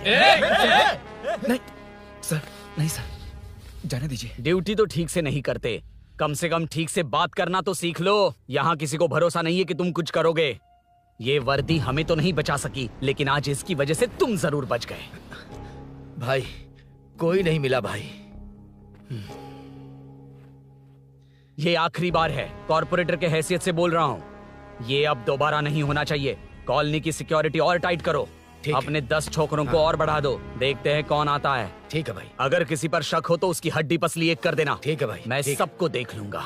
नहीं सर, नहीं सर, जाने दीजिए। ड्यूटी तो ठीक से नहीं करते, कम से कम ठीक से बात करना तो सीख लो। यहाँ किसी को भरोसा नहीं है कि तुम कुछ करोगे। ये वर्दी हमें तो नहीं बचा सकी, लेकिन आज इसकी वजह से तुम जरूर बच गए। भाई कोई नहीं मिला भाई। ये आखिरी बार है, कॉर्पोरेटर के हैसियत से बोल रहा हूँ। ये अब दोबारा नहीं होना चाहिए। कॉलोनी की सिक्योरिटी और टाइट करो, अपने 10 छोकरों को और बढ़ा दो। देखते हैं कौन आता है। ठीक है भाई। अगर किसी पर शक हो तो उसकी हड्डी पसली एक कर देना। ठीक है भाई। मैं सबको देख लूंगा।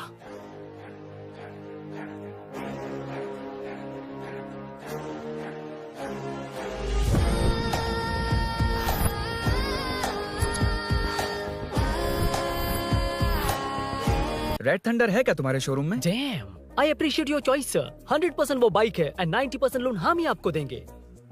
रेड थंडर है क्या तुम्हारे शोरूम में? Damn, I appreciate your choice, sir. 100% वो बाइक है and 90% लोन हम ही आपको देंगे।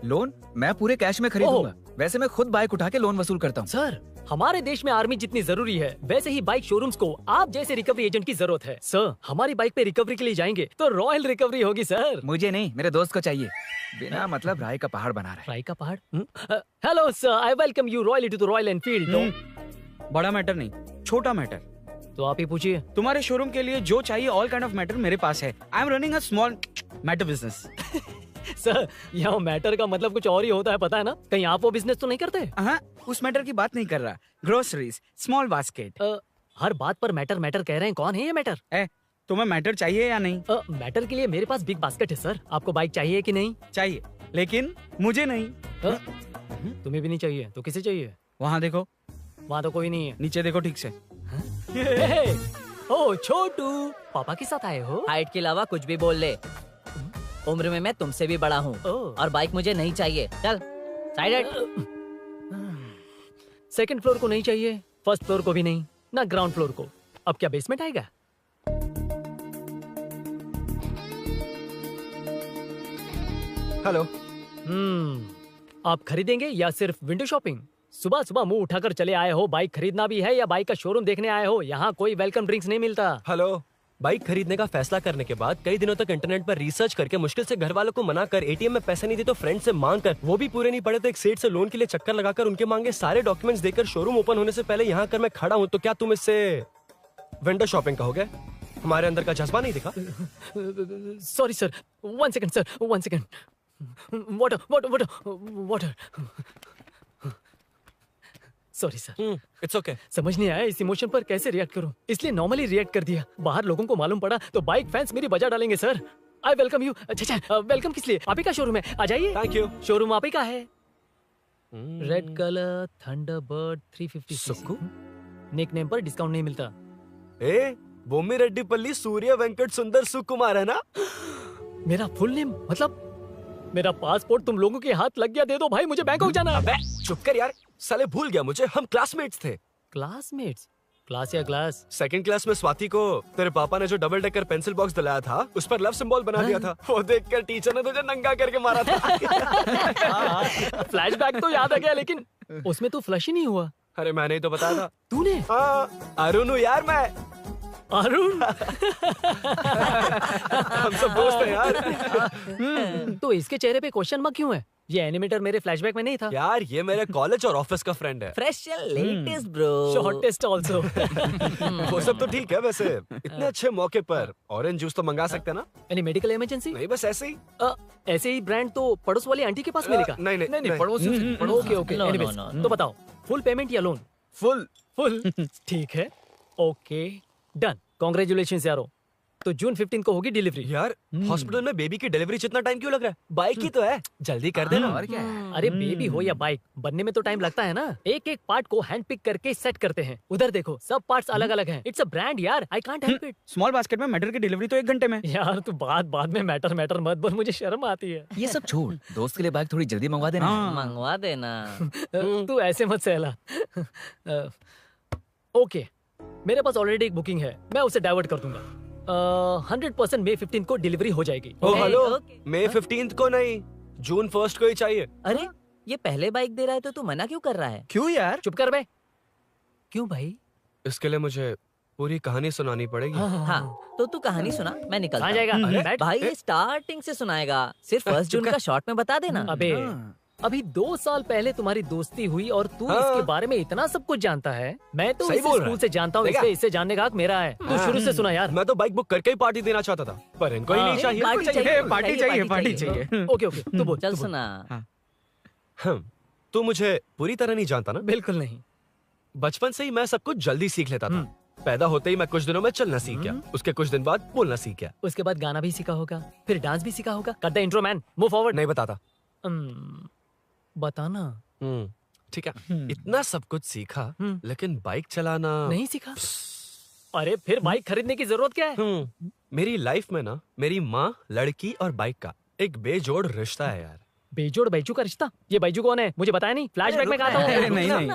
लोन? मैं पूरे कैश में खरीदूंगा। वैसे मैं खुद बाइक उठा के लोन वसूल करता हूँ। सर, हमारे देश में आर्मी जितनी जरूरी है, वैसे ही बाइक शोरूम्स को आप जैसे रिकवरी एजेंट की जरूरत है। सर, हमारी बाइक पे रिकवरी के लिए जाएंगे तो रॉयल रिकवरी होगी सर। मुझे नहीं, मेरे दोस्त को चाहिए। बिना मतलब राय का पहाड़ बना रहा है। राय का पहाड़? Hello sir, I welcome you royally to the Royal Enfield. बड़ा मैटर नहीं, छोटा मैटर। तो आप ही पूछिए। तुम्हारे शोरूम के लिए जो चाहिए ऑल काइंड ऑफ मैटर मेरे पास है। I am running a small matter business. Sir, यहाँ मैटर का मतलब कुछ और ही होता है, पता है ना? कहीं आप वो बिजनेस तो नहीं करते? हाँ, उस मैटर की बात नहीं कर रहा। Groceries, small basket. हर बात पर मैटर मैटर कह रहे हैं, कौन है ये मैटर? तुम्हें मैटर चाहिए या नहीं? मैटर के लिए मेरे पास बिग बास्केट है सर। आपको बाइक चाहिए कि नहीं? चाहिए, लेकिन मुझे नहीं। तुम्हें भी नहीं चाहिए तो किसे चाहिए? वहाँ देखो। वहाँ तो कोई नहीं है। नीचे देखो ठीक से। ओ छोटू, पापा के साथ आए हो? हाइट के अलावा कुछ भी बोल ले। उम्र में मैं तुमसे भी बड़ा हूँ और बाइक मुझे नहीं चाहिए। चल साइड हट। सेकंड फ्लोर को नहीं चाहिए, फर्स्ट फ्लोर को भी नहीं, ना ग्राउंड फ्लोर को। अब क्या बेसमेंट आएगा? हेलो। आप खरीदेंगे या सिर्फ विंडो शॉपिंग? सुबह सुबह मुंह उठाकर चले आए हो। बाइक खरीदना भी है या बाइक का शोरूम देखने आए हो? यहाँ कोई वेलकम ड्रिंक्स नहीं मिलता। हेलो। बाइक खरीदने का फैसला करने के बाद कई दिनों तक इंटरनेट पर रिसर्च करके मुश्किल से घर वालों को मना कर, एटीएम में पैसे नहीं दी तो फ्रेंड से मांग कर, वो भी पूरे नहीं पड़े तो एक सेठ से लोन के लिए चक्कर लगाकर उनके मांगे सारे डॉक्यूमेंट्स देकर शोरूम ओपन होने से पहले यहाँ कर मैं खड़ा हूँ, तो क्या तुम इससे विंडो शॉपिंग कहोगे? हमारे अंदर का जज्बा नहीं दिखा? Sorry sir, 1 second sir, 1 second. Water water water water. Sorry sir. It's okay. समझ नहीं आया इस इमोशन पर कैसे रिएक्ट करूं, इसलिए नॉर्मली रिएक्ट कर दिया। बाहर लोगों को मालूम पड़ा तो बाइक फैंस मेरी बजा डालेंगे सर। I welcome you. अच्छा, वेलकम किस लिए? आप ही का शोरूम है, आ जाइए। Thank you. शोरूम आप ही का है। Red colour Thunderbird 350 Sukhu. Nickname पर डिस्काउंट नहीं मिलता। बोम्मी रेड्डीपल्ली सूर्य वेंकट सुंदर सुकुमार है ना? मेरा फुल नेम मतलब मेरा पासपोर्ट तुम लोगों के हाथ लग गया, दे दो भाई, मुझे बैंकॉक जाना है। अबे चुप कर यार, साले भूल गया मुझे, हम क्लासमेट्स थे। क्लासमेट्स? क्लास या क्लास? सेकंड क्लास में स्वाति को तेरे पापा ने जो डबल डेकर पेंसिल बॉक्स दिलाया था उस पर लव सिंबल बना दिया था। वो देखकर टीचर ने तुझे नंगा करके मारा था। फ्लैशबैक तो याद आ गया, लेकिन उसमें तू फ्लश ही नहीं हुआ। अरे मैंने ही तो बताया था। तूने? अरुण हूँ यार मैं। अरुण? हम सब दोस्त हैं यार। तो इसके चेहरे पे क्वेश्चन मार्क क्यों है? ये एनिमेटर मेरे फ्लैशबैक में नहीं था। यार ये मेरे कॉलेज और ऑफिस का फ्रेंड है। Fresh and latest bro. Shortest also. वो सब तो ठीक है, वैसे इतने अच्छे मौके पर ऑरेंज जूस तो मंगा सकते हैं ना? Any medical emergency? नहीं, बस ऐसे ही। ऐसे ही ब्रांड तो पड़ोस वाली आंटी के पास मिलेगा। नहीं, पड़ोसी से। ओके ओके, एनीवेज तो बताओ, फुल पेमेंट या लोन? फुल। ठीक है, ओके डन। कांग्रेचुलेशंस यारो। तो जून 15 को होगी डिलीवरी। यार हॉस्पिटल में बेबी की डिलीवरी जितना टाइम क्यों लग रहा है? बाइक ही तो है, जल्दी कर देना। और क्या है? अरे बेबी हो या बाइक, बनने में तो टाइम लगता है ना। एक एक पार्ट को हैंड पिक करके सेट करते हैं। उधर देखो, सब पार्ट्स अलग अलग हैं। इट्स अ ब्रांड यार, I can't help it. Small basket में मैटर की डिलीवरी तो 1 घंटे में। यार तू बाद में मैटर मत बोल, मुझे शर्म आती है। ये सब छोड़, दोस्त के लिए बाइक थोड़ी जल्दी मंगवा देना। मंगवा देना। तू ऐसे मत सहला। ओके, मेरे पास ऑलरेडी एक बुकिंग है, मैं उसे डाइवर्ट कर दूंगा। 100% मई 15 को डिलीवरी हो जाएगी। हेलो, मई 15 को नहीं, जून 1 को ही चाहिए। अरे ये पहले बाइक दे रहा है तो तू मना क्यों कर रहा है? क्यों यार? चुप कर बे। क्यों भाई? इसके लिए मुझे पूरी कहानी सुनानी पड़ेगी। हाँ, तो तू कहानी सुना, मैं निकलता कहाँ जाएगा? हूँ। भाई ये स्टार्टिंग से सुनाएगा, सिर्फ 1 जून का शॉर्ट में बता देना। अबे अभी 2 साल पहले तुम्हारी दोस्ती हुई और तू हाँ। इसके बारे में इतना सब कुछ जानता है। मैं तो सही इसे बोल रहा स्कूल है। से जानता हूँ, देखा? इसलिए इससे जानने का हक मेरा है। तू शुरू से सुना यार। मैं तो बाइक बुक करके ही पार्टी देना चाहता था, पर इनको ही हाँ। नहीं चाहिए। पार्टी पार्टी चाहिए, पार्टी चाहिए। ओके ओके, तू बोल। चल तू बोल। सुना। तू मुझे पूरी तरह नहीं जानता ना। बिल्कुल नहीं। बचपन से ही मैं सब कुछ जल्दी सीख लेता था। पैदा होते ही मैं कुछ दिनों में चलना सीख गया, उसके कुछ दिन बाद बोलना सीख गया। उसके बाद गाना भी सीखा होगा, फिर डांस भी सीखा होगा। कर the intro man, move forward. नहीं बताता। बताना। ठीक है, इतना सब कुछ सीखा, लेकिन बाइक चलाना नहीं सीखा? अरे फिर बाइक खरीदने की जरूरत क्या है? मेरी लाइफ में ना मेरी माँ, लड़की और बाइक का एक बेजोड़ रिश्ता है यार। बेजोड़ बैजू का रिश्ता? ये बैजू कौन है? मुझे बताया नहीं। फ्लैशबैक में कहा था अरे वो। नहीं, नहीं।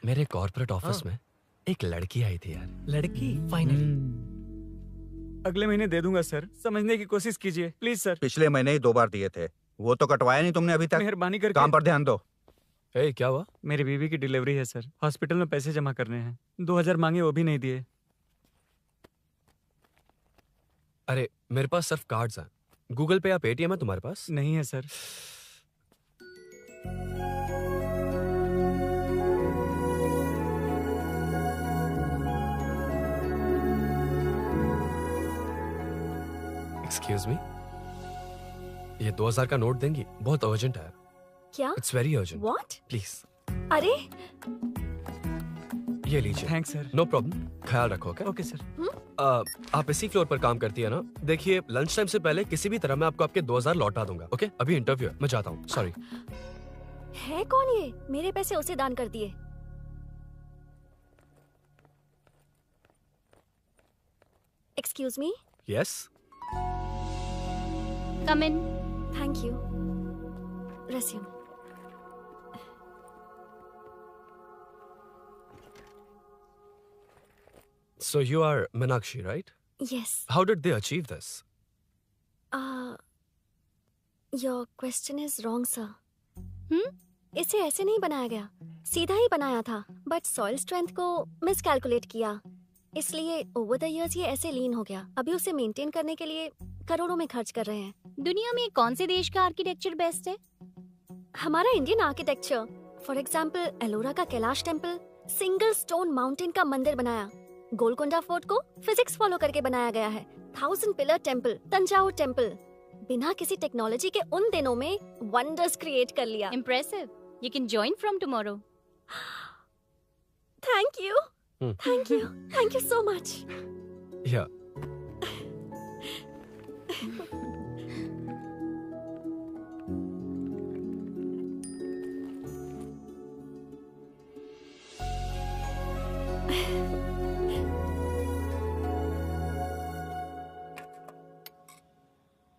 मेरे कॉर्पोरेट ऑफिस में एक लड़की आई थी यार। लड़की फाइनली। अगले महीने दे दूंगा सर, समझने की कोशिश कीजिए प्लीज सर। पिछले महीने ही 2 बार दिए थे, वो तो कटवाया नहीं तुमने अभी तक। मेहरबानी करके। काम पर ध्यान दो। ए, क्या हुआ? मेरी बीवी की डिलीवरी है सर, हॉस्पिटल में पैसे जमा करने हैं। 2000 मांगे, वो भी नहीं दिए। अरे मेरे पास सिर्फ कार्ड्स हैं। गूगल पे या पेटीएम है तुम्हारे पास? नहीं है सर। एक्सक्यूज मी, ये 2000 का नोट देंगी? बहुत अर्जेंट है। क्या? It's very urgent. What? Please अरे ये लीजिए। Thanks sir. नो प्रॉब्लम, ख्याल रखो। Okay sir. आप इसी फ्लोर पर काम करती है ना? देखिए लंच टाइम से पहले किसी भी तरह मैं आपको आपके 2000 लौटा दूंगा। ओके, अभी इंटरव्यू है, मैं जाता हूँ। सॉरी। है कौन ये? मेरे पैसे उसे दान कर दिए। Excuse me. Yes. Come in. Thank you. Resume. So you are Meenakshi, right? Yes. How did they achieve this? Your question is wrong, sir. इसे ऐसे नहीं बनाया गया, सीधा ही बनाया था, बट सॉइल स्ट्रेंथ को मिसकैलकुलेट किया, इसलिए ओवर द इयर्स ये ऐसे लीन हो गया। अभी उसे मेंटेन करने के लिए करोड़ों में खर्च कर रहे हैं। दुनिया में कौन से देश का आर्किटेक्चर बेस्ट है? हमारा Indian architecture. For example Ellora का Kailash temple, single stone mountain का मंदिर बनाया। गोलकोंडा फोर्ट को फिजिक्स फॉलो करके बनाया गया है। 1000 पिलर टेम्पल, तंजावुर टेम्पल, बिना किसी टेक्नोलॉजी के उन दिनों में वंडर्स क्रिएट कर लिया। Impressive. You can join from tomorrow. Thank you, thank you, thank you so much. Yeah.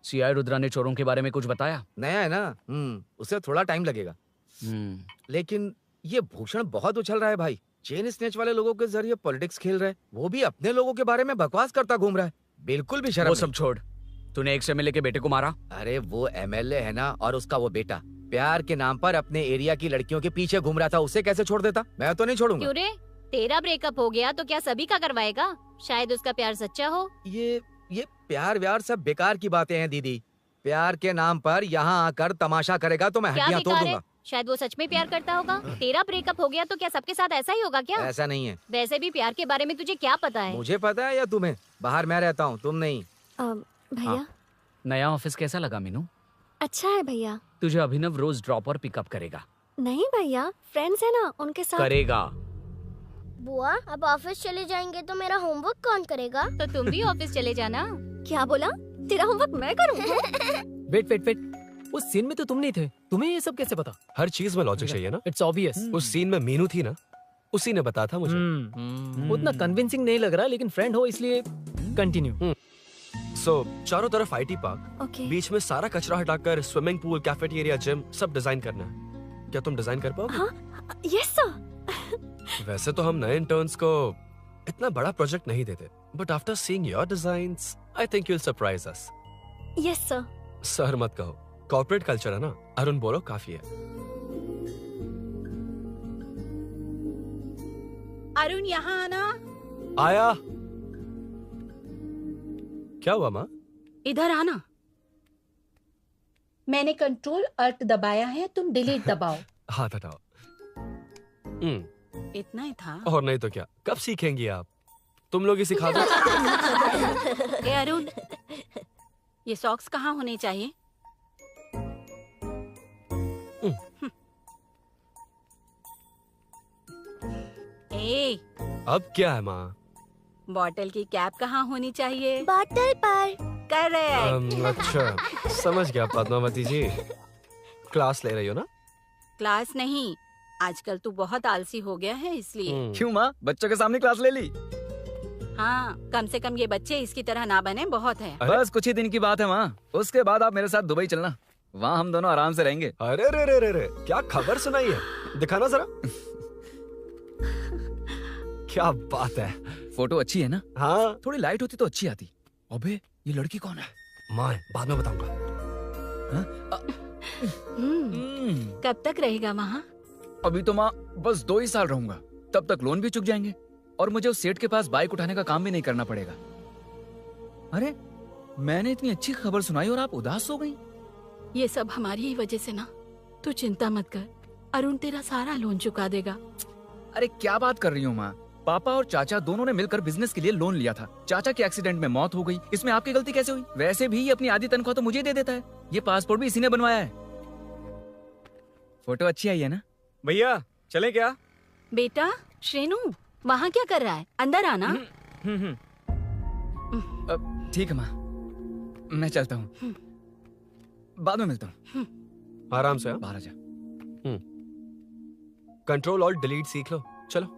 CI Rudra ने चोरों के बारे में कुछ बताया? नया है ना, उसे थोड़ा टाइम लगेगा। लेकिन ये भूषण बहुत उछल रहा है भाई। चेन स्नेच वाले लोगों के जरिए पॉलिटिक्स खेल रहा है, वो भी अपने लोगों के बारे में बकवास करता घूम रहा है। बिल्कुल भी शर्म वो नहीं। सब छोड़, तूने एक एमएलए के बेटे को मारा। अरे वो एमएलए है ना, और उसका वो बेटा प्यार के नाम पर अपने एरिया की लड़कियों के पीछे घूम रहा था, उसे कैसे छोड़ देता? मैं तो नहीं छोड़ूंगा। क्यों रे? तेरा ब्रेकअप हो गया तो क्या सभी का करवाएगा? शायद उसका प्यार सच्चा हो। ये प्यार व्यार सब बेकार की बातें हैं दीदी। प्यार के नाम पर यहाँ आकर तमाशा करेगा तो मैं क्या हड्डियां तोड़ बेकार है? दूंगा। शायद वो सच में प्यार करता होगा। तेरा ब्रेकअप हो गया तो क्या सबके साथ ऐसा ही होगा क्या? ऐसा नहीं है। वैसे भी प्यार के बारे में तुझे क्या पता है? मुझे पता है या तुम्हें? बाहर मैं रहता हूँ, तुम नहीं। भैया नया ऑफिस कैसा लगा मीनू? अच्छा है भैया। तुझे अभिनव रोज ड्रॉप और पिकअप करेगा। नहीं भैया, फ्रेंड्स है ना, उनके साथ करेगा। बुआ अब ऑफिस चले जाएंगे तो मेरा होमवर्क कौन करेगा? तो तुम भी ऑफिस चले जाना। क्या बोला? तेरा होमवर्क मैं करूँ? वेट वेट वेट, उस सीन में तो तुम नहीं थे, तुम्हें ये सब कैसे पता? हर चीज में लॉजिक चाहिए ना। It's obvious. उस सीन में मीनू थी ना, उसी ने बताया था मुझे। उतना कन्विंसिंग नहीं लग रहा, लेकिन फ्रेंड हो इसलिए कंटिन्यू। सो चारों तरफ आईटी पार्क, Okay. बीच में सारा कचरा हटाकर स्विमिंग पूल, कैफेटेरिया, जिम सब डिजाइन करना है। क्या तुम डिजाइन कर पाओगे? हाँ, यस सर। वैसे तो हम नए इंटर्न्स को इतना बड़ा प्रोजेक्ट नहीं देते, but after seeing your designs I think you will surprise us. Yes sir. Sir मत कहो, कॉर्पोरेट कल्चर है ना। अरुण बोलो, काफी है। अरुण यहाँ आना। आया। क्या हुआ माँ? इधर आना। मैंने कंट्रोल अल्ट दबाया है, तुम डिलीट दबाओ। हाथ हटाओ। इतना ही था। और नहीं तो क्या, कब सीखेंगी आप? तुम लोग ही सिखा दो। ए अरुण, ये सॉक्स कहाँ होने चाहिए? ए, अब क्या है माँ? बॉटल की कैप कहाँ होनी चाहिए? बॉटल पर। करेक्ट। अच्छा, समझ गया पद्मावती जी। क्लास ले रही हो ना? क्लास नहीं, आजकल तू बहुत आलसी हो गया है इसलिए। क्यों माँ, बच्चों के सामने क्लास ले ली? हाँ, कम से कम ये बच्चे इसकी तरह ना बने, बहुत है। बस कुछ ही दिन की बात है माँ, उसके बाद आप मेरे साथ दुबई चलना, वहाँ हम दोनों आराम से रहेंगे। अरे रे रे रे रे, क्या खबर सुनाई है, दिखाना जरा। क्या बात है। फोटो अच्छी है ना? हाँ। थोड़ी लाइट होती तो अच्छी आती। अबे ये लड़की कौन है? माँ, बाद में बताऊंगा। कब तक रहेगा वहाँ? अभी तो माँ बस 2 ही साल रहूंगा, तब तक लोन भी चुक जाएंगे और मुझे उस सेठ के पास बाइक उठाने का काम भी नहीं करना पड़ेगा। अरे मैंने इतनी अच्छी खबर सुनाई और आप उदास हो गई। ये सब हमारी ही वजह से ना, तू चिंता मत कर, अरुण तेरा सारा लोन चुका देगा। अरे क्या बात कर रही हो माँ, पापा और चाचा दोनों ने मिलकर बिजनेस के लिए लोन लिया था। चाचा के एक्सीडेंट में मौत हो गई, इसमें आपकी गलती कैसे हुई? वैसे भी ये अपनी आधी तनख्वाह तो मुझे दे देता है। ये पासपोर्ट भी इसी ने बनवाया है। फोटो अच्छी आई है ना? भैया चले क्या? बेटा श्रेनु, वहाँ क्या कर रहा है? अंदर आना। ठीक है माँ, मैं चलता हूँ, बाद में मिलता हूँ। आराम से। बाहर आ जा। कंट्रोल और डिलीट सीख लो, चलो।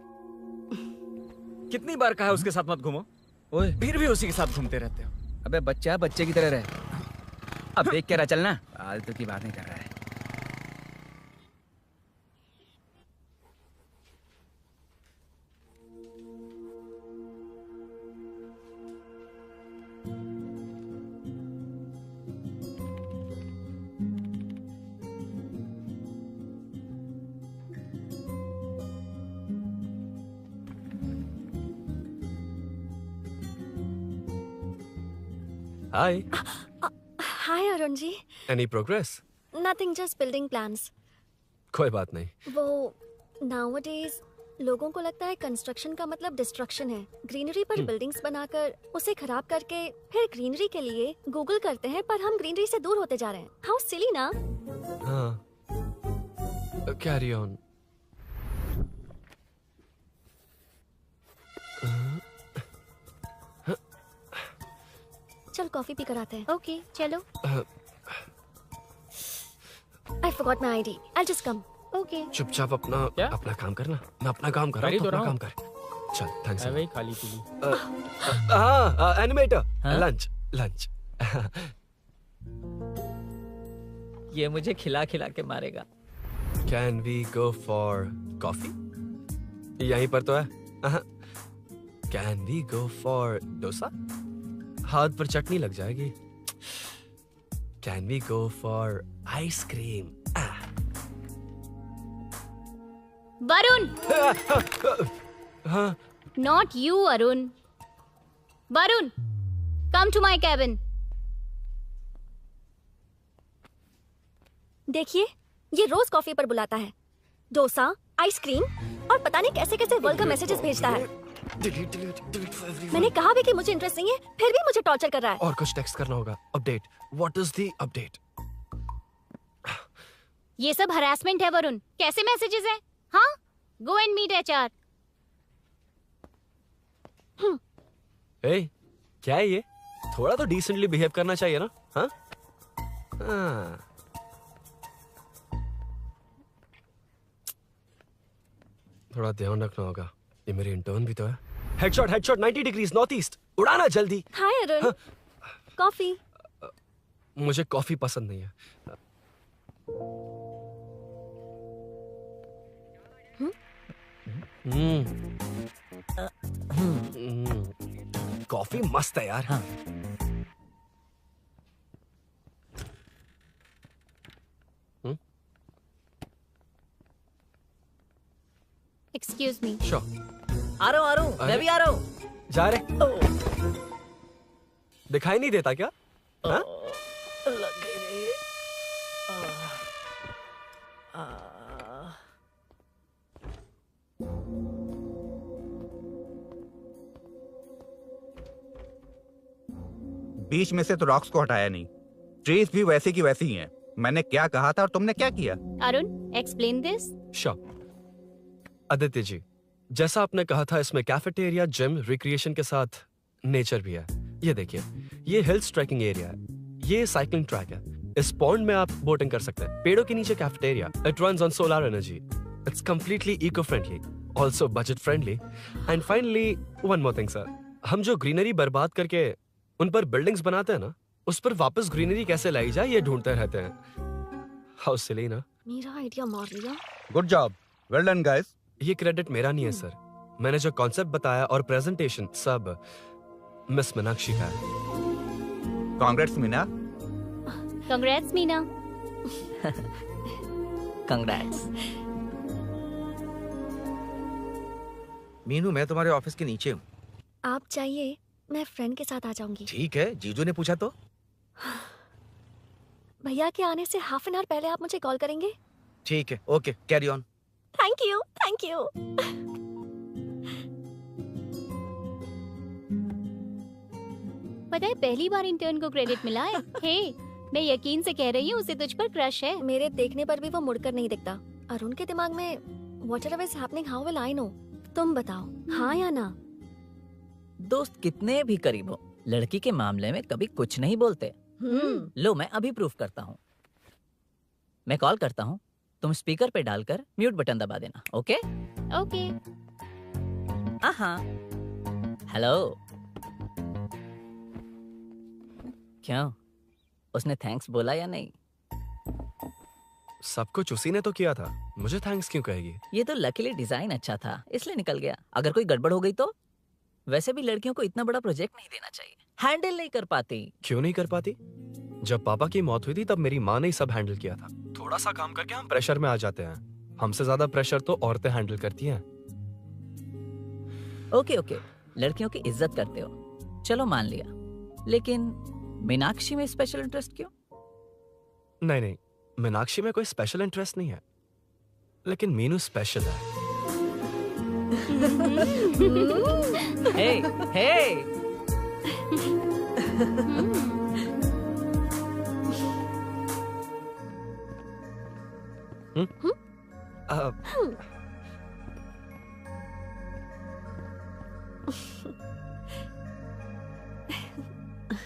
कितनी बार कहा है उसके साथ मत घूमो, ओए फिर भी उसी के साथ घूमते रहते हो। अबे बच्चा बच्चे की तरह रहे, अब देख के रहा चलना, फालतू की बात नहीं कर रहा है। Hi. Hi Arun ji. Any progress? Nothing, just building plans. कोई बात नहीं। वो नाउअडेज लोगों को लगता है कंस्ट्रक्शन का मतलब डिस्ट्रक्शन है। ग्रीनरी पर बिल्डिंग्स बनाकर उसे खराब करके फिर ग्रीनरी के लिए गूगल करते हैं, पर हम ग्रीनरी से दूर होते जा रहे हैं। हाउ सिली ना? हाँ, कैरी ऑन। चल कॉफी पी कर आते हैं। ओके चलो। I forgot my ID. I'll just come. Okay. चुपचाप अपना काम करना, मैं अपना काम कर रहा हूँ, अपना काम कर। चल, थैंक्स। वही खाली पीली। हाँ, एनिमेटर, लंच। ये मुझे खिला खिला के मारेगा। Can we go for coffee? यहीं पर तो है। Can we go for dosa? हाथ पर चटनी लग जाएगी। Can we go for ice cream? Varun. हाँ। Not you, Arun. Varun, come to my cabin. देखिए, ये रोज कॉफी पर बुलाता है, डोसा, आइसक्रीम और पता नहीं कैसे कैसे वर्ल्ड का मैसेजेस भेजता है। Delete for everyone. मैंने कहा भी कि मुझे इंटरेस्ट नहीं है, फिर भी मुझे टॉर्चर कर रहा है। और कुछ टेक्स्ट करना होगा। Update. What is the update? ये सब हरासमेंट है वरुण। कैसे मैसेजेस हैं? हाँ, go and meet HR। Hey, क्या है ये? थोड़ा तो डिसेंटली बिहेव करना चाहिए ना? हाँ? थोड़ा ध्यान रखना होगा, ये मेरी इंटर्न भी तो है। हेडशॉट 90 डिग्रीज नॉर्थ ईस्ट, उड़ाना जल्दी। हाय अरुण, कॉफी। मुझे कॉफी पसंद नहीं है। कॉफी मस्त है यार। हाँ। Excuse me. श्योर। आ रहा हूँ, मैं भी आ रहा हूँ। जा रहे? दिखाई नहीं देता क्या? हाँ? बीच में से तो रॉक्स को हटाया नहीं, ट्रीज भी वैसी की वैसी ही हैं। मैंने क्या कहा था और तुमने क्या किया? Arun, explain this. Sure. Aditya ji, जैसा आपने कहा था, इसमें कैफेटेरिया, जिम, रिक्रिएशन के साथ नेचर भी है। ये देखिए, ये हिल्स ट्रैकिंग एरिया है, ये साइकिलिंग ट्रैक है, इस पॉन्ड में आप बोटिंग कर सकते हैं, पेड़ों के नीचे cafeteria, it runs on solar energy, it's completely eco friendly, also budget friendly, and finally one more thing sir, हम जो ग्रीनरी बर्बाद करके उन पर बिल्डिंग्स बनाते हैं ना, उस पर वापस ग्रीनरी कैसे लाई जाए ये ढूंढते रहते हैं। हाउ सिली ना? मेरा आइडिया मार लिया। Good job, well done guys. ये क्रेडिट मेरा नहीं है सर, मैंने जो कॉन्सेप्ट बताया और प्रेजेंटेशन सब मिस मीनाक्षी का है। Congrats Meena. Congrats Meena. Congrats. Meenu, मैं तुम्हारे ऑफिस के नीचे हूँ। आप चाहिए, मैं फ्रेंड के साथ आ जाऊंगी। ठीक है, जीजू ने पूछा तो। भैया के आने से हाफ एन आवर पहले आप मुझे कॉल करेंगे? ठीक है, okay, carry on. Thank you, thank you. पता है, पहली बार इंटर्न को क्रेडिट मिला है। हे, मैं यकीन से कह रही हूँ, उसे तुझ पर क्रश है। मेरे देखने पर भी वो मुड़कर नहीं दिखता। अरुण के दिमाग में whatever is happening, how will I know? तुम बताओ, हाँ या ना? दोस्त कितने भी करीब हो, लड़की के मामले में कभी कुछ नहीं बोलते। लो, मैं अभी प्रूफ करता हूँ। मैं कॉल करता हूँ, तुम स्पीकर पे डालकर म्यूट बटन दबा देना। Okay okay. हाँ। हेलो। क्यों, उसने थैंक्स बोला या नहीं? सब कुछ उसी ने तो किया था, मुझे थैंक्स क्यों कहेगी? ये तो लकीली डिजाइन अच्छा था, इसलिए निकल गया। अगर कोई गड़बड़ हो गई तो? वैसे भी लड़कियों को इतना बड़ा प्रोजेक्ट नहीं देना चाहिए, हैंडल नहीं कर पाती। क्यों नहीं कर पाती? जब पापा की मौत हुई थी तब मेरी माँ ने ही सब हैंडल किया था। थोड़ा सा काम करके हम प्रेशर में आ जाते हैं, हमसे ज्यादा प्रेशर तो औरतें हैंडल करती हैं। ओके, लड़कियों की इज्जत करते हो, चलो मान लिया, लेकिन मीनाक्षी में स्पेशल इंटरेस्ट क्यों? नहीं, मीनाक्षी में कोई स्पेशल इंटरेस्ट नहीं है, लेकिन मीनू स्पेशल है। Hey.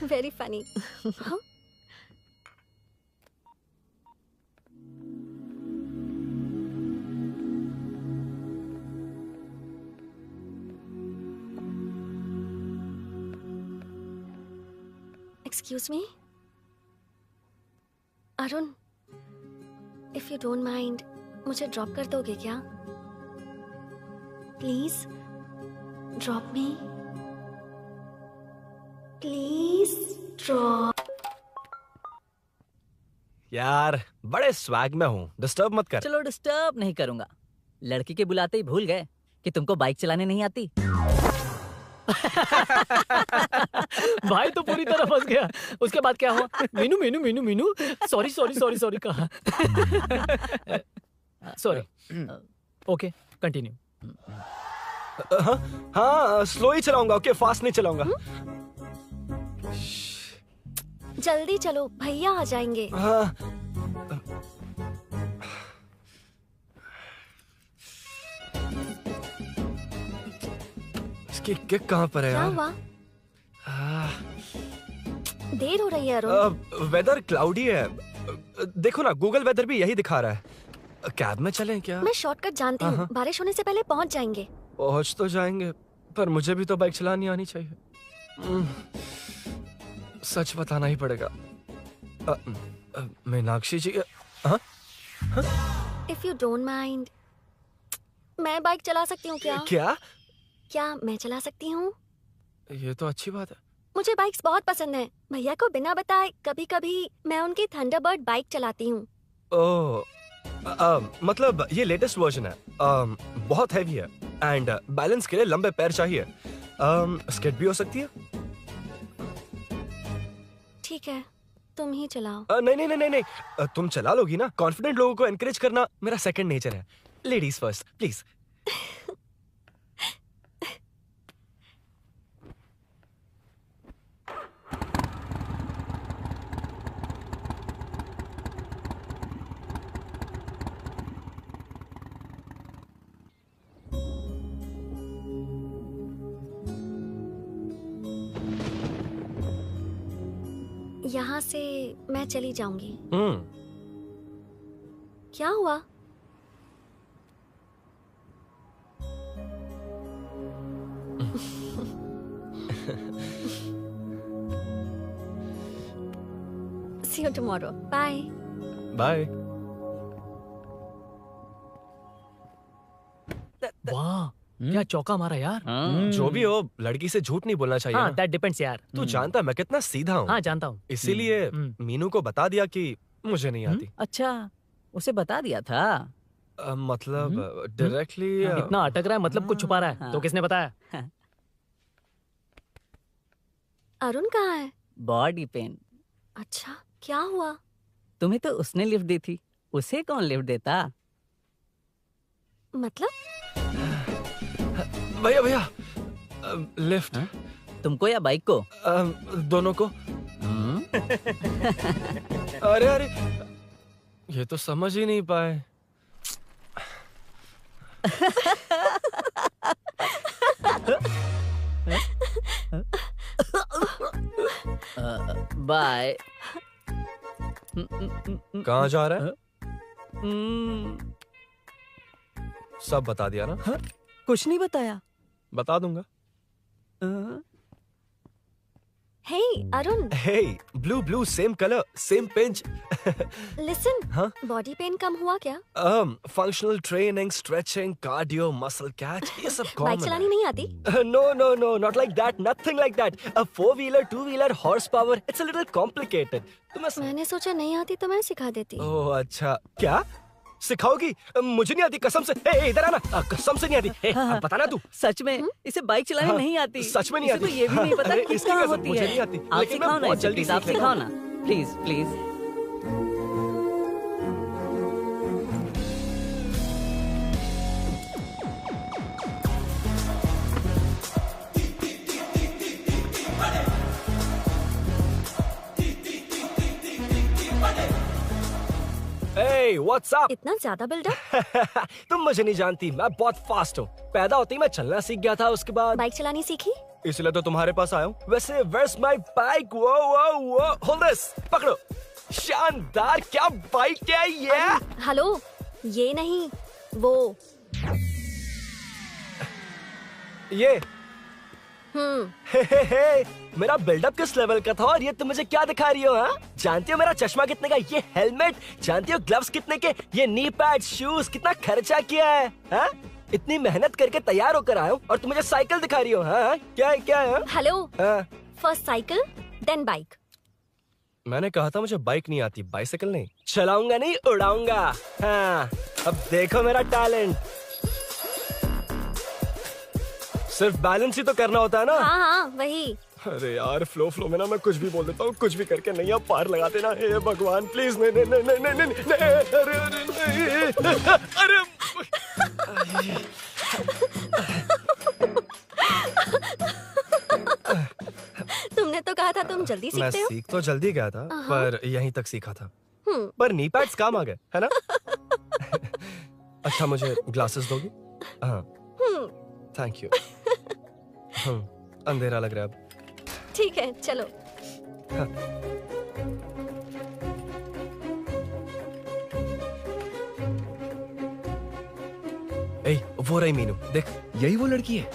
Very funny. Excuse me Arun, if you don't mind, मुझे ड्रॉप कर दोगे क्या? Please drop me, please drop. यार, बड़े स्वैग में हूँ, डिस्टर्ब मत कर। चलो, डिस्टर्ब नहीं करूंगा। लड़की के बुलाते ही भूल गए कि तुमको बाइक चलाने नहीं आती। भाई तो पूरी तरह फंस गया। उसके बाद क्या हुआ? मीनू मीनू मीनू मीनू सॉरी कहा। सॉरी। Okay, continue. हाँ, स्लो ही चलाऊंगा। ओके, फास्ट नहीं चलाऊंगा। जल्दी चलो, भैया आ जाएंगे। हाँ। इसकी किक कहाँ पर है क्या यार? हुआ? देर हो रही है अरुण। वेदर क्लाउडी है, देखो ना, गूगल वेदर भी यही दिखा रहा है। कैब में चलें क्या? मैं शॉर्टकट जानती हूँ, बारिश होने से पहले पहुँच जाएंगे। पहुँच तो जाएंगे, पर मुझे भी तो बाइक चलानी आनी चाहिए। सच बताना ही पड़ेगा। मीनाक्षी जी, हाँ? इफ यू डोंट माइंड, मैं बाइक चला सकती हूँ क्या? क्या मैं चला सकती हूँ? ये तो अच्छी बात है। मुझे बाइक्स बहुत पसंद है। भैया को बिना बताए कभी कभी मैं उनकी थंडरबर्ड बाइक चलाती हूँ। मतलब ये लेटेस्ट वर्जन है, बहुत हैवी है एंड बैलेंस के लिए लंबे पैर चाहिए। स्केट भी हो सकती है। ठीक है, तुम ही चलाओ। नहीं, तुम चला लोगी ना। कॉन्फिडेंट लोगों को एनकरेज करना मेरा सेकंड नेचर है। Ladies first, please. यहाँ से मैं चली जाऊंगी। हम्म। क्या हुआ? See you tomorrow. Bye. Bye. वाह, क्या चौका मारा यार। जो भी हो, लड़की से झूठ नहीं बोलना चाहिए हाँ, ना। that depends यार। तू जानता है मैं कितना सीधा हूँ। हाँ, जानता हूँ। इसीलिए मीनू को बता दिया कि मुझे नहीं आती। अच्छा, उसे बता दिया था। मतलब डायरेक्टली इतना अटक रहा है, मतलब कुछ छुपा रहा है। तो किसने बताया? अरुण कहाँ है? Body pain. अच्छा, क्या हुआ? तुम्हें तो उसने लिफ्ट दी थी, उसे कौन लिफ्ट देता? मतलब? भैया भैया, लिफ्ट। तुमको या बाइक को? दोनों को। अरे अरे, ये तो समझ ही नहीं पाए। बाय। कहाँ जा रहा है? सब बता दिया ना? कुछ नहीं बताया। बता दूंगा। Hey, Arun. Hey, blue, same color, same pinch. Listen. हाँ? Body pain कम हुआ क्या? Functional training, stretching, cardio, muscle catch, ये सब common बाइक चलानी नहीं आती? No, not like that, nothing like that. A 4-wheeler, 2-wheeler, horsepower, it's a little complicated. मैंने सोचा नहीं आती तो मैं सिखा देती। ओह अच्छा, क्या? सिखाओगी? मुझे नहीं आती कसम से। ए, इधर आना, कसम से नहीं आती। बताना तू। सच में इसे बाइक चलानी नहीं आती। सच में नहीं आती। इसे तो ये भी नहीं पता कि कहाँ होती मुझे है। नहीं आती। आप लेकिन मैं सिखाओ ना बहुत इसे, जल्दी प्लीज आप सीख लेता सिखाओ हूँ। ना, please please. Hey, what's up? इतना ज्यादा बिल्डअप? तुम मुझे नहीं जानती, मैं बहुत फास्ट हूँ। पैदा होते ही मैं चलना सीख गया था, उसके बाद बाइक चलानी सीखी? इसलिए तो तुम्हारे पास आया हूँ। वैसे where's my bike? वो hold this, पकड़ो। शानदार, क्या बाइक है ये? हेलो, ये नहीं, वो। ये हे, मेरा बिल्डअप किस लेवल का था और ये तुम मुझे क्या दिखा रही हो? हाँ, जानती हो मेरा चश्मा कितने का, ये हेलमेट, जानती हो ग्लव्स कितने के, ये नी पैड, शूज, कितना खर्चा किया है? हाँ? इतनी मेहनत करके तैयार होकर आया हूँ और तुम मुझे साइकिल दिखा रही हो? हाँ? क्या है? Hello, first cycle then bike. मैंने कहा था मुझे बाइक नहीं आती, बाइसाइकिल नहीं। चलाऊंगा नहीं, उड़ाऊंगा। हाँ, अब देखो मेरा टैलेंट। सिर्फ बैलेंस ही तो करना होता है ना? हाँ, वही। अरे यार, फ्लो में ना मैं कुछ भी बोल देता हूँ, कुछ भी करके नहीं, आप पार लगा देना। हे भगवान प्लीज, नहीं, अरे तुमने तो कहा था तुम जल्दी मैं सीखते हो। सीख तो जल्दी गया था, पर यहीं तक सीखा था। हम्म। पर नी पैड्स काम आ गए, है ना? अच्छा, मुझे ग्लासेस दोगी? हाँ, थैंक यू। अंधेरा लग रहा है अब। ठीक है, चलो। हाँ। ए, वो रही मीनू, देख। यही वो लड़की है?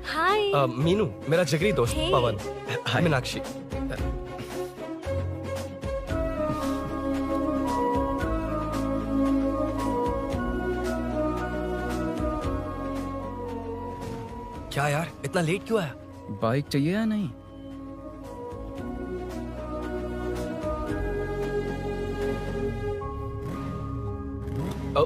हाय। मीनू, मेरा जिगरी दोस्त Hey. पवन। मीनाक्षी। क्या यार, इतना लेट क्यों आया? बाइक चाहिए या नहीं? ओ,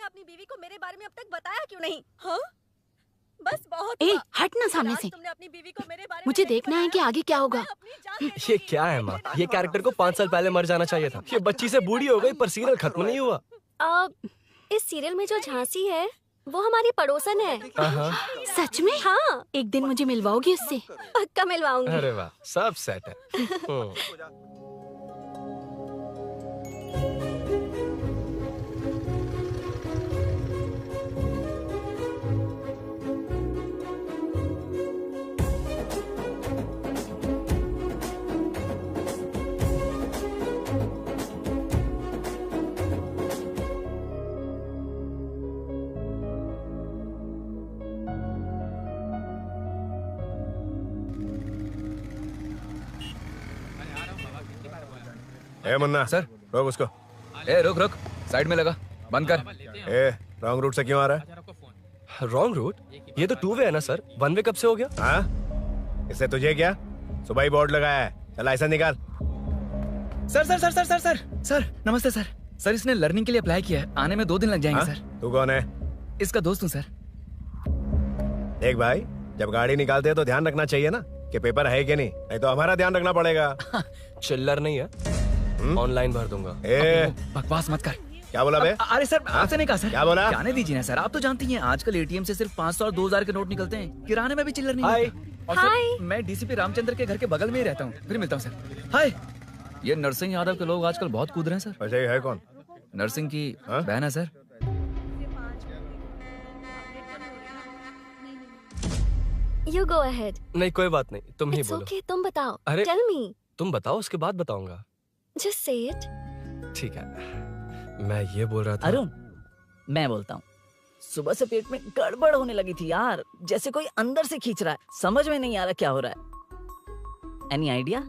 अपनी बीवी को मेरे बारे में अब तक बताया क्यों नहीं? हाँ? बस बहुत ए, हुआ। हट ना सामने आज से। तुमने अपनी बीवी को मेरे बारे में मुझे नहीं देखना है कि आगे क्या होगा। ये क्या है माँ? ये कैरेक्टर को 5 साल पहले मर जाना चाहिए था। ये बच्ची से बूढ़ी हो गई पर सीरियल खत्म नहीं हुआ। इस सीरियल में जो झांसी है वो हमारी पड़ोसन है। सच में? हाँ। एक दिन मुझे मिलवाओगी उससे? पक्का मिलवाऊंगी। अरे वाह, सब सेट है। ए मुन्ना सर। रोक उसको। ए रुक रुक, साइड में लगा, बंद कर। ए रॉन्ग रूट से क्यों आ रहा है? Wrong route? ये तो 2 वे है ना सर, 1 वे कब से हो गया? हाँ, इससे तुझे क्या? सुबह ही बोर्ड लगाया है, चल लाइसेंस निकाल। Sir sir sir sir sir sir sir नमस्ते सर। सर इसने लर्निंग के लिए अप्लाई किया है, आने में 2 दिन लग जाएंगे। हाँ? सर तू कौन है? इसका दोस्त हूँ सर। देख भाई, जब गाड़ी निकालते हैं तो ध्यान रखना चाहिए ना कि पेपर है कि नहीं तो हमारा ध्यान रखना पड़ेगा। चिल्लर नहीं है, ऑनलाइन भर दूंगा। बकवास मत कर। क्या बोला बे? अरे सर आपसे नहीं कहा सर। क्या बोला? जाने दीजिए ना सर, आप तो जानती हैं आजकल एटीएम से सिर्फ 500 और 2000 के नोट निकलते हैं, किराने में भी चिल्लर नहीं मिलता। और सर मैं डीसीपी रामचंद्र के घर के बगल में ही रहता हूँ, फिर मिलता हूँ सर। हाय, ये नरसिंह यादव के लोग आजकल बहुत कूद रहे हैं सर। अच्छा ये है कौन? नरसिंह की बहन है सर। You go ahead. नहीं कोई बात नहीं, तुम ही It's बोलो। okay, तुम बताओ। अरे Tell me. तुम बताओ, उसके बाद बताऊंगा। Just say it. ठीक है, मैं ये बोल रहा था। अरुण, मैं बोलता हूँ, सुबह से पेट में गड़बड़ होने लगी थी यार, जैसे कोई अंदर से खींच रहा है, समझ में नहीं आ रहा क्या हो रहा है। Any idea?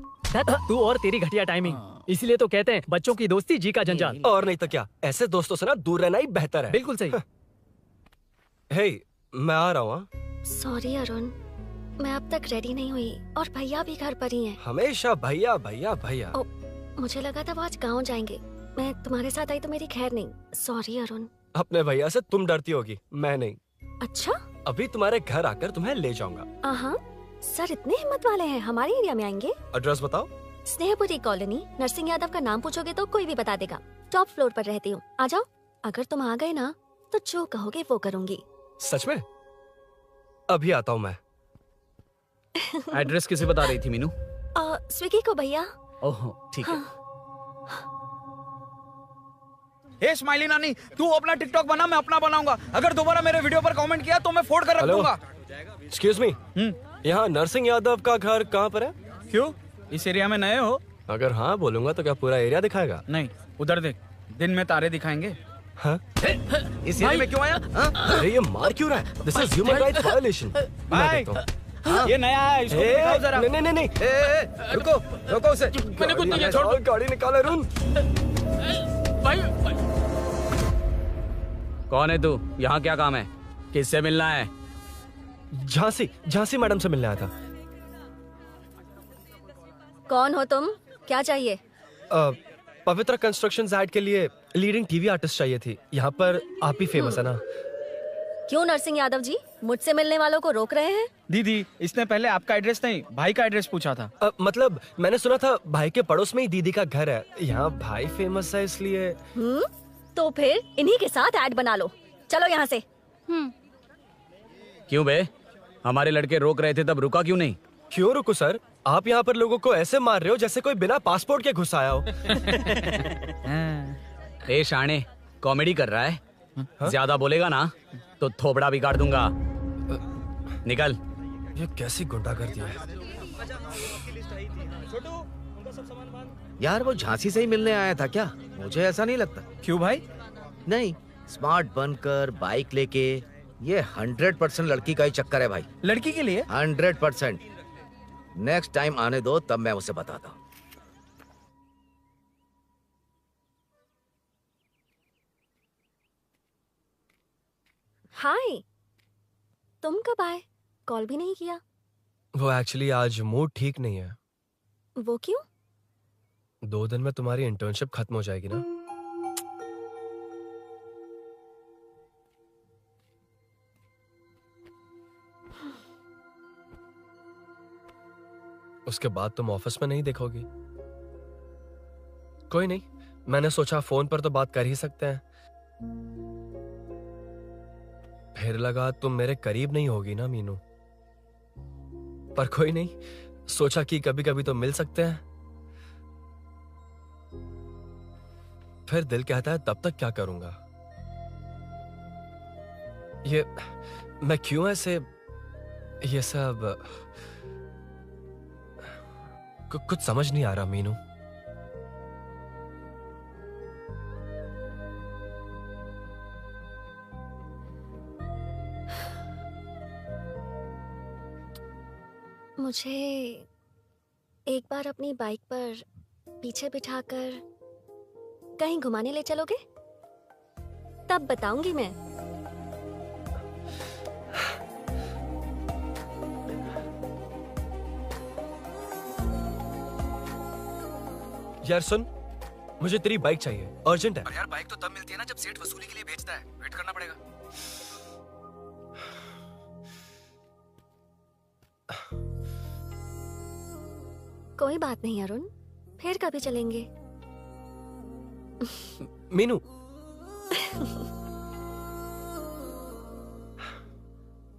तू और तेरी घटिया टाइमिंग। इसलिए तो कहते हैं बच्चों की दोस्ती जी का जंजाल। और नहीं तो क्या, ऐसे दोस्तों से ना दूर रहना ही बेहतर है। बिल्कुल सही। हे, मैं आ रहा हूँ। Sorry अरुण, मैं अब तक रेडी नहीं हुई और भैया भी घर पर ही हैं। हमेशा भैया भैया भैया। मुझे लगा था वो आज गाँव जाएंगे, मैं तुम्हारे साथ आई तो मेरी खैर नहीं। सॉरी अरुण। अपने भैया से तुम डरती होगी, मैं नहीं। अच्छा? अभी तुम्हारे घर आकर तुम्हें ले जाऊंगा। हाँ, सर इतने हिम्मत वाले हैं, हमारे एरिया में आएंगे? एड्रेस बताओ। स्नेहपुरी कॉलोनी, नरसिंह यादव का नाम पूछोगे तो कोई भी बता देगा। टॉप फ्लोर पर रहती हूँ, आ जाओ। अगर तुम आ गए ना तो जो कहोगे वो करूँगी। सच में? अभी आता हूँ मैं। एड्रेस किसे बता रही थी मीनू? स्विगी को भैया। ओह ठीक है। हे स्माइली नानी, तू अपना टिकटॉक बना, मैं अपना बनाऊंगा। अगर दोबारा मेरे वीडियो पर कमेंट किया तो मैं फोड़ कर रख दूंगा। एक्सक्यूज मी, यहाँ नरसिंह यादव का घर कहाँ पर है? क्यों, इस एरिया में नए हो? अगर हाँ बोलूंगा तो क्या पूरा एरिया दिखाएगा? नहीं, उधर देख, दिन में तारे दिखाएंगे। हाँ? इस एरिया में क्यों आया? अरे ये मार क्यों रहा है? This is human rights violation. भाई, ये नया है, इसको दिखाओ जरा। नहीं नहीं नहीं, रुको रुको उसे। मैंने कुछ नहीं किया, छोड़ दो। गाड़ी निकाल अरुण। भाई कौन है तू? यहाँ क्या काम है? किससे मिलना है? झांसी मैडम से मिलने आया था। कौन हो तुम? क्या चाहिए? पवित्र कंस्ट्रक्शंस ऐड के लिए लीडिंग टीवी आर्टिस्ट चाहिए थी। यहाँ पर आप ही फेमस है ना? क्यों नरसिंह यादव जी मुझसे मिलने वालों को रोक रहे हैं? दीदी, इसने पहले आपका एड्रेस नहीं, भाई का एड्रेस पूछा था। मतलब मैंने सुना था भाई के पड़ोस में ही दीदी का घर है। यहाँ भाई फेमस है इसलिए। तो फिर इन्हीं के साथ ऐड बना लो, चलो यहाँ से। क्यों बे? हमारे लड़के रोक रहे थे तब रुका क्यों नहीं? क्यों रुको सर? आप यहाँ पर लोगों को ऐसे मार रहे हो जैसे कोई बिना पासपोर्ट के घुस आया हो। ए शाणे, कॉमेडी कर रहा है? ज्यादा बोलेगा ना तो थोबड़ा बिगाड़ दूंगा। निकल। ये कैसी गुंडागर्दी है? यार वो झांसी से ही मिलने आया था क्या? मुझे ऐसा नहीं लगता। क्यों भाई? नहीं, स्मार्ट बनकर बाइक लेके, ये 100% लड़की का ही चक्कर है भाई। लड़की के लिए? 100%। नेक्स्ट टाइम आने दो, तब मैं उसे बताता हूँ। हाय, तुम कब आए? कॉल भी नहीं किया। वो एक्चुअली आज मूड ठीक नहीं है। वो क्यों? 2 दिन में तुम्हारी इंटर्नशिप खत्म हो जाएगी ना? उसके बाद तुम ऑफिस में नहीं देखोगी। कोई नहीं, मैंने सोचा फोन पर तो बात कर ही सकते हैं। फिर लगा तुम मेरे करीब नहीं होगी ना मीनू, पर कोई नहीं, सोचा कि कभी कभी तो मिल सकते हैं। फिर दिल कहता है तब तक क्या करूंगा। ये मैं क्यों ऐसे ये सब कुछ समझ नहीं आ रहा मीनू। मुझे एक बार अपनी बाइक पर पीछे बिठाकर कहीं घुमाने ले चलोगे? तब बताऊंगी मैं। यार सुन, मुझे तेरी बाइक चाहिए, अर्जेंट है। और यार बाइक तो तब मिलती है ना जब सेठ वसूली के लिए बेचता है, वेट करना पड़ेगा। कोई बात नहीं अरुण, फिर कभी चलेंगे। मीनू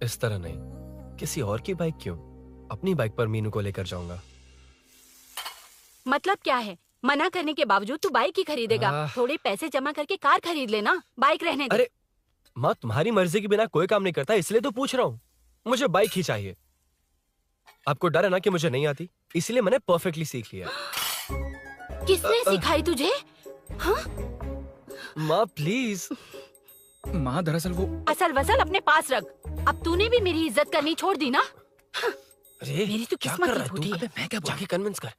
इस तरह नहीं, किसी और की बाइक क्यों, अपनी बाइक पर मीनू को लेकर जाऊंगा। मतलब क्या है? मना करने के बावजूद तू बाइक ही खरीदेगा? थोड़े पैसे जमा करके कार खरीद लेना, बाइक रहने दे। अरे माँ, तुम्हारी मर्जी के बिना कोई काम नहीं करता, इसलिए तो पूछ रहा हूँ। मुझे बाइक ही चाहिए। आपको डर है ना कि मुझे नहीं आती, इसलिए मैंने परफेक्टली सीख लिया। किसने सिखाई तुझे? हाँ? माँ प्लीज। माँ दरअसल वो असल वसल अपने पास रख। अब तूने भी मेरी इज्जत करनी छोड़ दी ना। अरे मेरी तो क्या किस्मत कर ही रहा है फूटी तू? है। मैं क्या जाके कन्विंस कर।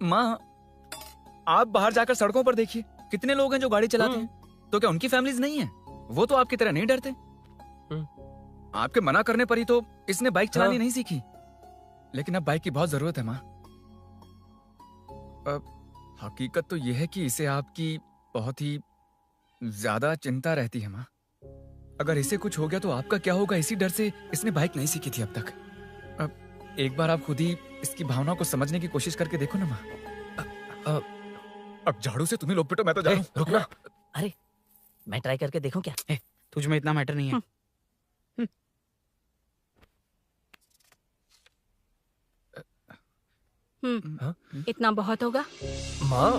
माँ, आप बाहर जाकर सड़कों पर देखिए, कितने लोग हैं जो गाड़ी चलाते हैं। तो क्या उनकी फैमिलीज नहीं है? वो तो आपकी तरह नहीं डरते। आपके मना करने पर ही तो इसने बाइक चलानी नहीं सीखी। लेकिन अब बाइक की बहुत जरूरत है माँ। हकीकत तो यह है कि इसे आपकी बहुत ही ज्यादा चिंता रहती है माँ। अगर इसे कुछ हो गया तो आपका क्या होगा, इसी डर से इसने बाइक नहीं सीखी थी अब तक। अब एक बार आप खुद ही इसकी भावना को समझने की कोशिश करके देखो ना माँ। अब झाड़ू से तुम्हें लोग पिटो, मैं तो जा रहा हूँ। रुकना। अरे मैं ट्राई करके देखूं क्या? तुझ में इतना मैटर नहीं है। इतना बहुत होगा। माँ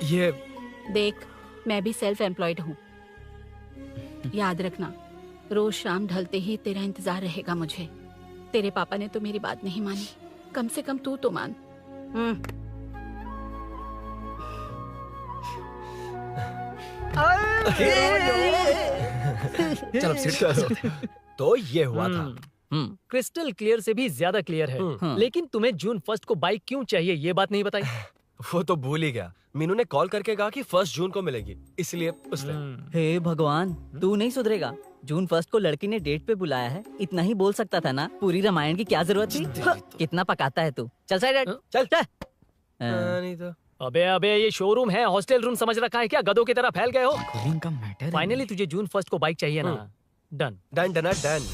ये देख, मैं भी सेल्फ एम्प्लॉयड हूँ। याद रखना, रोज शाम ढलते ही तेरा इंतजार रहेगा मुझे। तेरे पापा ने तो मेरी बात नहीं मानी, कम से कम तू तो मान। चलो चलो। तो ये हुआ था। क्रिस्टल क्लियर से भी ज्यादा क्लियर है। लेकिन तुम्हें जून 1 को बाइक क्यों चाहिए, ये बात नहीं बताई। वो तो भूल ही गया। मीनू ने कॉल करके कहा कि 1 जून को मिलेगी, इसलिए उसने। हे भगवान, तू नहीं सुधरेगा। जून 1 को लड़की ने डेट पे बुलाया है, इतना ही बोल सकता था ना। पूरी रामायण की क्या जरूरत थी? कितना पकाता है तू। चल साइड, चल चल। नहीं तो अबे ये शोरूम है, हॉस्टल रूम समझ रखा है क्या? गधों की तरह फैल गए हो। का मैटर। फाइनली तुझे जून 1 को बाइक चाहिए ना? Done done done done.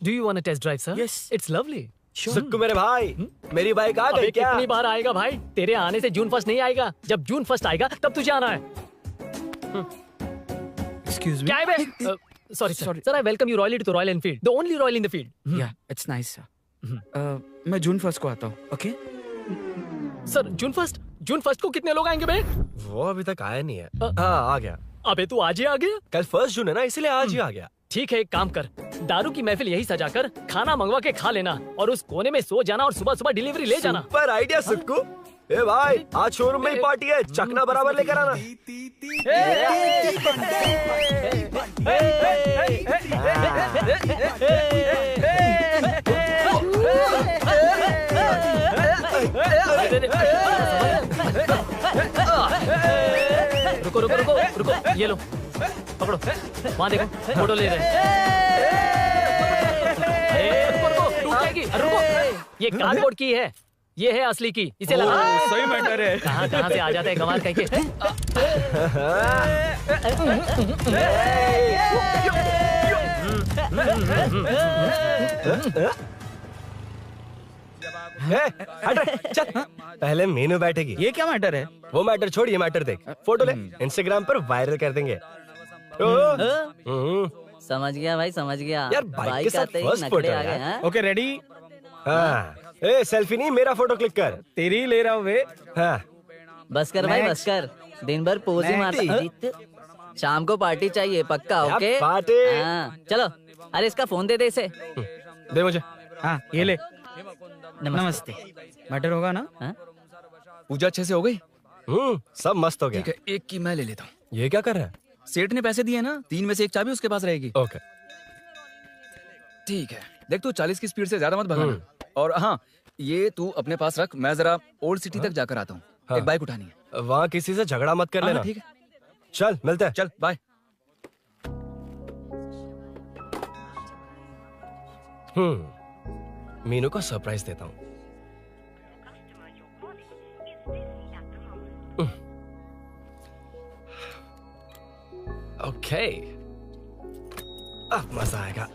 Do you want a test drive sir? Yes, it's lovely. Sukku मेरे भाई, मेरी बाइक आ गई क्या? कितनी बार आएगा भाई? तेरे आने से जून 1 नहीं आएगा। जब जून 1 आएगा तब तुझे आना है। Excuse me. क्या है बे? Sorry sir, I welcome you royally to Royal Enfield, the only Royal in the field. Yeah, it's nice sir. मैं जून 1 को आता हूँ, ओके? सर जून 1 को कितने लोग आएंगे बे? वो अभी तक आया नहीं है। हाँ आ गया। अबे तू आज ही आ गया? कल 1 जून है ना, इसलिए आज ही आ गया। ठीक है, एक काम कर, दारू की महफिल यही सजाकर खाना मंगवा के खा लेना और उस कोने में सो जाना और सुबह सुबह डिलीवरी ले जाना। पर आइडिया सुक्कू। ए भाई, आज शोरूम में ही पार्टी है, चकना बराबर लेकर आना। रुको रुको रुको रुको, ये लो पकड़ो, वहाँ देखो फोटो ले रहे हैं। रुको रुको, टूट जाएगी। रुको, ये कार्डबोर्ड की है, ये है असली की, इसे लगा। सही मैटर है। कहाँ कहाँ से आ जाते हैं कमाल कह के। चल पहले मीनू बैठेगी। ये क्या मैटर है? वो मैटर छोड़, ये मैटर देख। फोटो ले, इंस्टाग्राम पर वायरल कर देंगे। समझ गया भाई, समझ गया। यार बाइक के साथ फर्स्ट फोटो आ गए हैं। Okay ready? हाँ। ए सेल्फी नहीं, मेरा फोटो क्लिक कर। तेरी ही ले रहा हूँ वे। हाँ। बस कर भाई, बस कर। दिन भर पोज ही मारता। शाम को पार्टी चाहिए पक्का। Okay party. हाँ चलो। अरे इसका फोन दे इसे। दे मुझे। हाँ ये ले। नमस्ते। मैटर होगा ना? पूजा अच्छे से हो गई? सब मस्त हो गया। ठीक है, एक की मैं ले लेता हूँ। ये क्या कर रहा है? सेठ ने पैसे दिए ना, 3 में से 1 चाबी उसके पास रहेगी। ओके ठीक है। देख तू 40 की स्पीड से ज्यादा मत भगाना। और हाँ, ये तू अपने पास रख, मैं जरा ओल्ड सिटी तक जाकर आता हूँ। एक बाइक उठानी है। वहाँ किसी से झगड़ा मत कर लेना। ठीक है, चल मिलते हैं। चल बाय। मीनू को सरप्राइज देता हूँ। ओके, अब मजा आएगा।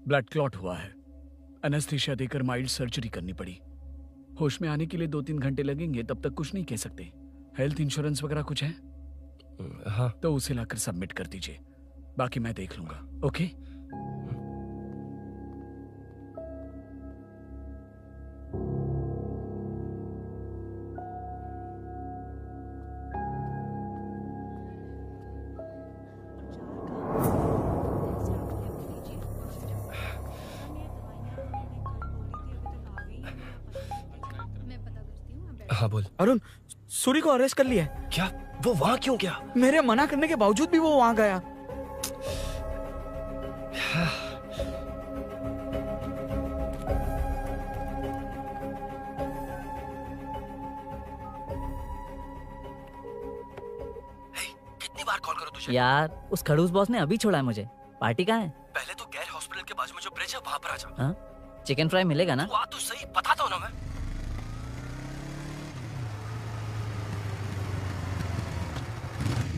ब्लड क्लॉट हुआ है। एनेस्थीसिया देकर माइल्ड सर्जरी करनी पड़ी। होश में आने के लिए 2-3 घंटे लगेंगे, तब तक कुछ नहीं कह सकते। हेल्थ इंश्योरेंस वगैरह कुछ है? हाँ। तो उसे लाकर सबमिट कर दीजिए, बाकी मैं देख लूंगा। ओके? हाँ बोल। अरुण, सूरी को अरेस्ट कर लिया है। क्या? वो वहाँ क्यों गया? मेरे मना करने के बावजूद भी वो वहाँ गया। कितनी बार कॉल करो तुझे? यार उस खड़ूस बॉस ने अभी छोड़ा है मुझे। पार्टी कहाँ है? पहले तो गैर हॉस्पिटल के बाजू में जो ब्रिज है वहाँ पर आ जा। हाँ? चिकन फ्राई मिलेगा ना? तो सही बताता हूँ ना मैं।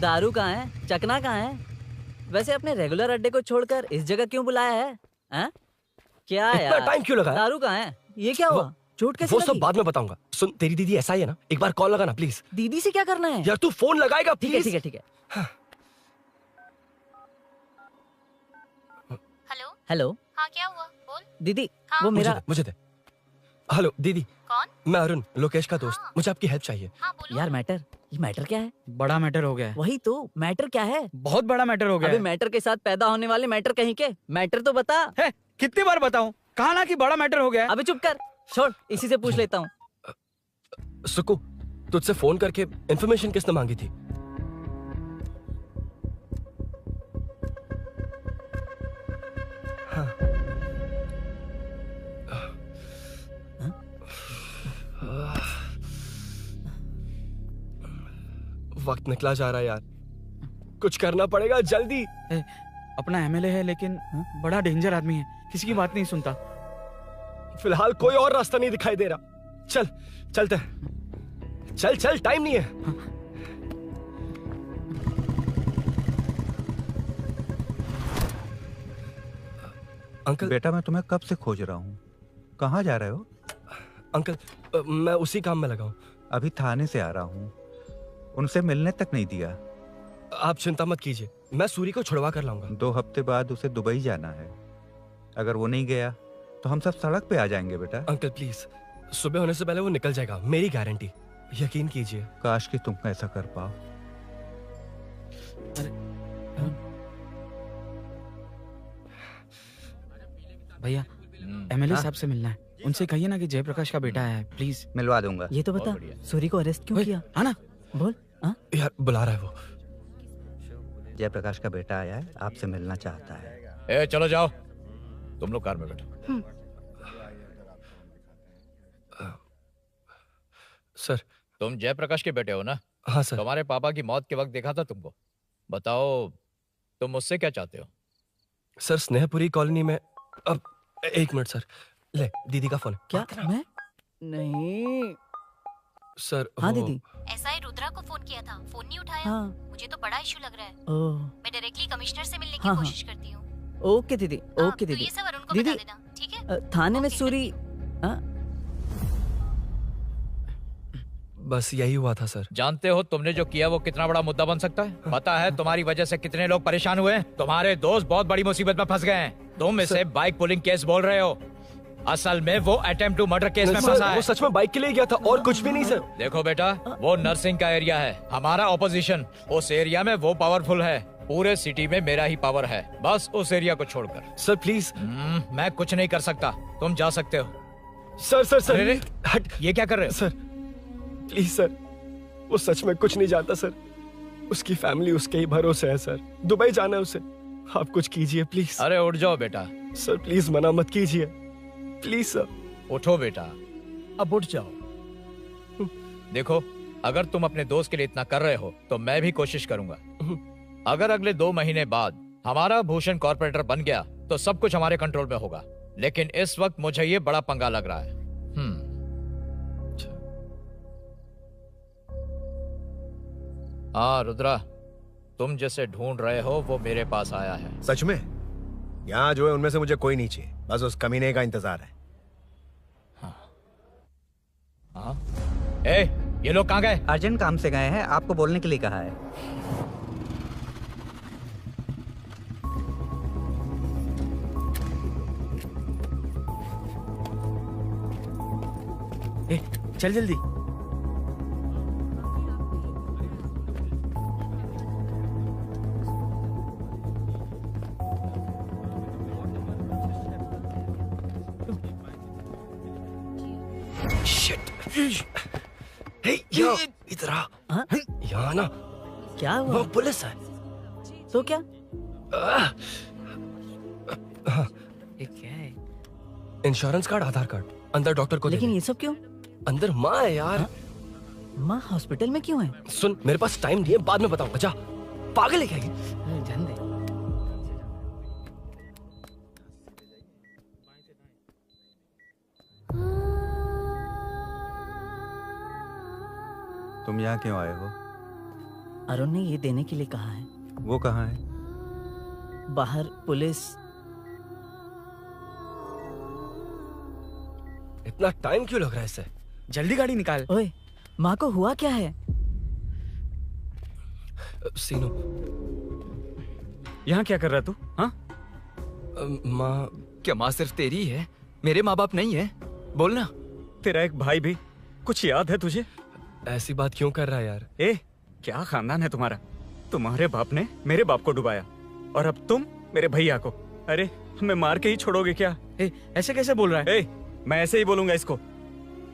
दारू कहाँ है? चकना कहाँ है? वैसे अपने रेगुलर अड्डे को छोड़कर इस जगह क्यों बुलाया है? हाँ? क्या यार? इतना टाइम क्यों लगा? दारू कहाँ है? ये क्या हुआ? चोट कैसे वो लगी? सब बाद में बताऊंगा। सुन, तेरी दीदी ऐसा ही है ना, एक बार कॉल लगाना प्लीज। दीदी से क्या करना है? यार तू फोन लगाएगा प्लीज? ठीक है ठीक है ठीक है। Hello hello. हाँ क्या हुआ? बोल। दीदी हाँ? वो मेरा मुझे दे। हेलो दीदी। कौन? मैं अरुण, लोकेश का दोस्त। मुझे आपकी हेल्प चाहिए। यार मैटर, ये मैटर क्या है? बड़ा मैटर हो गया है। वही तो मैटर क्या है? बहुत बड़ा मैटर हो गया अबे है। मैटर के साथ पैदा होने वाले मैटर कहीं के, मैटर तो बता। है, कितनी बार बताऊं? कहा ना कि बड़ा मैटर हो गया है। अबे चुप कर, छोड़, इसी से पूछ लेता हूँ। सुकू, तुझसे फोन करके इन्फॉर्मेशन किसने मांगी थी? हाँ। वक्त निकला जा रहा है यार, कुछ करना पड़ेगा जल्दी। अपना एमएलए है लेकिन बड़ा डेंजर आदमी है, किसी की बात नहीं सुनता। फिलहाल कोई और रास्ता नहीं दिखाई दे रहा। चल चलते हैं। चल चल, टाइम नहीं है। अंकल। बेटा मैं तुम्हें कब से खोज रहा हूँ, कहाँ जा रहे हो? अंकल मैं उसी काम में लगा हूँ। अभी थाने से आ रहा हूँ, उनसे मिलने तक नहीं दिया। आप चिंता मत कीजिए, मैं सूरी को छुड़वा कर लाऊंगा। 2 हफ्ते बाद उसे दुबई जाना है। अगर वो नहीं गया तो हम सब सड़क पे आ जाएंगे बेटा। अंकल प्लीज, सुबह होने से पहले वो निकल जाएगा, मेरी गारंटी, यकीन कीजिए। काश कि तुम ऐसा कर पाओ। भैया एमएलए साहब से मिलना है, उनसे कहिए ना कि जयप्रकाश का बेटा है, प्लीज। मिलवा दूंगा। ये तो बता, सूरी को अरेस्ट क्यों किया? आना बोल। यार बुला रहा है वो। जयप्रकाश का बेटा आया है, आपसे मिलना चाहता है। ए चलो जाओ, तुम लोग कार में बैठो। सर तुम जयप्रकाश के बेटे हो ना? हाँ सर। तुम्हारे पापा की मौत के वक्त देखा था तुमको। बताओ तुम मुझसे क्या चाहते हो? सर स्नेहपुरी कॉलोनी में, अब एक मिनट सर, ले दीदी का फोन। क्या? मैं नहीं सर। हाँ दीदी। एसआई रुद्रा को फोन किया था, फोन नहीं उठाया। हाँ। मुझे तो बड़ा इशू लग रहा है। ओह। मैं डायरेक्टली कमिश्नर से मिलने की हाँ, कोशिश करती हूँ। ओके दीदी, ओके तो दीदी। ये सब अरुण को दीदी, बता देना, ठीक है? थाने में सूरी। बस यही हुआ था सर। जानते हो तुमने जो किया वो कितना बड़ा मुद्दा बन सकता है? पता है तुम्हारी वजह से कितने लोग परेशान हुए हैं? तुम्हारे दोस्त बहुत बड़ी मुसीबत में फंस गए हैं। तुम इसे बाइक पुलिंग केस बोल रहे हो, असल में वो अटेम्प्ट टू मर्डर केस में फंसा है। वो सच में बाइक के लिए गया था और कुछ भी नहीं सर। देखो बेटा, वो नर्सिंग का एरिया है, हमारा ऑपोजिशन उस एरिया में वो पावरफुल है। पूरे सिटी में मेरा ही पावर है, बस उस एरिया को छोड़कर। Sir please. मैं कुछ नहीं कर सकता, तुम जा सकते हो। सर सर सर अरे, ये क्या कर रहे हो? सर प्लीज सर, वो सच में कुछ नहीं जानता सर। उसकी फैमिली उसके ही भरोसे है सर। दुबई जाना है उसे, आप कुछ कीजिए प्लीज। अरे उठ जाओ बेटा। सर प्लीज मना मत कीजिए प्लीज सर। उठो बेटा, अब उठ जाओ। देखो, अगर तुम अपने दोस्त के लिए इतना कर रहे हो तो मैं भी कोशिश करूंगा। अगर अगले 2 महीने बाद हमारा भूषण कॉर्पोरेटर बन गया तो सब कुछ हमारे कंट्रोल में होगा, लेकिन इस वक्त मुझे ये बड़ा पंगा लग रहा है। हाँ रुद्रा, तुम जैसे ढूंढ रहे हो वो मेरे पास आया है। सच में? यहाँ जो है उनमें से मुझे कोई नहीं चाहिए, बस उस कमीने का इंतजार है। हाँ। ए, ये लोग कहाँ गए? अर्जेंट काम से गए हैं, आपको बोलने के लिए कहा है। ए, चल जल्दी। इधर आ। यहाँ ना क्या हुआ? वो पुलिस है। तो क्या? ये क्या है? इंश्योरेंस कार्ड, आधार कार्ड, अंदर डॉक्टर को। लेकिन ये सब क्यों? अंदर माँ है यार। माँ हॉस्पिटल में क्यों है? सुन, मेरे पास टाइम नहीं है, बाद में बताऊंगा। जा, पागल है क्या ये? जान दे। तुम यहाँ क्यों आए हो? अरुण ने ये देने के लिए कहा है। वो कहाँ है? बाहर पुलिस। इतना टाइम क्यों लग रहा है इससे? जल्दी गाड़ी निकाल। ओए, माँ को हुआ क्या है? सीनू, यहाँ क्या कर रहा तू? हाँ? माँ। क्या माँ सिर्फ तेरी है? मेरे माँ बाप नहीं है? बोलना। तेरा एक भाई भी। कुछ याद है तुझे? ऐसी बात क्यों कर रहा है यार? ए, क्या खानदान है तुम्हारा? तुम्हारे बाप ने मेरे बाप को डुबाया और अब तुम मेरे भैया को। अरे हमें मार के ही छोड़ोगे क्या? ए, ऐसे कैसे बोल रहा है? ए, मैं ऐसे ही बोलूंगा इसको।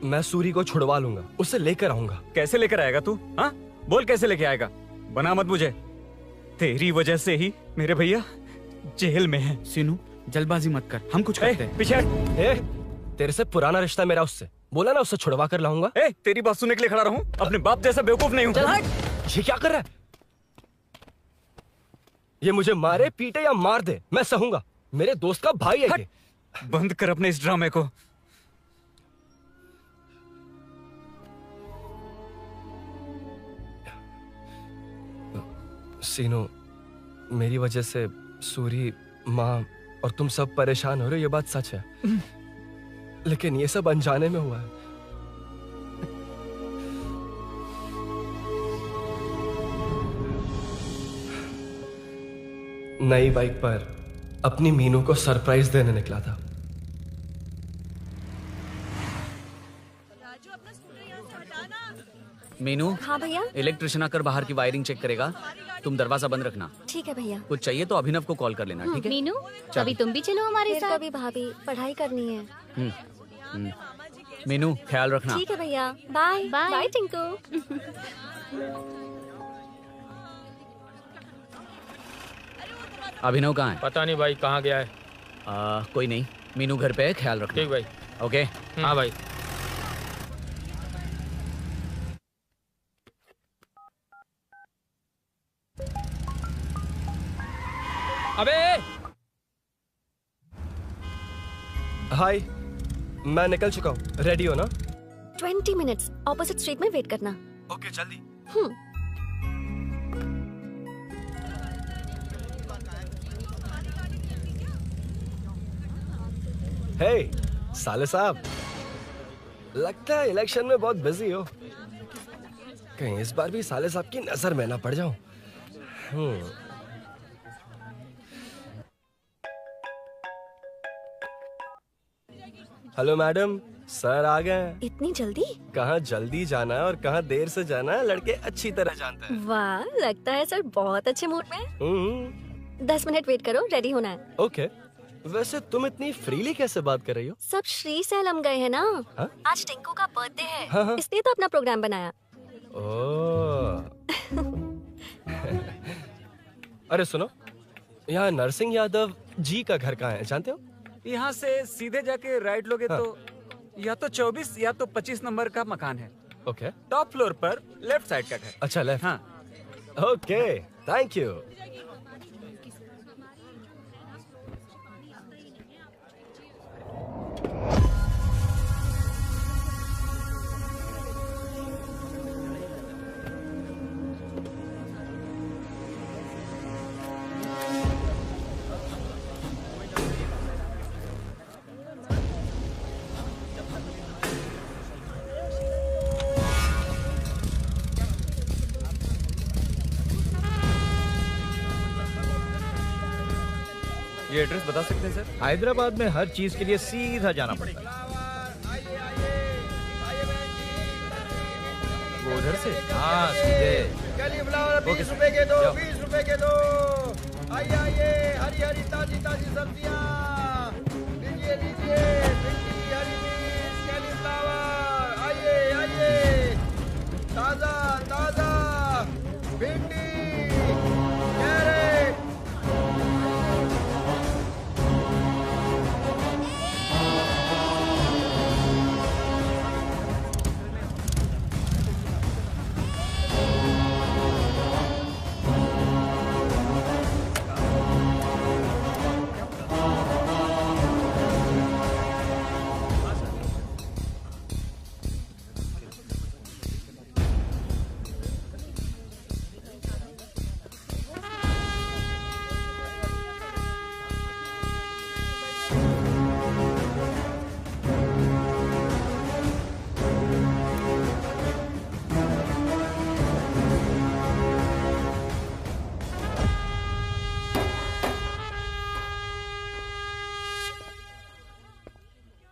मैं सूरी को छुड़वा लूंगा, उसे लेकर आऊंगा। कैसे लेकर आएगा तू? हाँ, बोल कैसे लेके आएगा? बना मत मुझे। तेरी वजह से ही मेरे भैया जेल में है। सीनू, जल्दबाजी मत कर, हम कुछ करते हैं। पीछे। तेरे से पुराना रिश्ता मेरा उससे। बोला ना, उससे छुड़वा कर लाऊंगा। ए, तेरी बात सुनने के लिए खड़ा रहूं? अपने बाप जैसा बेवकूफ नहीं हूं। चल हट। ये क्या कर रहा है? ये मुझे मारे, पीटे या मार दे, मैं सहूंगा। मेरे दोस्त का भाई है ये। बंद कर अपने इस ड्रामे को। सीनू, मेरी वजह से सूरी, माँ और तुम सब परेशान हो रहे हो, ये बात सच है। लेकिन ये सब अनजाने में हुआ है। नई बाइक पर अपनी मीनू को सरप्राइज देने निकला था। मीनू। हाँ भैया। इलेक्ट्रिशियन आकर बाहर की वायरिंग चेक करेगा, तुम दरवाजा बंद रखना। ठीक है भैया। कुछ चाहिए तो अभिनव को कॉल कर लेना, ठीक है? मीनू, कभी तुम भी चलो हमारे फिर साथ। कभी भाभी, पढ़ाई करनी है। मीनू ख्याल रखना। ठीक है भैया, बाय बाय। बाय टिंकू। अभिनव कहाँ है? पता नहीं भाई, कहाँ गया है। कोई नहीं, मीनू घर पे है, ख्याल रखना। ठीक भाई। ओके। हाँ भाई। अबे हाय, मैं निकल चुका हूँ, रेडी हो ना? 20 मिनट्स ऑपोजिट स्ट्रीट में वेट करना। ओके, जल्दी। हे साले साहब, लगता है इलेक्शन में बहुत बिजी हो। कहीं इस बार भी साले साहब की नजर में ना पड़ जाऊं। हेलो मैडम, सर आ गए हैं। इतनी जल्दी? कहाँ जल्दी जाना है और कहाँ देर से जाना है लड़के अच्छी तरह जानते हैं। वाह, लगता है सर बहुत अच्छे मूड में हैं। 10 मिनट वेट करो, रेडी होना है। ओके। वैसे तुम इतनी फ्रीली कैसे बात कर रही हो? सब श्री सैलम गए हैं ना। हाँ? आज टिंकू का बर्थडे है, हाँ। इसलिए तो अपना प्रोग्राम बनाया। ओह। अरे सुनो, यहाँ नरसिंह यादव जी का घर कहाँ है, जानते हो? यहाँ से सीधे जाके राइट लोगे तो या तो 24 या तो 25 नंबर का मकान है। ओके। टॉप फ्लोर पर लेफ्ट साइड का घर। अच्छा, लेफ्ट। हाँ। Okay, thank you. ये एड्रेस बता सकते हैं सर? हैदराबाद में हर चीज के लिए सीधा जाना पड़ता है। वो उधर से? हाँ, सीधे। कैलीफ्लावर 20 रुपए के दो, 20 रुपए के दो। आइए आइए, हरी हरी ताजी ताजी सब्जियाँ लीजिए लीजिए। भिंडी, हरी मिर्च, कैलीफ्लावर, आइए आइए। ताजा ताजा भिंडी, कैरेट।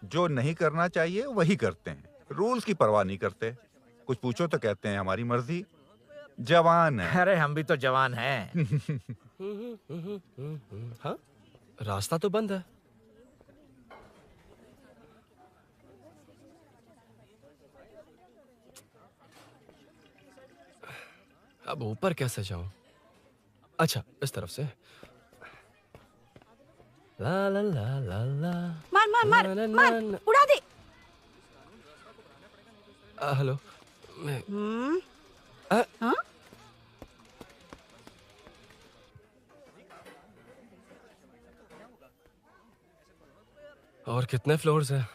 जो नहीं करना चाहिए वही करते हैं, रूल्स की परवाह नहीं करते। कुछ पूछो तो कहते हैं हमारी मर्जी। जवान है। अरे हम भी तो जवान हैं। हाँ, रास्ता तो बंद है। अब ऊपर कैसे जाऊं? अच्छा, इस तरफ से। ला ला ला ला ला। मार मार मार मार, उड़ा दे। हेलो, मैं हाँ? और कितने फ्लोर्स हैं?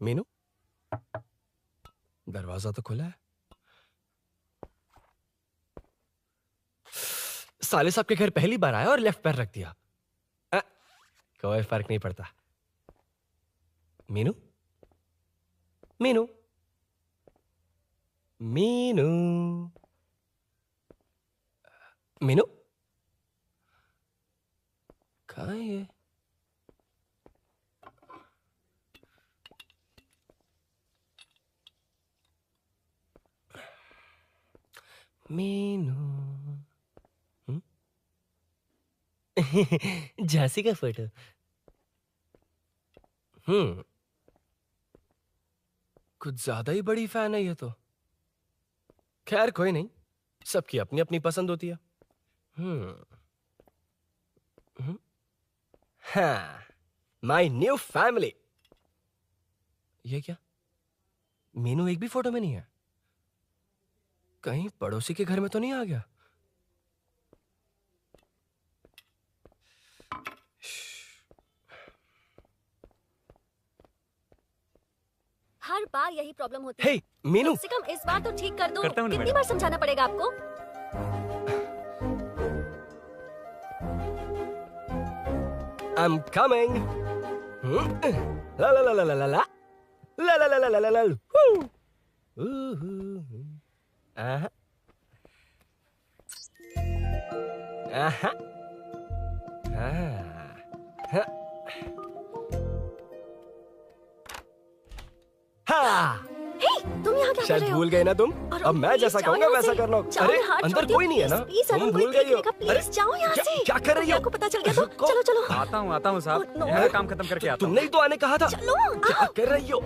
मीनू, दरवाजा तो खुला है। साले साहब के घर पहली बार आया और लेफ्ट पैर रख दिया। कोई फर्क नहीं पड़ता। मीनू, मीनू, मीनू, मीनू। कहाँ है ये? मीनू। झांसी का फोटो। कुछ ज्यादा ही बड़ी फैन है ये तो। खैर कोई नहीं, सबकी अपनी अपनी पसंद होती है। हाँ, माय न्यू फैमिली। ये क्या? मीनू एक भी फोटो में नहीं है। कहीं पड़ोसी के घर में तो नहीं आ गया? हर बार यही प्रॉब्लम होती है। हे, मीनू। कम से कम इस बार तो ठीक कर दो। करता हूँ ना कितनी मैडम। बार समझाना पड़ेगा आपको? I'm coming. La la la la la la la. La la la la la la la. Woo. Aha. Aha. Ah. हाँ। हे, तुम यहाँ क्या कर शायद रहे हो? भूल गए ना तुम? अब मैं जैसा कहूँगा वैसा करना। अरे अंदर कोई नहीं है ना? तुम भूल गई हो? अरे जाओ यहाँ से। क्या कर रही हो? आपको पता चल गया तो चलो चलो। आता हूँ साहब, मेरा काम खत्म करके आता हूँ। तुमने ही तो आने कहा था। चलो। क्या कर रही हो?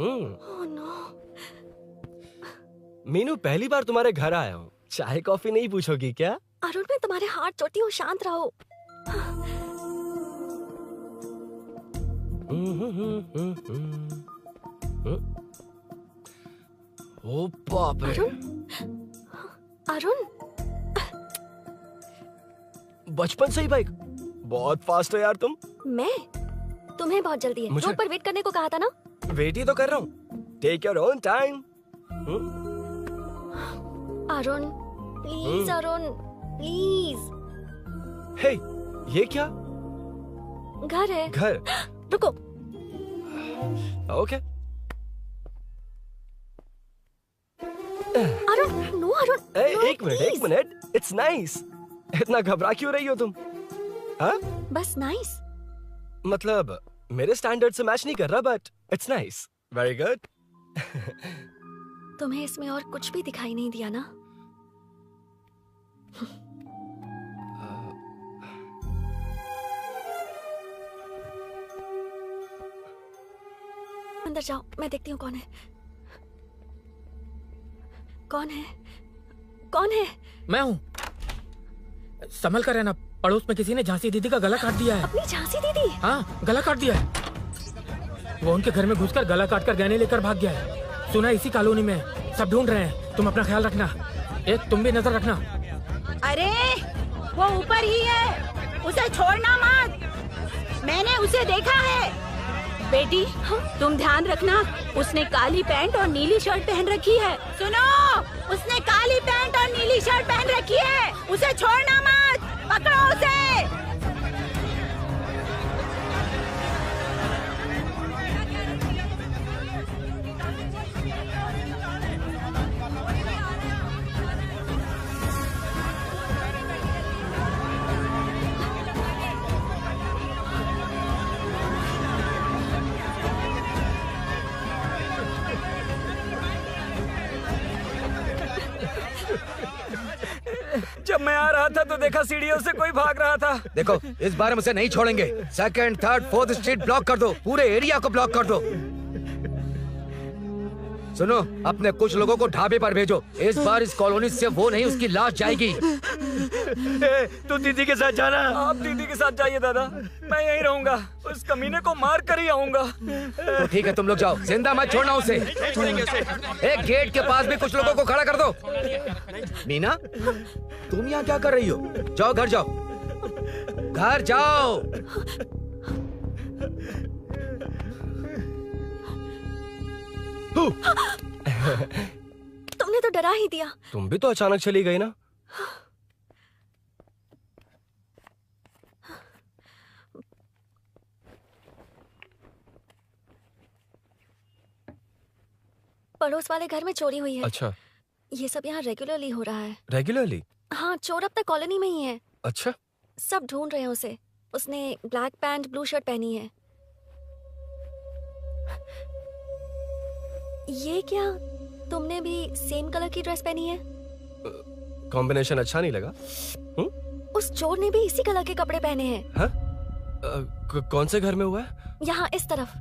Oh no. मीनू, पहली बार तुम्हारे घर आया हूँ। चाय कॉफी नहीं पूछोगी क्या? अरुण, मैं तुम्हारे हाथ चोटी हूँ, शांत रहो। ओ बाप रे। अरुण, बचपन से ही बाइक। बहुत फास्ट हो यार तुम। मैं? तुम्हें बहुत जल्दी है। मुझे- रोड पर वेट करने को कहा था ना? वेट ही तो कर रहा हूँ। Take your own time. Arun, please Arun, please. Hey, ये क्या? घर है। घर? रुको। ओके। अरुण, नो अरुण। एक मिनट। It's nice. इतना घबरा क्यों रही हो तुम? हाँ? बस नाइस। मतलब मेरे स्टैंडर्ड से मैच नहीं कर रहा, but it's nice. Very good. तुम्हें इसमें और कुछ भी दिखाई नहीं दिया ना? अंदर जाओ, मैं देखती हूँ कौन है। कौन है? कौन है? मैं हूँ। संभल कर रहना, पड़ोस में किसी ने झांसी दीदी का गला काट दिया है। अपनी झांसी दीदी? हाँ, गला काट दिया है। वो उनके घर में घुसकर गला काट कर गहने लेकर भाग गया है। सुना इसी कॉलोनी में, सब ढूंढ रहे हैं। तुम अपना ख्याल रखना। तुम भी नजर रखना। अरे वो ऊपर ही है, उसे छोड़ना मत। मैंने उसे देखा है। बेटी, तुम ध्यान रखना, उसने काली पैंट और नीली शर्ट पहन रखी है। सुनो, उसने काली पैंट और नीली शर्ट पहन रखी है। उसे छोड़ना मत, पकड़ो उसे। जब मैं आ रहा था तो देखा सीढ़ियों से कोई भाग रहा था। देखो, इस बार मुझे नहीं छोड़ेंगे। Second, third, fourth street block कर दो। पूरे एरिया को ब्लॉक कर दो। सुनो, अपने कुछ लोगों को ढाबे पर भेजो। इस बार इस कॉलोनी से वो नहीं, उसकी लाश जाएगी। तू दीदी के साथ जाना। आप दीदी के साथ जाइए दादा, मैं यहीं रहूंगा। उस कमीने को मार कर ही आऊंगा। तो ठीक है, तुम लोग जाओ, जिंदा मत छोड़ना उसे। एक गेट के पास भी कुछ लोगों को खड़ा कर दो। मीना, तुम यहाँ क्या कर रही हो? जाओ घर जाओ, घर जाओ। तुमने तो डरा ही दिया। तुम भी तो अचानक चली गई ना। पड़ोस वाले घर में चोरी हुई है। अच्छा। ये सब यहाँ रेगुलरली हो रहा है। रेगुलरली? हाँ, चोर अब तक कॉलोनी में ही है। अच्छा। सब ढूंढ रहे हैं उसे। उसने ब्लैक पैंट ब्लू शर्ट पहनी है। ये क्या, तुमने भी सेम कलर की ड्रेस पहनी है? कॉम्बिनेशन अच्छा नहीं लगा? उस चोर ने भी इसी कलर के कपड़े पहने हैं। हाँ? कौन से घर में हुआ है? यहाँ इस तरफ,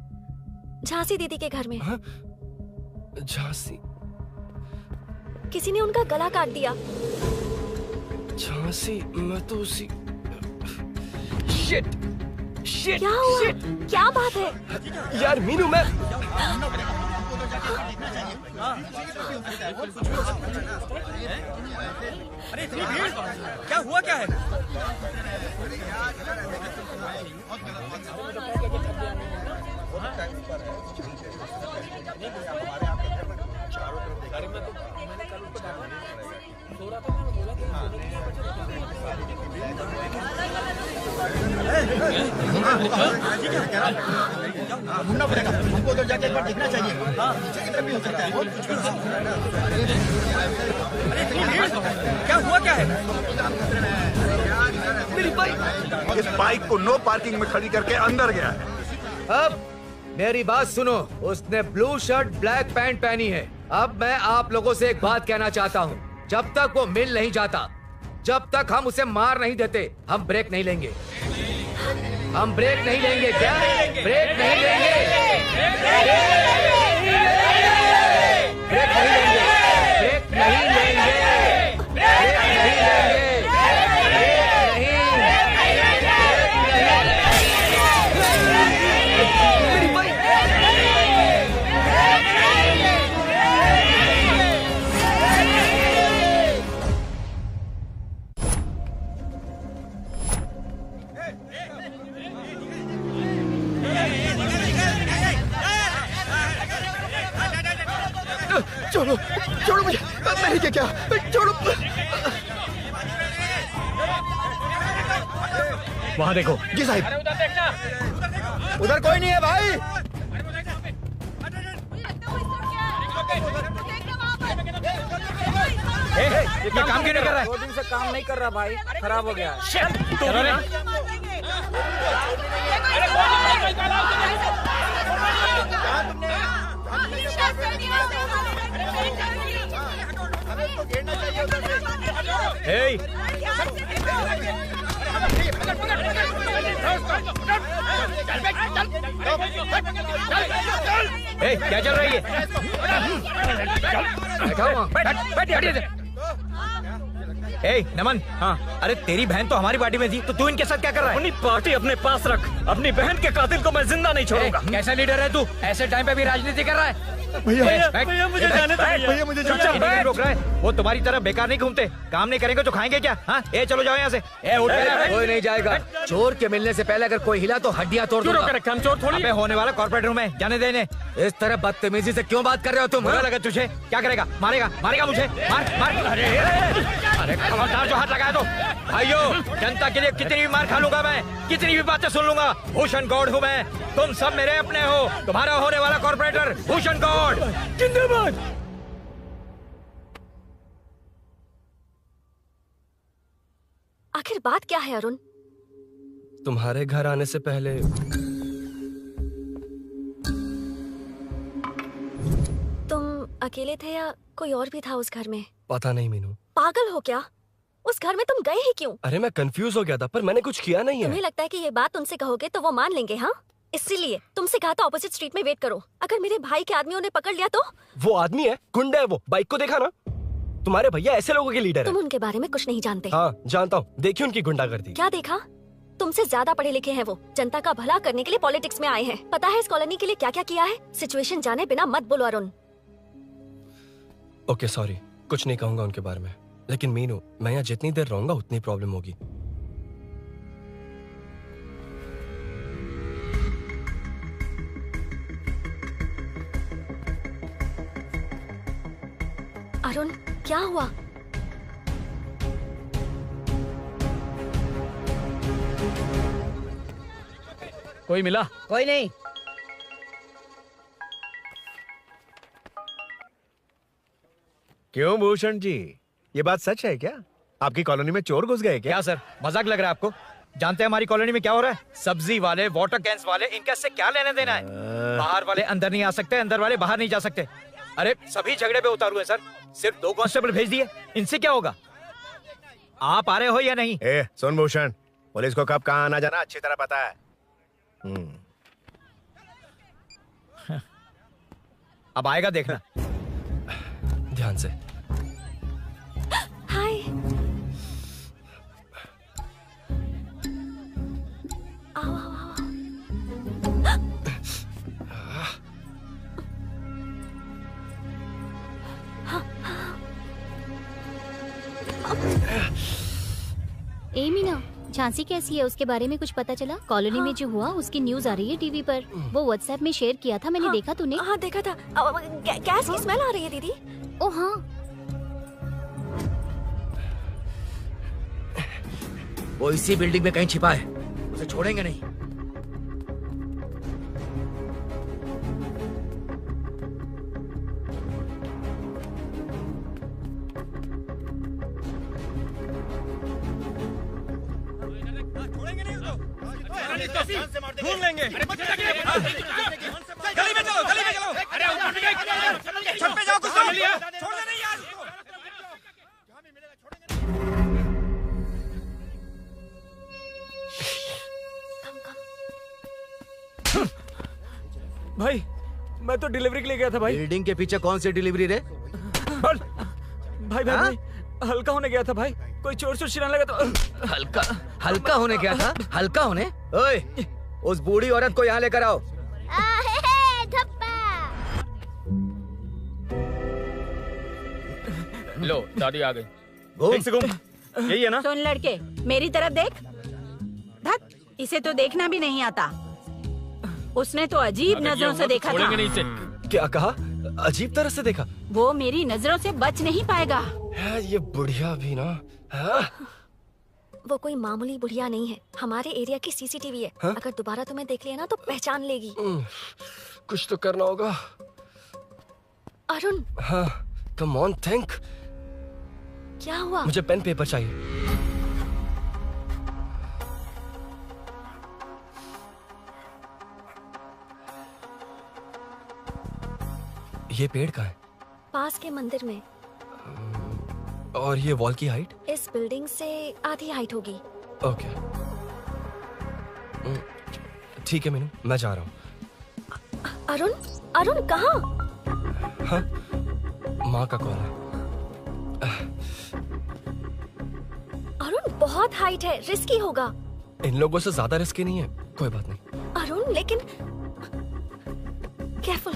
झांसी दीदी के घर में। हाँ? झांसी? किसी ने उनका गला काट दिया। झांसी? मैं तो उसी... शिट! शिट! क्या हुआ? शिट! क्या बात है? यार मीनू, मैं... अरे क्या हुआ, क्या है? ढूंढना पड़ेगा हमको, उधर जाके एक बार देखना चाहिए। हाँ, इधर भी हो सकता है। क्या हुआ, क्या है? मेरी बाइक, इस बाइक को नो पार्किंग में खड़ी करके अंदर गया है। अब मेरी बात सुनो, उसने ब्लू शर्ट ब्लैक पैंट पहनी है। अब मैं आप लोगों से एक बात कहना चाहता हूँ, जब तक वो मिल नहीं जाता, जब तक हम उसे मार नहीं देते, हम ब्रेक नहीं लेंगे। हम ब्रेक नहीं लेंगे। क्या ब्रेक नहीं लेंगे? ब्रेक नहीं लेंगे। ब्रेक नहीं लेंगे। ब्रेक नहीं लेंगे। मेरी बाइक। छोड़ो, छोड़ो मुझे, मैंने क्या, छोड़ो। वहाँ देखो। जी साहब। उधर कोई नहीं है भाई। ये काम क्यों नहीं कर रहा है? 2 दिन से काम नहीं कर रहा भाई, खराब हो गया। चलो रे। Hey! Hey, क्या चल रही है? Hey, नमन। हाँ। अरे तेरी बहन तो हमारी पार्टी में थी, तो तू इनके साथ क्या कर रहा है? अपनी पार्टी अपने पास रख। अपनी बहन के कातिल को मैं जिंदा नहीं छोड़ूंगा। कैसा लीडर है तू? ऐसे टाइम पे भी राजनीति कर रहा है? भैया मुझे जाने दो भैया, मुझे नहीं रोक रहा है। वो तुम्हारी तरह बेकार नहीं घूमते। काम नहीं करेंगे तो खाएंगे क्या? हाँ, ए चलो जाओ यहाँ से। ए उठ के कोई नहीं जाएगा। चोर के मिलने से पहले अगर कोई हिला तो हड्डियां तोड़ दूंगा। हम चोर थोड़ी। अबे होने वाला कॉर्पोरेट रूम है, जाने देने। इस तरह बदतमीजी से क्यों बात कर रहे हो तुम? बुरा लगा तुझे? क्या करेगा? मारेगा? मारेगा मुझे? मार मार। अरे खबरदार जो हाथ लगाया तो। भाइयों, जनता के लिए कितनी भी मार खा लूंगा मैं, कितनी भी बातें सुन लूंगा। भूषण गौड़ हूँ मैं। तुम सब मेरे अपने हो। तुम्हारा होने वाला कॉर्पोरेटर भूषण गौड़। जिंदाबाद। आखिर बात क्या है अरुण? तुम्हारे घर आने से पहले तुम अकेले थे या कोई और भी था उस घर में? पता नहीं मीनू। पागल हो क्या? उस घर में तुम गए ही क्यों? अरे मैं कंफ्यूज हो गया था, पर मैंने कुछ किया नहीं है। तुम्हें लगता है कि ये बात उनसे कहोगे तो वो मान लेंगे? हाँ, इसीलिए तुमसे कहा था ऑपोजिट स्ट्रीट में वेट करो। अगर मेरे भाई के आदमियों ने पकड़ लिया तो? वो आदमी है, गुंडा है वो। बाइक को देखा ना? तुम्हारे भैया ऐसे लोगों के लीडर तुम है। उनके बारे में कुछ नहीं जानते। हाँ जानता हूँ, देखी उनकी गुंडागर्दी। क्या देखा? तुमसे ज्यादा पढ़े लिखे हैं वो। जनता का भला करने के लिए पॉलिटिक्स में आए हैं। पता है इस कॉलोनी के लिए क्या क्या किया है? सिचुएशन जाने बिना मत बोलो अरुण। ओके सॉरी, कुछ नहीं कहूंगा उनके बारे में। लेकिन मीनू, मैं यहाँ जितनी देर रहूंगा उतनी प्रॉब्लम होगी। अरुण, क्या हुआ? कोई मिला? कोई नहीं। क्यों भूषण जी, ये बात सच है क्या? आपकी कॉलोनी में चोर घुस गए क्या सर, मजाक लग रहा है आपको? जानते हैं हमारी कॉलोनी में क्या हो रहा है? सब्जी वाले, वाटर कैंस वाले, इनका इससे क्या लेना देना है? बाहर वाले अंदर नहीं आ सकते, अंदर वाले बाहर नहीं जा सकते। अरे सभी झगड़े पे उतारू है सर, सिर्फ 2 कांस्टेबल भेज दिए, इनसे क्या होगा? आप आ रहे हो या नहीं? सुन भूषण, पुलिस को कब कहाँ आना जाना अच्छी तरह पता है। अब आएगा देखना। ध्यान से। हाय। आओ आओ आओ। ए मीना, झांसी कैसी है, उसके बारे में कुछ पता चला? कॉलोनी में जो हुआ उसकी न्यूज आ रही है टीवी पर। वो व्हाट्सएप में शेयर किया था, मैंने देखा तूने? हाँ देखा था। गैस की स्मेल आ रही है दीदी। ओ हाँ। वो इसी बिल्डिंग में कहीं छिपा है, उसे छोड़ेंगे नहीं। ढूंढ लेंगे। गली में चलो, गली में चलो। अरे छत पे जाओ, कुछ छोड़ दे नहीं यार। भाई मैं तो डिलीवरी के लिए गया था भाई। बिल्डिंग के पीछे कौन सी डिलीवरी रे? भाई भाई हल्का होने गया था भाई, कोई चोर चोर चिल्लाने लगा तो। हल्का होने गया था? हल्का होने? ओए, उस बूढ़ी औरत को यहाँ लेकर आओ। लो दादी आ गई। घूम से घूम। यही है ना? सुन लड़के, मेरी तरफ देख। धत, इसे तो देखना भी नहीं आता। उसने तो अजीब नजरों से देखा था। नहीं इसे। क्या कहा? अजीब तरह से देखा? वो मेरी नजरों से बच नहीं पाएगा। ये बुढ़िया भी ना। वो कोई मामूली बुढ़िया नहीं है, हमारे एरिया की सीसीटीवी है। हाँ? अगर दोबारा तुम्हें देख लिया ना तो पहचान लेगी। कुछ तो करना होगा। अरुण। हाँ, कम ऑन थिंक। क्या हुआ? मुझे पेन पेपर चाहिए। ये पेड़ कहाँ है? पास के मंदिर में। और ये वॉल की हाइट? इस बिल्डिंग से आधी हाइट होगी। ओके, ठीक है मीनू, मैं जा रहा हूँ। अरुण, अरुण कहाँ? हाँ, माँ का कॉल है। अरुण बहुत हाइट है, रिस्की होगा। इन लोगों से ज्यादा रिस्की नहीं है, कोई बात नहीं। अरुण लेकिन केयरफुल,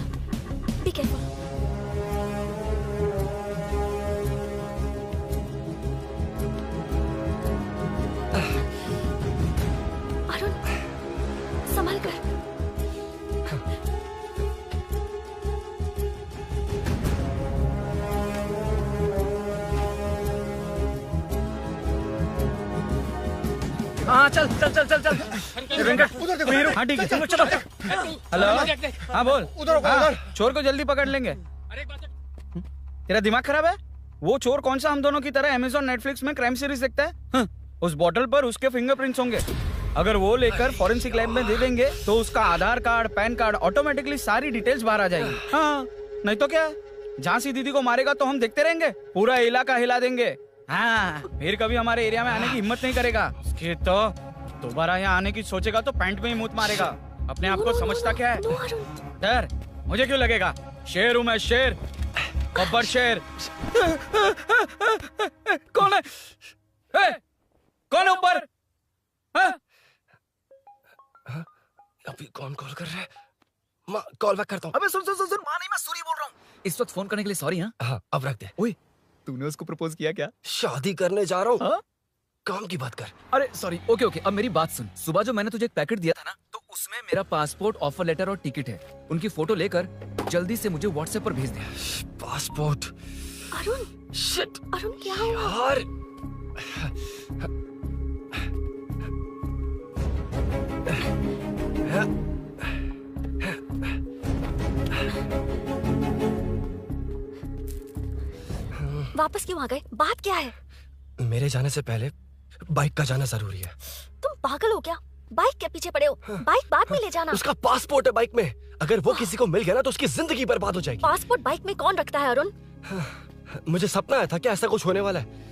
बी केयरफुल। अरुण संभल कर। हाँ चल चल चल चल चल वेंकट उधर देखो। हाँ ठीक है चलो चलो। हेलो हाँ बोल। उधर चोर को जल्दी पकड़ लेंगे। तेरा दिमाग खराब है? वो चोर कौन सा हम दोनों की तरह अमेज़न नेटफ्लिक्स में क्राइम सीरीज देखता है? उस बॉटल पर उसके फिंगरप्रिंट्स होंगे। अगर वो लेकर फॉरेंसिक लैब में दे देंगे तो उसका आधार कार्ड, पैन कार्ड, ऑटोमेटिकली सारी डिटेल्स बाहर आ जाएंगी। हाँ नहीं तो क्या, झांसी दीदी को मारेगा तो हम देखते रहेंगे, पूरा इलाका हिला देंगे। हाँ फिर कभी हमारे एरिया में आने की हिम्मत नहीं करेगा। उसके तो दोबारा यहाँ आने की सोचेगा तो पैंट में ही मूत मारेगा। अपने आप को समझता क्या है? डर मुझे क्यों लगेगा? शेर हूँ मैं, शेर, गब्बर शेर। कौन है? कौन है ऊपर? अभी कौन कॉल कर रहा है? माँ कॉल बैक करता हूँ। अबे सुन सुन सुन सुन, माँ नहीं, मैं सूरी बोल रहा हूँ। इस वक्त फोन करने के लिए सॉरी। हाँ अब रख दे। ओए तूने उसको प्रपोज किया क्या? शादी करने जा रहा हूँ। काम की बात कर। अरे सॉरी, ओके ओके, अब मेरी बात सुन। सुबह जो मैंने तुझे एक पैकेट दिया था ना, तो उसमें मेरा पासपोर्ट, ऑफर लेटर और टिकट है। उनकी फोटो लेकर जल्दी से मुझे व्हाट्सएप पर भेज दे। पासपोर्ट? अरुण शिट, अरुण क्या हुआ? यार वापस क्यों आ गए? बात क्या है? मेरे जाने से पहले बाइक का जाना जरूरी है। तुम पागल हो क्या? बाइक के पीछे पड़े हो? बाइक बाद में ले जाना। उसका पासपोर्ट है बाइक में, अगर वो किसी को मिल गया ना तो उसकी जिंदगी बर्बाद हो जाएगी। पासपोर्ट बाइक में कौन रखता है अरुण? मुझे सपना आया था कि ऐसा कुछ होने वाला है।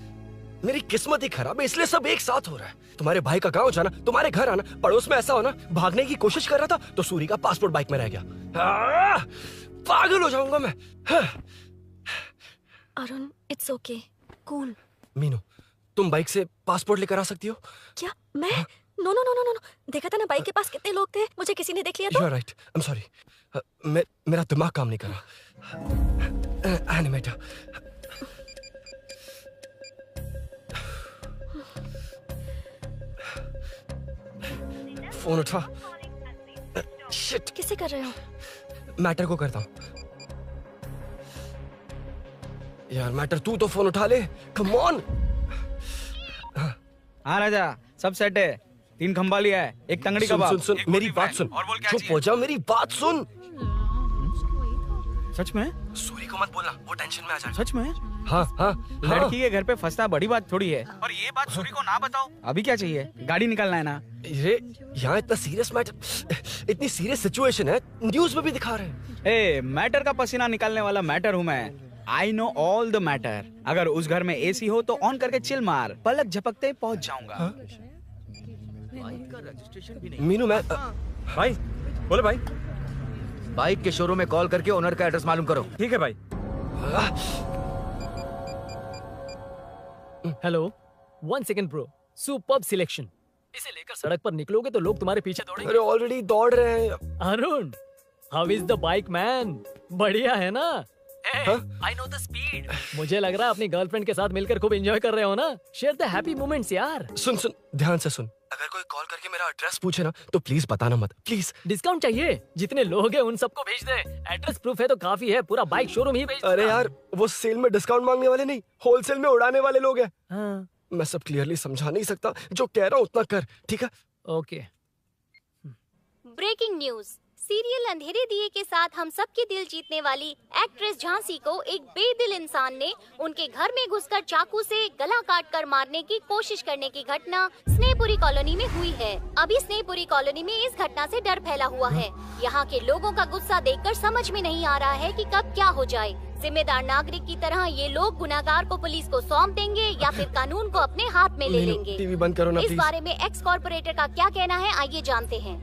मेरी किस्मत ही खराब है, इसलिए सब एक साथ हो रहा है। तुम्हारे भाई का गांव जाना, तुम्हारे घर आना, पड़ोस में ऐसा होना, भागने की कोशिश कर रहा था तो सूरी का पासपोर्ट बाइक में रह गया। पागल हो जाऊंगा मैं। Arun, it's okay, cool. Meenu, तुम बाइक से पासपोर्ट लेकर आ सकती हो? क्या मैं? No no no no no, देखा था ना बाइक के पास कितने लोग थे, मुझे किसी ने देख लिया तो। You are right. I'm sorry. मेरा दिमाग काम नहीं कर रहा। एनिमेटर। फोन उठा। शिट। किसे कर रहे हो? मैटर को करता हूँ। यार मैटर, तू तो फोन उठा ले। Come on. हाँ राजा, सब सेट है। 3 खंबा लिया है, एक तंगड़ी कबाब। सुन सुन मेरी बात सुन। चुप हो जा, मेरी बात सुन। सच में? सूरी को मत बोलना, वो टेंशन में आ जाए। सच में? हाँ हाँ। लड़की के घर पे फंसना बड़ी बात थोड़ी है। और ये बात सूरी को ना बताओ। अभी क्या चाहिए? गाड़ी निकालना है ना? ये यहाँ इतना सीरियस मैटर, इतनी सीरियस सिचुएशन है, न्यूज में भी दिखा रहे हैं। ए, मैटर का पसीना निकालने वाला मैटर हूँ मैं। I know all the matter. अगर उस घर में एसी हो तो ऑन करके चिल मार, पलक झपकते ही पहुंच जाऊंगा। मीनू, मैं भाई बोले भाई, बाइक के शोरूम में कॉल करके ओनर का एड्रेस मालूम करो। ठीक है भाई। Hello, 1 second bro, superb selection. इसे लेकर सड़क पर निकलोगे तो लोग तुम्हारे पीछे दौड़ेंगे। अरे ऑलरेडी दौड़ रहे हैं। Arun, how is the bike man? बढ़िया है ना? I know the speed. मुझे लग रहा है अपनी गर्लफ्रेंड के साथ मिलकर खूब एंजॉय कर रहे हो ना? शेयर द हैप्पी मोमेंट्स यार। सुन सुन, ध्यान से सुन। अगर कोई कॉल करके मेरा एड्रेस पूछे ना तो प्लीज बताना मत, प्लीज। डिस्काउंट चाहिए? जितने लोग हैं उन सबको भेज दे। एड्रेस प्रूफ है तो काफी है, पूरा बाइक शोरूम ही भेज। अरे यार, वो सेल में डिस्काउंट मांगने वाले नहीं, होलसेल में उड़ाने वाले लोग हैं। हाँ। मैं सब क्लियरली समझा नहीं सकता, जो कह रहा हूँ उतना कर, ठीक है? ओके। Breaking news. सीरियल अंधेरे दिए के साथ हम सबके दिल जीतने वाली एक्ट्रेस झांसी को एक बेदिल इंसान ने उनके घर में घुसकर चाकू से गला काटकर मारने की कोशिश करने की घटना स्नेहपुरी कॉलोनी में हुई है। अभी स्नेहपुरी कॉलोनी में इस घटना से डर फैला हुआ है। यहाँ के लोगों का गुस्सा देखकर समझ में नहीं आ रहा है कि कब क्या हो जाए। जिम्मेदार नागरिक की तरह ये लोग गुनाहगार को पुलिस को सौंप देंगे या फिर कानून को अपने हाथ में ले लेंगे। टीवी बंद करो ना इस प्लीज। बारे में एक्स कॉर्पोरेटर का क्या कहना है, आइए जानते हैं।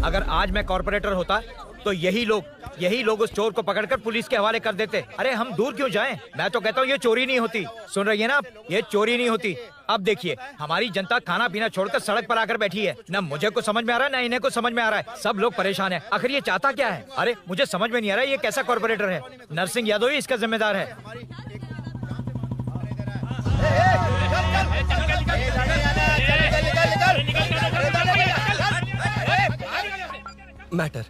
अगर आज मैं कॉर्पोरेटर होता तो यही लोग उस चोर को पकड़कर पुलिस के हवाले कर देते। अरे हम दूर क्यों जाएं? मैं तो कहता हूँ ये चोरी नहीं होती। सुन रही है ना आप? ये चोरी नहीं होती। अब देखिए, हमारी जनता खाना पीना छोड़कर सड़क पर आकर बैठी है। न मुझे को समझ में आ रहा है, न इन्हें को समझ में आ रहा है। सब लोग परेशान हैं। आखिर ये चाहता क्या है? अरे मुझे समझ में नहीं आ रहा है ये कैसा कॉर्पोरेटर है। नरसिंह यादव ही इसका जिम्मेदार है। मैटर।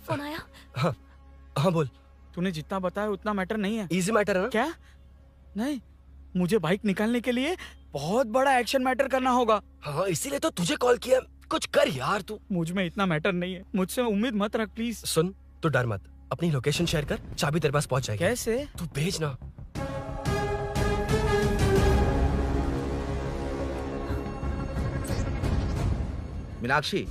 फोन आया? हाँ हाँ बोल। तूने जितना बताया उतना मैटर नहीं है। इजी मैटर है ना? क्या? नहीं, मुझे बाइक निकालने के लिए बहुत बड़ा एक्शन मैटर करना होगा। हाँ, इसीलिए तो तुझे कॉल किया। कुछ कर यार तू। मुझ में इतना मैटर नहीं है, मुझसे उम्मीद मत रख प्लीज। सुन, तू डर मत, अपनी लोकेशन शेयर कर, चाबी तेरे पास पहुंच जाएगी। कैसे? तू भेज ना। मीनाक्षी,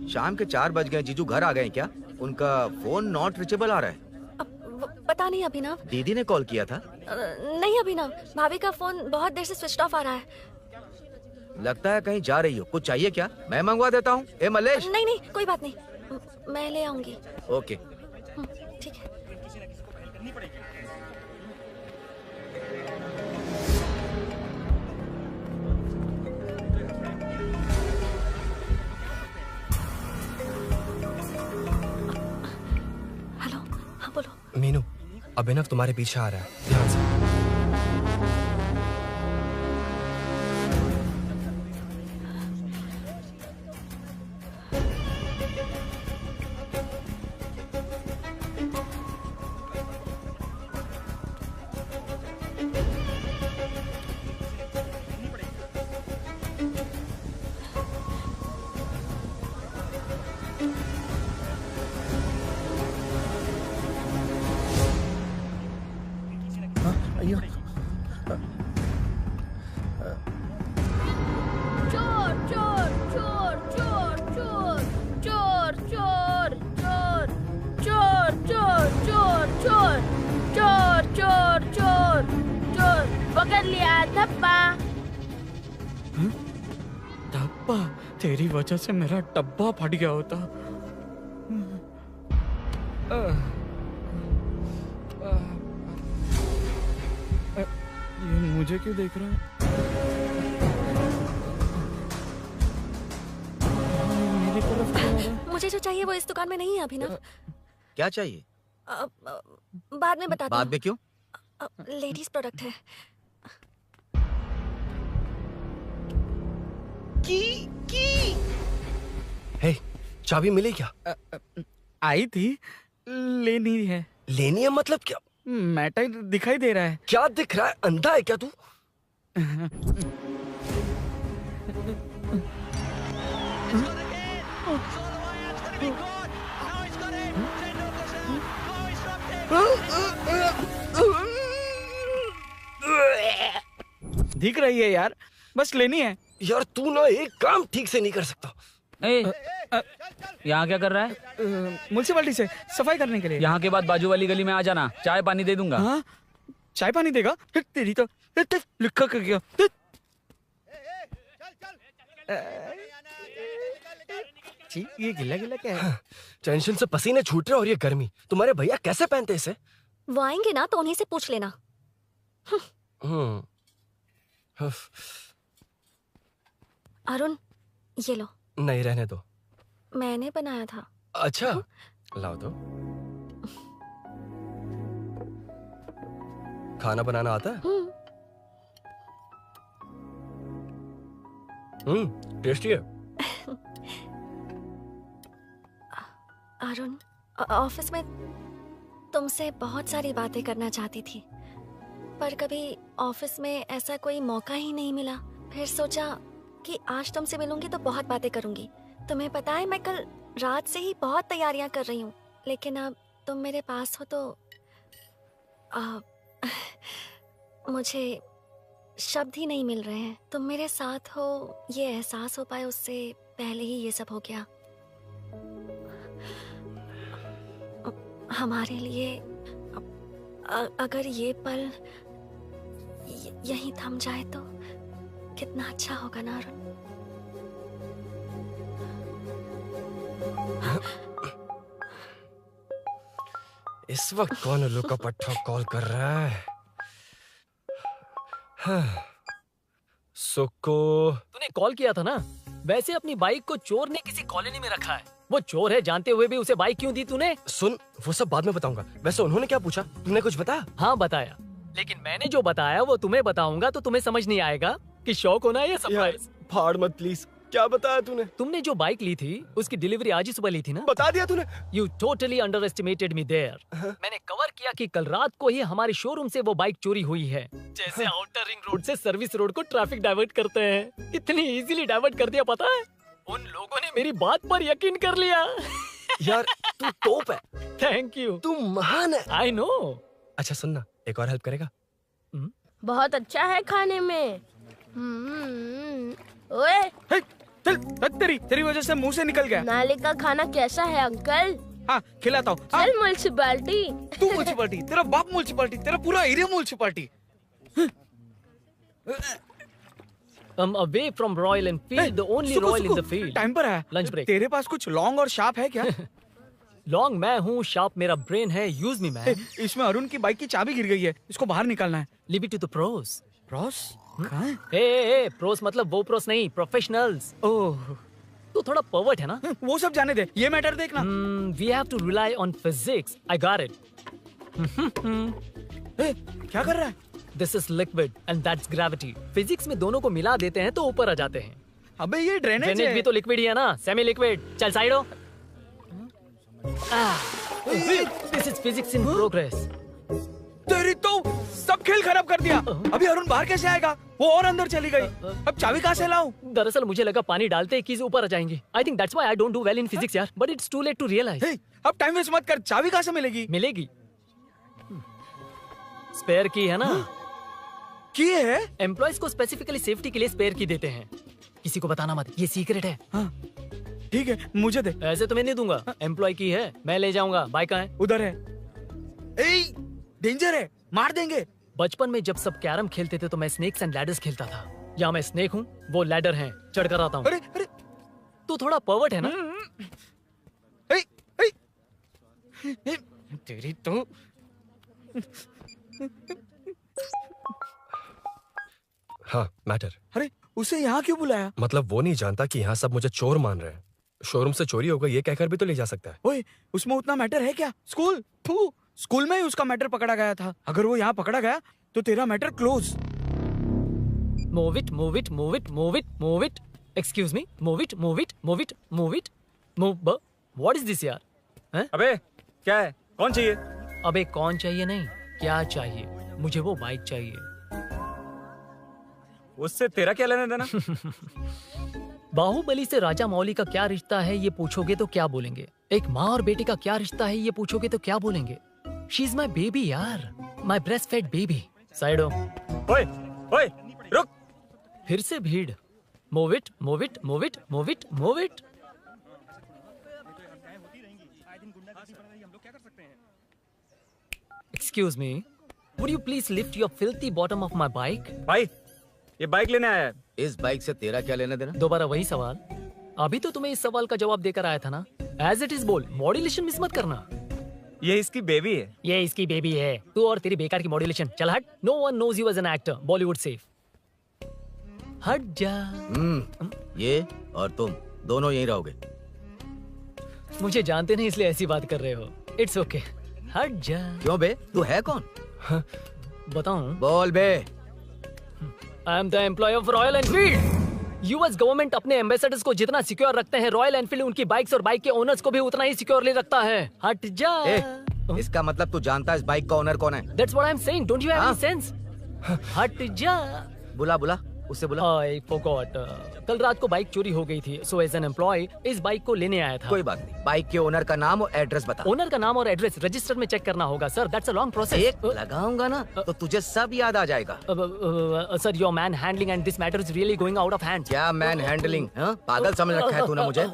शाम के 4 बज गए, जीजू घर आ गए क्या? उनका फोन नॉट रिचेबल आ रहा है। पता नहीं अभिनव। दीदी ने कॉल किया था? नहीं अभिनव, भाभी का फोन बहुत देर से स्विच ऑफ आ रहा है। लगता है कहीं जा रही हो। कुछ चाहिए क्या? मैं मंगवा देता हूँ। ए मलेश। नहीं नहीं, कोई बात नहीं, मैं ले आऊंगी। ओके ठीक है। हेलो, हाँ बोलो। मीनू, अभिनव तुम्हारे पीछे आ रहा है, ध्यान से। अयो चोर चोर चोर चोर चोर चोर चोर चोर चोर चोर चोर चोर चोर चोर चोर चोर पकड़ लिया धप्पा। डब्बा, तेरी वजह से मेरा डब्बा फट गया होता। ये मुझे क्यों देख रहा है? मेरी तरफ क्यों आ रहा है? मुझे जो चाहिए वो इस दुकान में नहीं है अभिनव। क्या चाहिए? बाद में बताती बाद में क्यों? लेडीज प्रोडक्ट है। हे, चाबी मिली क्या? आई थी, लेनी है। लेनी है मतलब क्या? मैटर दिखाई दे रहा है। क्या दिख रहा है? अंधा है क्या तू? दिख रही है यार, बस लेनी है। यार तू ना एक काम ठीक से नहीं कर सकता। यहाँ क्या कर रहा है? म्युनिसिपैलिटी से सफाई करने के लिए। यहाँ के बाद बाजू वाली गली में आ जाना, चाय पानी दे दूंगा। हाँ? चाय पानी देगा? तेरी तो लिखा कर गया। ये गिला गिला क्या है? टेंशन से पसीने छूट रहे और ये गर्मी, तुम्हारे भैया कैसे पहनते इसे? वो आएंगे ना तो उन्हीं से पूछ लेना। अरुण, ये लो। नहीं, रहने दो। मैंने बनाया था। अच्छा, लाओ दो। खाना बनाना आता है? टेस्टी है। अरुण, ऑफिस में तुमसे बहुत सारी बातें करना चाहती थी, पर कभी ऑफिस में ऐसा कोई मौका ही नहीं मिला। फिर सोचा कि आज तुमसे मिलूंगी तो बहुत बातें करूंगी। तुम्हें पता है मैं कल रात से ही बहुत तैयारियां कर रही हूँ, लेकिन अब तुम मेरे पास हो तो मुझे शब्द ही नहीं मिल रहे हैं। तुम मेरे साथ हो ये एहसास हो पाए उससे पहले ही ये सब हो गया। हमारे लिए अगर ये पल यहीं थम जाए तो कितना अच्छा होगा ना अरुण। इस वक्त कौन उल्लू का पट्टा कॉल कर रहा है? सुक्को, तूने कॉल किया था ना? वैसे अपनी बाइक को चोर ने किसी कॉलोनी में रखा है। वो चोर है जानते हुए भी उसे बाइक क्यों दी तूने? सुन, वो सब बाद में बताऊंगा। वैसे उन्होंने क्या पूछा? तुमने कुछ बताया? हाँ बताया, लेकिन मैंने जो बताया वो तुम्हें बताऊंगा तो तुम्हें समझ नहीं आएगा कि शौक होना है या सरप्राइज। फाड़ मत प्लीज। क्या बताया तूने? तुमने जो बाइक ली थी उसकी डिलीवरी आज ही सुबह ली थी ना? बता दिया तूने? You totally underestimated me there. मैंने कवर किया कि कल रात को ही हमारे शोरूम से वो बाइक चोरी हुई है। जैसे आउटर रिंग रोड से सर्विस रोड को ट्रैफिक डाइवर्ट करते हैं, इतनी इजीली डाइवर्ट कर दिया। पता है, उन लोगों ने मेरी बात पर यकीन कर लिया। यार तू टॉप है। Thank you. तू महान है। I know. अच्छा सुनना, एक और हेल्प करेगा? बहुत अच्छा है खाने में। ओए, तेरी वजह से मुंह से निकल गया। नाले का खाना कैसा है अंकल? हाँ, खिलाता हूँ। चल म्युनिसिपैलिटी। तू म्युनिसिपैलिटी, तेरा बाप म्युनिसिपैलिटी, तेरा पूरा area municipality. I'm away from Royal Enfield, the only Royal in the field. Time पर है। Lunch break. तेरे पास कुछ लॉन्ग और शार्प है क्या? लॉन्ग मैं हूँ, शार्प मेरा ब्रेन है। Use me man. इसमें अरुण की बाइक की चाबी गिर गई है, इसको बाहर निकालना है। Leave it to the pros. Pros? कहाँ है? ए, प्रोस मतलब वो प्रोस नहीं, प्रोफेशनल्स। ओह, तू थोड़ा पर्वर्ट है ना? वो सब जाने दे, ये मैटर देखना। We have to rely on physics. I got it. क्या कर रहा है? This is liquid and that's gravity. Physics में दोनों को मिला देते हैं तो ऊपर आ जाते हैं। अबे ये ड्रेनेज है। भी तो लिक्विड ही है ना, सेमी लिक्विड। चल साइड हो। This is physics in progress. तेरी तो सब खेल खराब कर दिया। अभी अरुण बाहर कैसे आएगा? वो और अंदर चली गई। अब चाबी कहाँ से लाऊं? दरअसल मुझे लगा पानी डालते ही कीज ऊपर आ जाएंगी। I think that's why I don't do well in physics यार। But it's too late to realize. अब टाइम वेस्ट मत कर, चाबी कहाँ से मिलेगी? मिलेगी। स्पेयर की है ना? की है? एम्प्लॉयज को स्पेसिफिकली सेफ्टी के लिए स्पेयर की देते हैं। किसी को बताना मत, ये सीक्रेट है। ठीक है, मुझे दे। ऐसे तो मैं नहीं दूंगा। एम्प्लॉय की है, मैं ले जाऊंगा। बाइक कहाँ है? उधर है। डेंजर है, मार देंगे। बचपन में जब सब कैरम खेलते थे तो मैं स्नेक्स एंड लैडर्स खेलता था। यहाँ मैं स्नेक हूँ, वो लैडर है, चढ़ कर आता हूँ। अरे अरे, तू थोड़ा पर्वर्ट है ना? तेरी तो हाँ, मैटर। अरे उसे यहाँ क्यों बुलाया? मतलब वो नहीं जानता कि यहाँ सब मुझे चोर मान रहे हैं। शोरूम से चोरी होगा ये कहकर भी तो ले जा सकता है। ओए, उसमें उतना मैटर है क्या? स्कूल में ही उसका मैटर पकड़ा गया था। अगर वो यहाँ पकड़ा गया तो तेरा matter close. Move it, move it, move it, move it, move it. Excuse me, move it, move it, move it, move it, move. What is this यार? हैं? अबे क्या है? कौन चाहिए? अबे कौन चाहिए नहीं, क्या चाहिए? मुझे वो बाइक चाहिए। उससे तेरा क्या लेना देना? बाहुबली से राजा मौली का क्या रिश्ता है ये पूछोगे तो क्या बोलेंगे? एक माँ और बेटे का क्या रिश्ता है ये पूछोगे तो क्या बोलेंगे? शी इज माई बेबी यार, my breast fed baby. Side हो। ओए, ओए, रुक। फिर से भीड़। Move it, move it, move it, move it, move it. Excuse me, would you please lift your filthy bottom of my bike? भाई, ये बाइक लेने आया है। इस बाइक से तेरा क्या लेना देना? दोबारा वही सवाल। अभी तो तुम्हें इस सवाल का जवाब देकर आया था ना। एज इट इज बोल, मॉड्यूलेशन मिस मत करना। ये इसकी बेबी है। ये इसकी बेबी है। तू और तेरी बेकार की मॉड्यूलेशन। चल हट। No one knows you as an actor. Bollywood safe. हट जा। ये और तुम दोनों यहीं रहोगे। मुझे जानते नहीं इसलिए ऐसी बात कर रहे हो। It's okay. हट जा। क्यों बे? तू है कौन? बताऊं? बोल बे। I am the employ of Royal Enfield. US government अपने एम्बेसडर्स को जितना सिक्योर रखते हैं, रॉयल एनफील्ड उनकी बाइक्स और बाइक के ओनर्स को भी उतना ही सिक्योरली रखता है। हट जा। इसका मतलब तू जानता है इस बाइक का ओनर कौन है? That's what I'm saying. Don't you have any sense? हट जा। बुला बुला, उससे बुला। I forgot. कल रात को बाइक चोरी हो गई थी, so as an employee इस बाइक को लेने आया था। कोई बात नहीं, बाइक के ओनर का नाम और एड्रेस बता। ओनर का नाम और एड्रेस रजिस्टर में चेक करना होगा sir. That's a long process. एक लगाऊंगा ना तो तुझे सब याद आ जाएगा। Sir your man handling and this matter is really going out of hands. क्या मैन हैंडलिंग? पागल समझ रखा है तूने मुझे?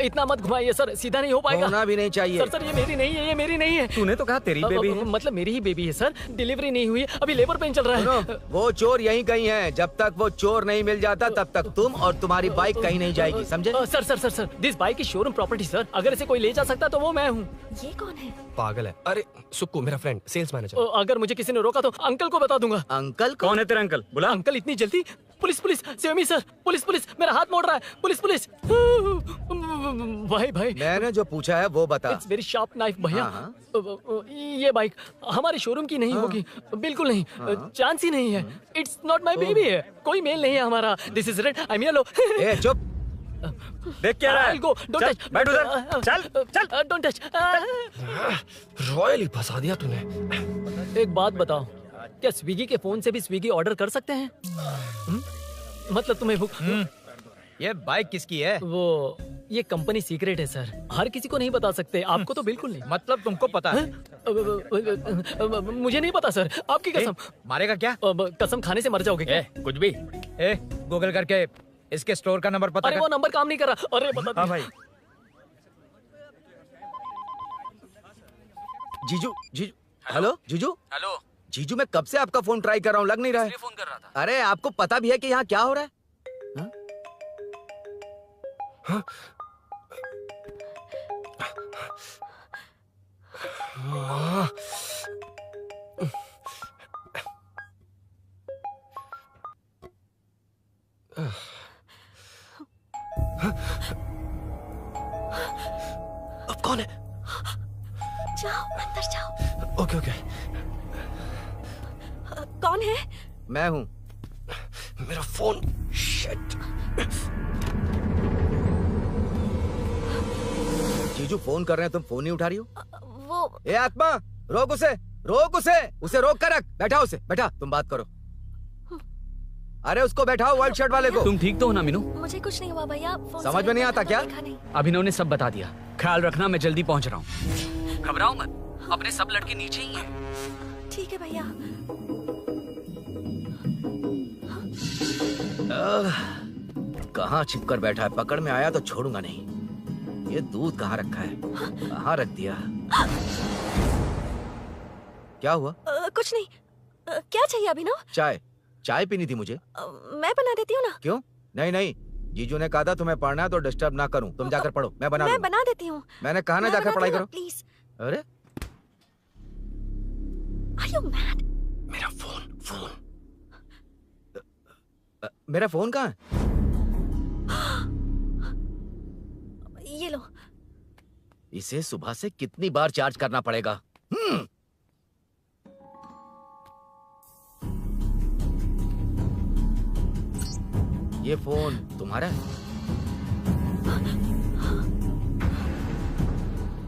इतना मत घुमाइए सर, सीधा नहीं हो पाएगा। होना भी नहीं चाहिए। सर ये मेरी नहीं है, ये मेरी नहीं है। तूने तो कहा तेरी बेबी है। मतलब मेरी ही बेबी है सर। डिलीवरी नहीं हुई, अभी लेबर पेन चल रहा है। वो चोर यहीं कहीं है। जब तक वो चोर नहीं मिल जाता तब तक तुम और तुम्हारी बाइक कहीं नहीं जाएगी, समझे? Sir sir sir sir, this bike is showroom property sir. अगर इसे कोई ले जा सकता तो वो मैं हूँ। ये कौन है? पागल है। अरे सुक्कू, मेरा फ्रेंड, सेल्स मैनेजर। अगर मुझे किसी ने रोका तो अंकल को बता दूंगा। अंकल? कौन है तेरा अंकल? बुला। अंकल इतनी जल्दी? Police police, save me sir. Police police, मेरा हाथ मोड़ रहा है। Police police. भाई भाई, मैंने जो पूछा है वो बता। इट्स वेरी शार्प नाइफ भैया। ये बाइक हमारे शोरूम की नहीं होगी, बिल्कुल नहीं। चांस ही नहीं है। इट्स नॉट माय बेबी है, कोई मेल नहीं है हमारा। This is red, I am yellow. ए चुप। देख क्या रहा है? Go, don't touch. बैठ उधर। चल डोंट टच। रॉयल ही फंसा दिया तूने। एक बात बताओ, क्या स्विगी के फोन से भी स्विगी ऑर्डर कर सकते हैं? मतलब तुम्हें भूख? ये बाइक किसकी है? वो ये कंपनी सीक्रेट है सर, हर किसी को नहीं बता सकते। आपको तो बिल्कुल नहीं। मतलब तुमको पता है? मुझे नहीं पता सर, आपकी कसम। मारेगा क्या? कसम खाने से मर जाओगे क्या? कुछ भी। गूगल करके इसके स्टोर का नंबर पता अरे कर। वो नंबर काम नहीं कर रहा। अरे बता। हाँ भाई। जीजू, जीजू, हेलो जीजू। हेलो जीजू, मैं कब से आपका फोन ट्राई कर रहा हूँ, लग नहीं रहा है। फोन कर रहा था। अरे आपको पता भी है कि यहाँ क्या हो रहा है? अब कौन है? जाओ अंदर जाओ। Okay okay. कौन है? मैं हूँ। मेरा फोन। शिट। जीजू फोन कर रहे हैं, तुम फोन नहीं उठा रही हो? वो ए आत्मा, रोक उसे, रोक उसे रोक कर रख। बैठा उसे, बैठा, तुम बात करो। अरे उसको बैठाओ, व्हाइट शर्ट वाले को। तुम ठीक तो हो ना मीनू? मुझे कुछ नहीं हुआ भैया। समझ में नहीं आता क्या? अभिनव ने सब बता दिया। ख्याल रखना, मैं जल्दी पहुंच रहा हूँ। घबराओ मत, अपने सब लड़के नीचे ही हैं। ठीक है भैया। कहाँ छिप कर बैठा है? पकड़ में आया तो छोड़ूंगा नहीं। ये दूध कहाँ रखा है? कहाँ रख दिया? क्या हुआ? कुछ नहीं। क्या चाहिए अभिनव? चाय पीनी थी मुझे। मैं बना देती हूँ ना। क्यों? नहीं, जीजू ने कहा था तुम्हें पढ़ना है तो डिस्टर्ब ना करूं। तुम जाकर पढ़ो, मैं बना देती हूँ। मैंने कहा ना जाकर पढ़ाई करो प्लीज। अरे Are you mad? मेरा फोन मेरा फोन कहाँ है? ये लो। इसे सुबह से कितनी बार चार्ज करना पड़ेगा? ये फोन तुम्हारा है?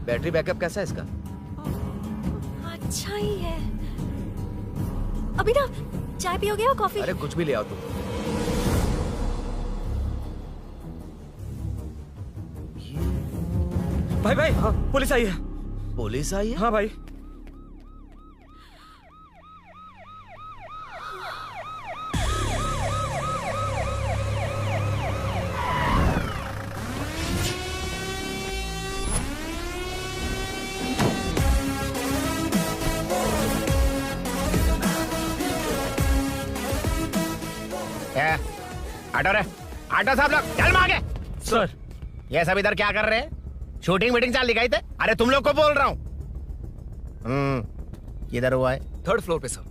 बैटरी बैकअप कैसा है इसका? अच्छा ही है। अभिनव, चाय पियोगे या कॉफी? अरे कुछ भी ले आओ तुम। भाई हाँ, पुलिस आई है। पुलिस आई है? हाँ भाई। आटो साहब लोग चल मांगे। सर ये सब इधर क्या कर रहे हैं? शूटिंग मीटिंग चाल दिखाई थे? अरे तुम लोग को बोल रहा हूँ। किधर हुआ है? 3rd फ्लोर पे सर।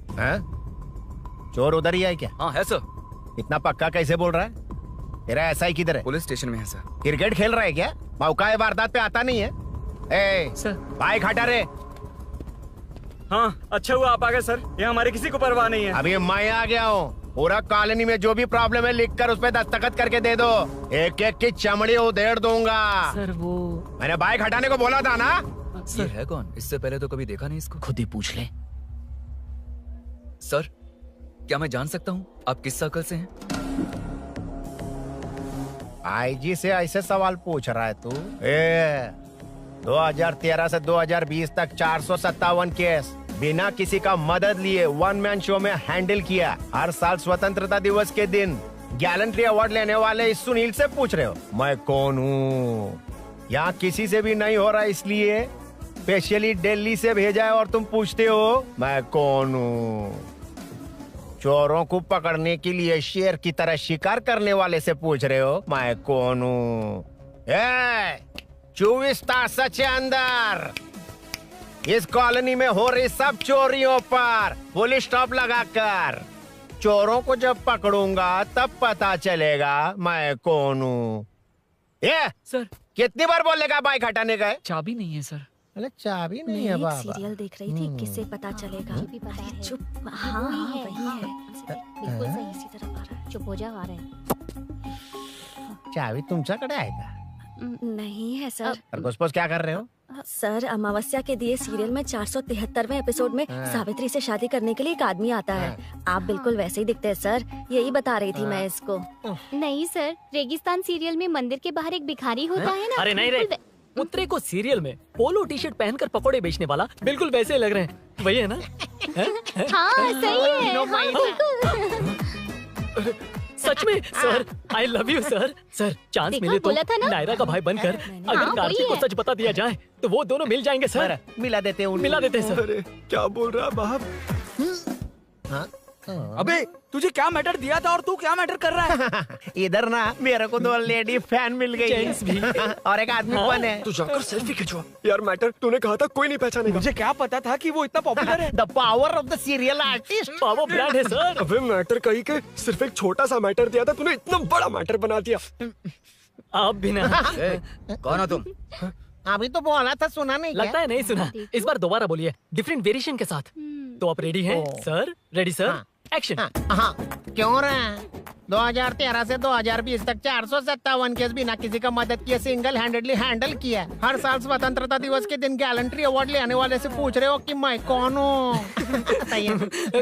चोर उधर ही है क्या? हाँ है सर। इतना पक्का कैसे बोल रहा है? तेरा एसआई किधर है? पुलिस स्टेशन में है सर। क्रिकेट खेल रहा है क्या? मौका है वारदात पे आता नहीं है? सर बाइक हटा रे। हाँ अच्छा हुआ आप आ गए सर, ये हमारे किसी को परवाह नहीं है। अभी मैं आ गया हूँ। पूरा कॉलोनी में जो भी प्रॉब्लम है लिख कर उस पर दस्तखत करके दे दो। एक एक की चमड़ी उधेड़ दूंगा। सर वो मैंने बाइक हटाने को बोला था ना? ये है कौन? इससे पहले तो कभी देखा नहीं इसको। खुद ही पूछ ले। सर क्या मैं जान सकता हूँ आप किस सर्कल से हैं? आईजी से ऐसे सवाल पूछ रहा है तू? 2013 से 2020 तक 457 केस बिना किसी का मदद लिए 1 मैन शो में हैंडल किया। हर साल स्वतंत्रता दिवस के दिन गैलेंट्री अवार्ड लेने वाले इस सुनील से पूछ रहे हो मैं कौन हूँ? यहाँ किसी से भी नहीं हो रहा, इसलिए स्पेशली दिल्ली से भेजा है और तुम पूछते हो मैं कौन हूँ? चोरों को पकड़ने के लिए शेर की तरह शिकार करने वाले से पूछ रहे हो मैं कौन हूँ? 24 तास के अंदर इस कॉलोनी में हो रही सब चोरियों पर पुलिस स्टॉप लगाकर चोरों को जब पकड़ूंगा तब पता चलेगा मैं कौन हूँ। सर कितनी बार बोलेगा बाइक हटाने का? चाबी नहीं है सर। अरे चाबी नहीं मैं है एक बाबा। सीरियल देख रही थी, किससे पता चलेगा? अरे चुप। हाँ वही है। बिल्कुल सही। इसी तरफ आ रहा है। चुप हो जा, आ रहे हैं। चाबी तुमच्याकडे आहे का? नहीं है सर। खरगोश क्या कर रहे हो? सर अमावस्या के दिए सीरियल में 473वें एपिसोड में सावित्री से शादी करने के लिए एक आदमी आता है। आप बिल्कुल वैसे ही दिखते हैं सर, यही बता रही थी मैं इसको। नहीं सर, रेगिस्तान सीरियल में मंदिर के बाहर एक भिखारी होता है ना। अरे नहीं रे, पुत्रे को सीरियल में पोलो टी शर्ट पहनकर पकोड़े बेचने वाला बिल्कुल वैसे लग रहे हैं। वही है ना? हाँ सही है। हाँ, सच में sir, I love you sir. Sir chance मिले तो नायरा का भाई बनकर अगर कार्तिक को सच बता दिया जाए तो वो दोनों मिल जाएंगे सर। मिला देते सर। क्या बोल रहा बाप? अबे तुझे क्या मैटर दिया था और तू क्या मैटर कर रहा है? इधर ना मेरे को 2 लेडी फैन मिल गई है और एक आदमी कौन है? तू जाकर सेल्फी खिंचवा। यार मैटर तूने कहा था कोई नहीं पहचानेगा। मुझे क्या पता था कि वो इतना पॉपुलर है। The power of the serial artist. Power brand है सर। अबे मैटर कही के सिर्फ एक छोटा सा मैटर दिया था, तूने इतना बड़ा मैटर बना दिया। आप भी ना। कौन हो तुम? अभी तो बोला था, सुना नहीं? लगता है नहीं सुना। इस बार दोबारा बोलिए डिफरेंट वेरिएशन के साथ। तो आप रेडी हैं सर? Ready sir? एक्शन। हाँ क्यों रहा? 2013 से 2020 तक 457 केस बिना किसी का मदद किए सिंगल हैंडेडली हैंडल किया। हर साल स्वतंत्रता दिवस के दिन गैलेंट्री अवार्ड लेने वाले से पूछ रहे हो कि मैं कौन हूँ?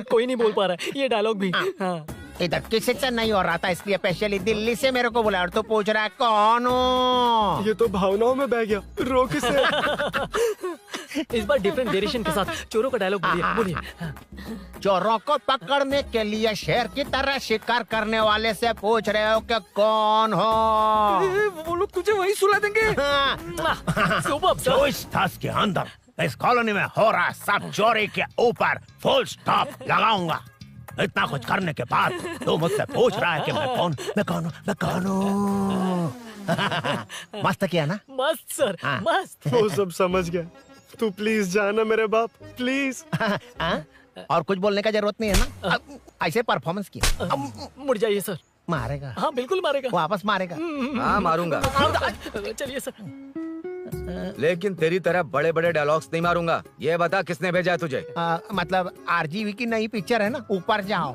कोई नहीं बोल पा रहा है ये डायलॉग भी। हाँ। इधर किसी से नहीं हो रहा था, इसलिए स्पेशली दिल्ली से मेरे को बुलाया और तू पूछ रहा है कौन हूँ। ये तो भावनाओं में बह गया। रो किसे? इस बार डिफरेंट वेरिएशन के साथ चोरों का डायलॉग बोलिए। चोरों को पकड़ने के लिए शेर की तरह शिकार करने वाले से पूछ रहे हो कि कौन हो? वो लोग तुझे वहीं सुला देंगे। जो इस ताश के अंदर इस कॉलोनी में हो रहा सब चोरी के ऊपर फुल स्टॉप लगाऊंगा। इतना कुछ करने के बाद तू मुझसे पूछ रहा है कि मैं कौन हूँ। मस्त किया ना? मस्त सर, मस्त। वो सब समझ गया। तू प्लीज जाना मेरे बाप, प्लीज। और कुछ बोलने का जरूरत नहीं है ना, ऐसे परफॉर्मेंस किया। मुड़ जाइए सर। मारेगा? हाँ बिल्कुल मारेगा। वापस मारेगा? हाँ मारूंगा। चलिए सर। लेकिन तेरी तरह बड़े बड़े डायलॉग्स नहीं मारूंगा। ये बता किसने भेजा है तुझे? मतलब आरजीवी की नई पिक्चर है ना, ऊपर जाओ।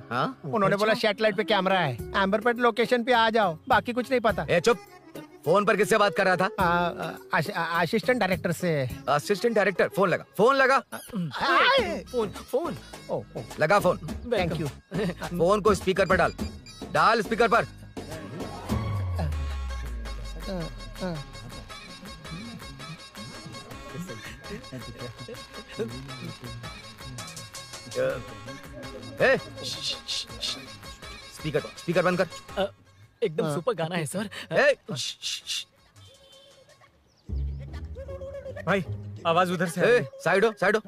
उन्होंने बोला सैटेलाइट पे कैमरा है, एम्बर पेट लोकेशन पे आ जाओ, बाकी कुछ नहीं पता। ए चुप। फोन पर किससे बात कर रहा था? असिस्टेंट डायरेक्टर से। Assistant director? फोन लगा, फोन लगा। फोन लगा फोन। Thank you. फोन को स्पीकर पर डाल, डाल स्पीकर पर। स्पीकर बंद कर। एकदम सुपर गाना है सर। भाई आवाज उधर से है। साइड हो, साइड हो।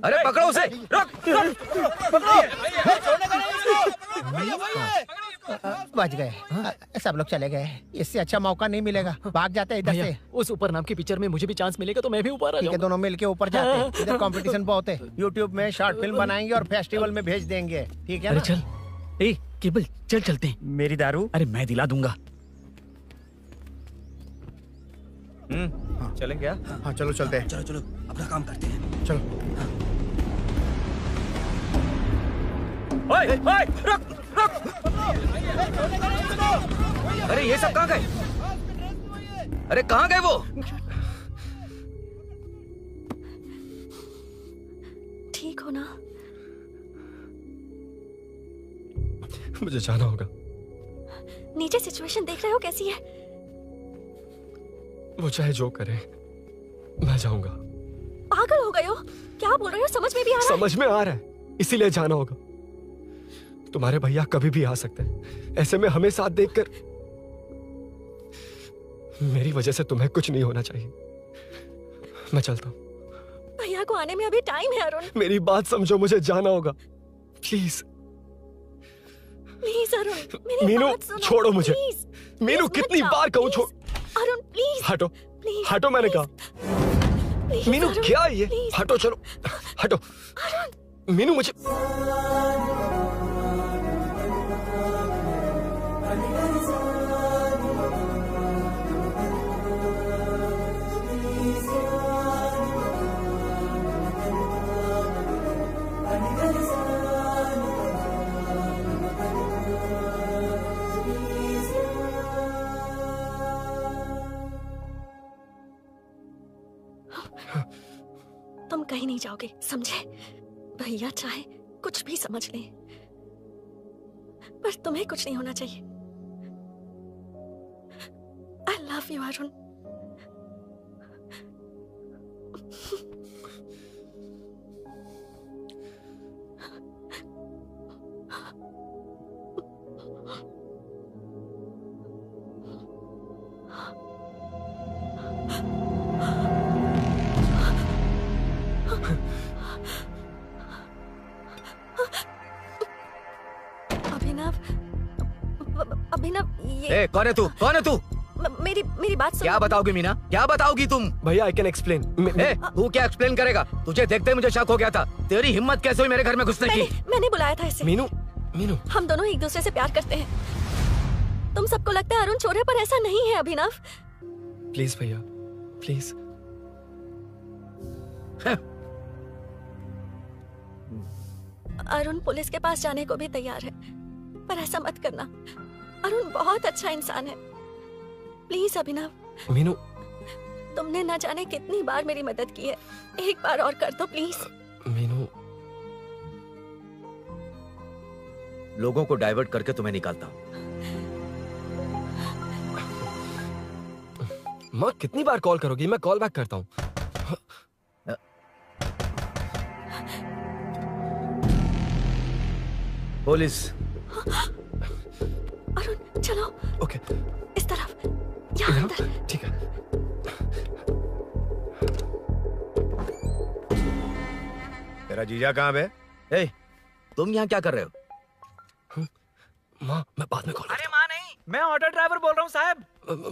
अरे पकड़ो उसे, रुक, बच गए। सब लोग चले गए, इससे अच्छा मौका नहीं मिलेगा, भाग जाते हैं इधर से। उस ऊपर नाम की पिक्चर में मुझे भी चांस मिलेगा तो मैं भी ऊपर आ जाऊंगा। दोनों मिलके ऊपर जाते हैं, इधर कंपटीशन बहुत है। यूट्यूब में शॉर्ट फिल्म बनाएंगे और फेस्टिवल में भेज देंगे, ठीक है ना? अरे चल, ए केबल चल चलते हैं। मेरी दारू? अरे मैं दिला दूंगा। चलें क्या? हाँ चलो चलते हैं। चलो चलो अपना काम करते हैं। चलो। ओए, ओए, रुक, रुक। अरे ये सब कहाँ गए? अरे कहाँ गए वो? ठीक हो ना? मुझे जाना होगा। नीचे सिचुएशन देख रहे हो कैसी है? वो चाहे जो करे, मैं जाऊंगा। पागल हो गए हो? क्या बोल रहे हो? समझ में भी आ रहा है? समझ में आ रहा है, इसीलिए जाना होगा। तुम्हारे भैया कभी भी आ सकते हैं, ऐसे में हमें साथ देखकर मेरी वजह से तुम्हें कुछ नहीं होना चाहिए। मैं चलता हूँ। भैया को आने में अभी टाइम है अरुण। मेरी बात समझो, मुझे जाना होगा, प्लीज। प्लीज अरुण, मेरी मीनू बात सुनो। छोड़ो मुझे। प्लीज, मीनू प्लीज कितनी मत बार जाओ, कहूँ छोड़। अरुण प्लीज। हटो, प्लीज, हटो मैंने कहा। प्लीज, मीनू अरुण, क्या ये? प्लीज। हटो, चलो हटो। मीनू मुझे तुम कहीं नहीं जाओगे, समझे? भैया चाहे कुछ भी समझ लें, पर तुम्हें कुछ नहीं होना चाहिए। I love you Arun. ए, कौन है तू? कौन है तू? मेरी बात सुनो। क्या बताओगी मीना? क्या बताओगी तुम? भैया आई कैन एक्सप्लेन। तू क्या एक्सप्लेन करेगा? तुझे देखते ही मुझे शक हो गया था। तेरी हिम्मत कैसे हुई मेरे घर में घुसने की? मैंने बुलाया था इसे। मीनू, मीनू, हम दोनों एक दूसरे से प्यार करते हैं। तुम सबको लगता है अरुण चोर है, पर ऐसा नहीं है अभिनव। प्लीज भैया, प्लीज। अरुण पुलिस के पास जाने को भी तैयार है, पर ऐसा मत करना। अरुण बहुत अच्छा इंसान है। प्लीज अभिनव। मीनू, तुमने न जाने कितनी बार मेरी मदद की है, एक बार और कर दो प्लीज। मीनू, लोगों को डाइवर्ट करके तुम्हें निकालता हूँ। माँ कितनी बार कॉल करोगी? मैं कॉल बैक करता हूँ। पुलिस। अरुण चलो। ओके। इस तरफ। यहाँ अंदर। ठीक है। तेरा जीजा कहाँ पे? ए, तुम यहाँ क्या कर रहे हो? माँ मैं बाद में कॉल। अरे माँ नहीं, मैं ऑटो ड्राइवर बोल रहा हूँ साहब।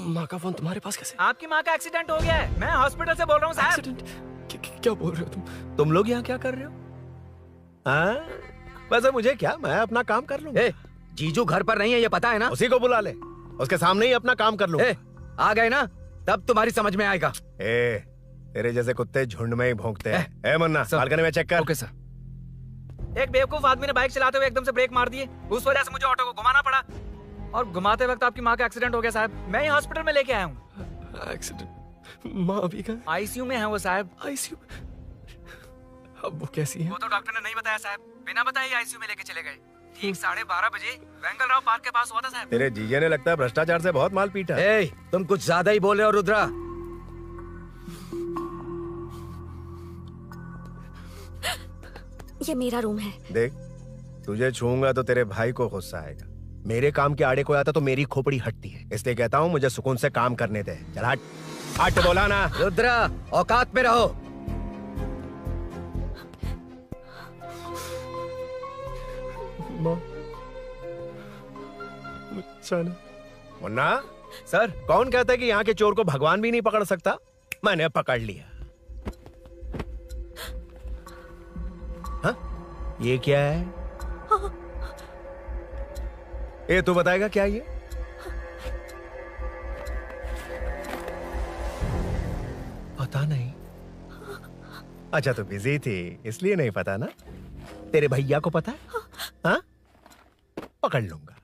माँ का फोन तुम्हारे पास कैसे? आपकी माँ का एक्सीडेंट हो गया है, मैं हॉस्पिटल से बोल रहा हूँ साहब। क्या बोल रहे हो तुम लोग यहाँ क्या कर रहे हो? हाँ? वैसे मुझे क्या, मैं अपना काम कर लूँ। जीजू घर पर नहीं है, ये पता है ना? उसी को बुला ले, उसके सामने ही अपना काम कर लूँ। आ गए ना, तब तुम्हारी समझ में आएगा। तेरे जैसे कुत्ते झुंड में ही भौंकते हैं। मुन्ना, बालकनी में चेक कर। Okay sir. एक बेवकूफ आदमी ने बाइक चलाते हुए एकदम से ब्रेक मार दिए, उस वजह से मुझे ऑटो को घुमाना पड़ा और घुमाते वक्त आपकी माँ का एक्सीडेंट हो गया साहब। मैं ही हॉस्पिटल में लेके आया हूँ। एक्सीडेंट? माँ अभी कहाँ? आईसीयू में है वो साहब। आईसीयू? अब वो कैसी है? वो तो डॉक्टर ने नहीं बताया साहब, बिना बताए आईसीयू में लेके चले गए। ठीक 12:30 बजे वेंगल राव पार्क के पास हुआ था साहब। तेरे जीजे ने लगता है भ्रष्टाचार से बहुत माल पीटा। तुम कुछ ज्यादा ही बोल रहे हो रुद्रा। ये मेरा रूम है। देख, तुझे छूऊंगा तो तेरे भाई को गुस्सा आएगा। मेरे काम के आड़े को आता तो मेरी खोपड़ी हटती है, इसलिए कहता हूँ मुझे सुकून से काम करने दे। चल हट, हट बोला ना। रुद्रा, औकात में रहो। माँ, मुन्ना सर, कौन कहता है कि यहाँ के चोर को भगवान भी नहीं पकड़ सकता? मैंने पकड़ लिया। हाँ? ये क्या है? ये तू बताएगा क्या ये? पता नहीं। अच्छा तो बिजी थी इसलिए नहीं पता ना? तेरे भैया को पता है? हाँ? पकड़ लूंगा।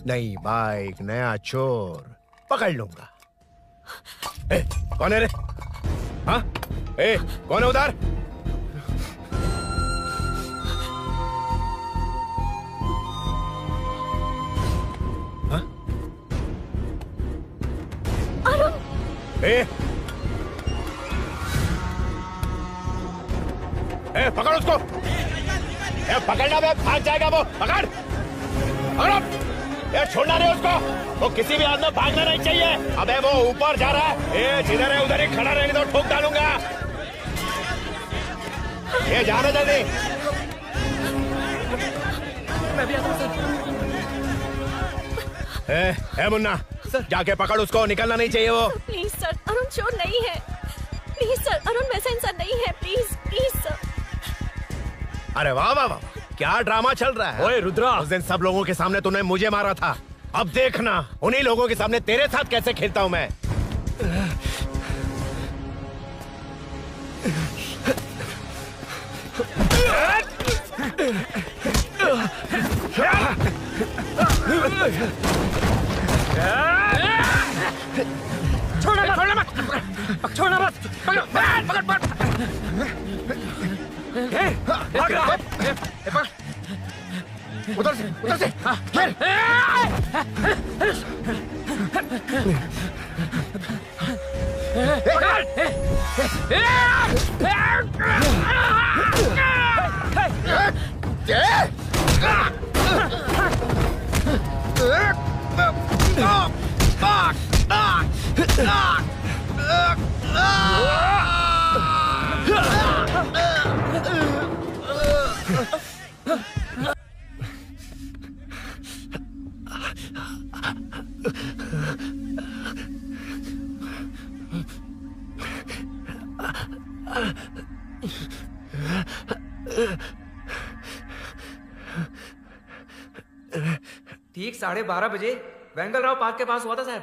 नई बाइक, नया चोर, पकड़ लूंगा। कौन है रे? हाँ? कौन है उधर? हाँ? पकड़ उसको। पकड़ना, भाग जाएगा वो। पकड़, पकड़ो। छोड़ना नहीं उसको, वो किसी भी हाथ में भागना नहीं चाहिए। अबे वो ऊपर जा रहा है, जिधर है उधर ही खड़ा रहने दो, ठोक डालूंगा। जाना जल्दी। मैं भी आता हूं सर। मुन्ना सर, जाके पकड़ उसको, निकलना नहीं चाहिए वो। प्लीज सर, अरुण चोर नहीं है। प्लीज सर, अरुण वैसा इंसान नहीं है। Please please sir. अरे वाह वाह वाह, क्या ड्रामा चल रहा है। ओए रुद्रा, उस दिन सब लोगों के सामने तूने मुझे मारा था, अब देखना उन्हीं लोगों के सामने तेरे साथ कैसे खेलता हूं मैं। छोड़ना मत, छोड़ना मत, पकड़ पकड़ पकड़। उधर से ठीक 12:30 बजे वेंगल राव पार्क के पास हुआ था साहब।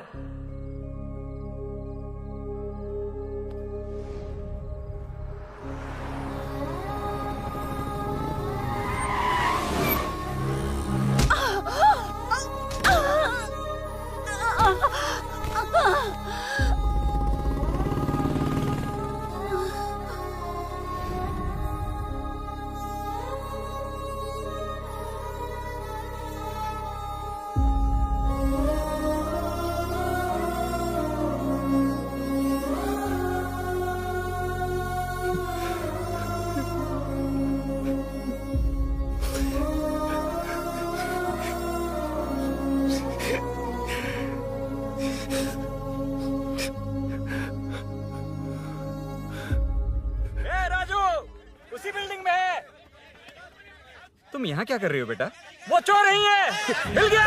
तुम यहाँ क्या कर रही हो बेटा? वो चोर नहीं है, हिल गया।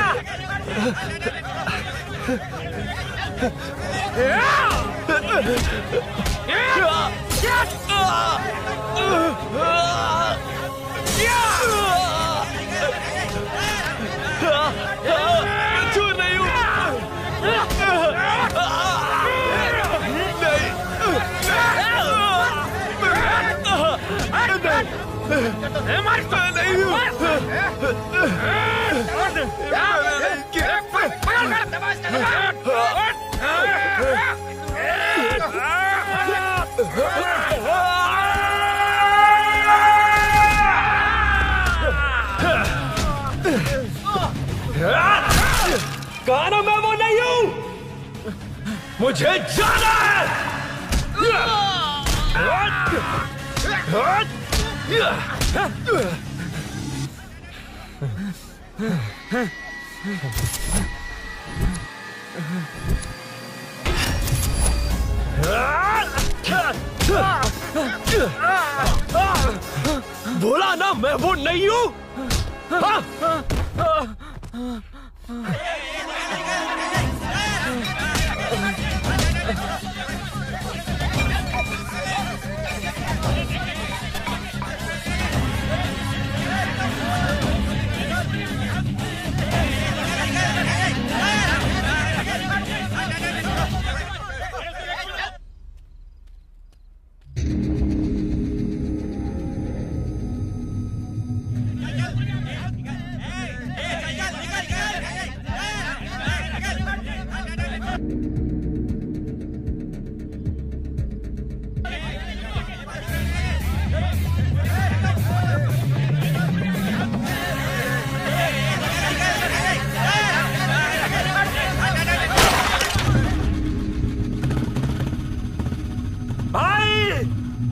चोर नहीं हूँ। कहा ना मैं वो नहीं हूं, मुझे जाना बोला ना मैं वो नहीं हूं।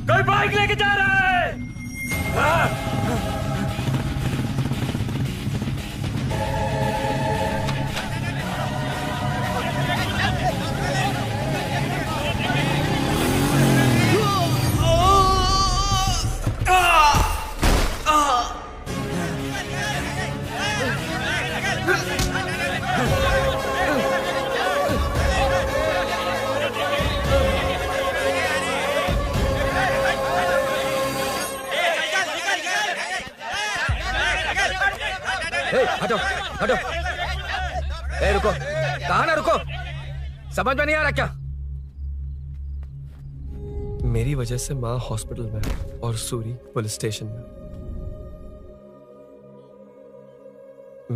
कोई बाइक लेके जा रहा है। हटो हटो। ए रुको, कहा ना रुको, समझ में नहीं आ रहा क्या? मेरी वजह से माँ हॉस्पिटल में और सूरी पुलिस स्टेशन में।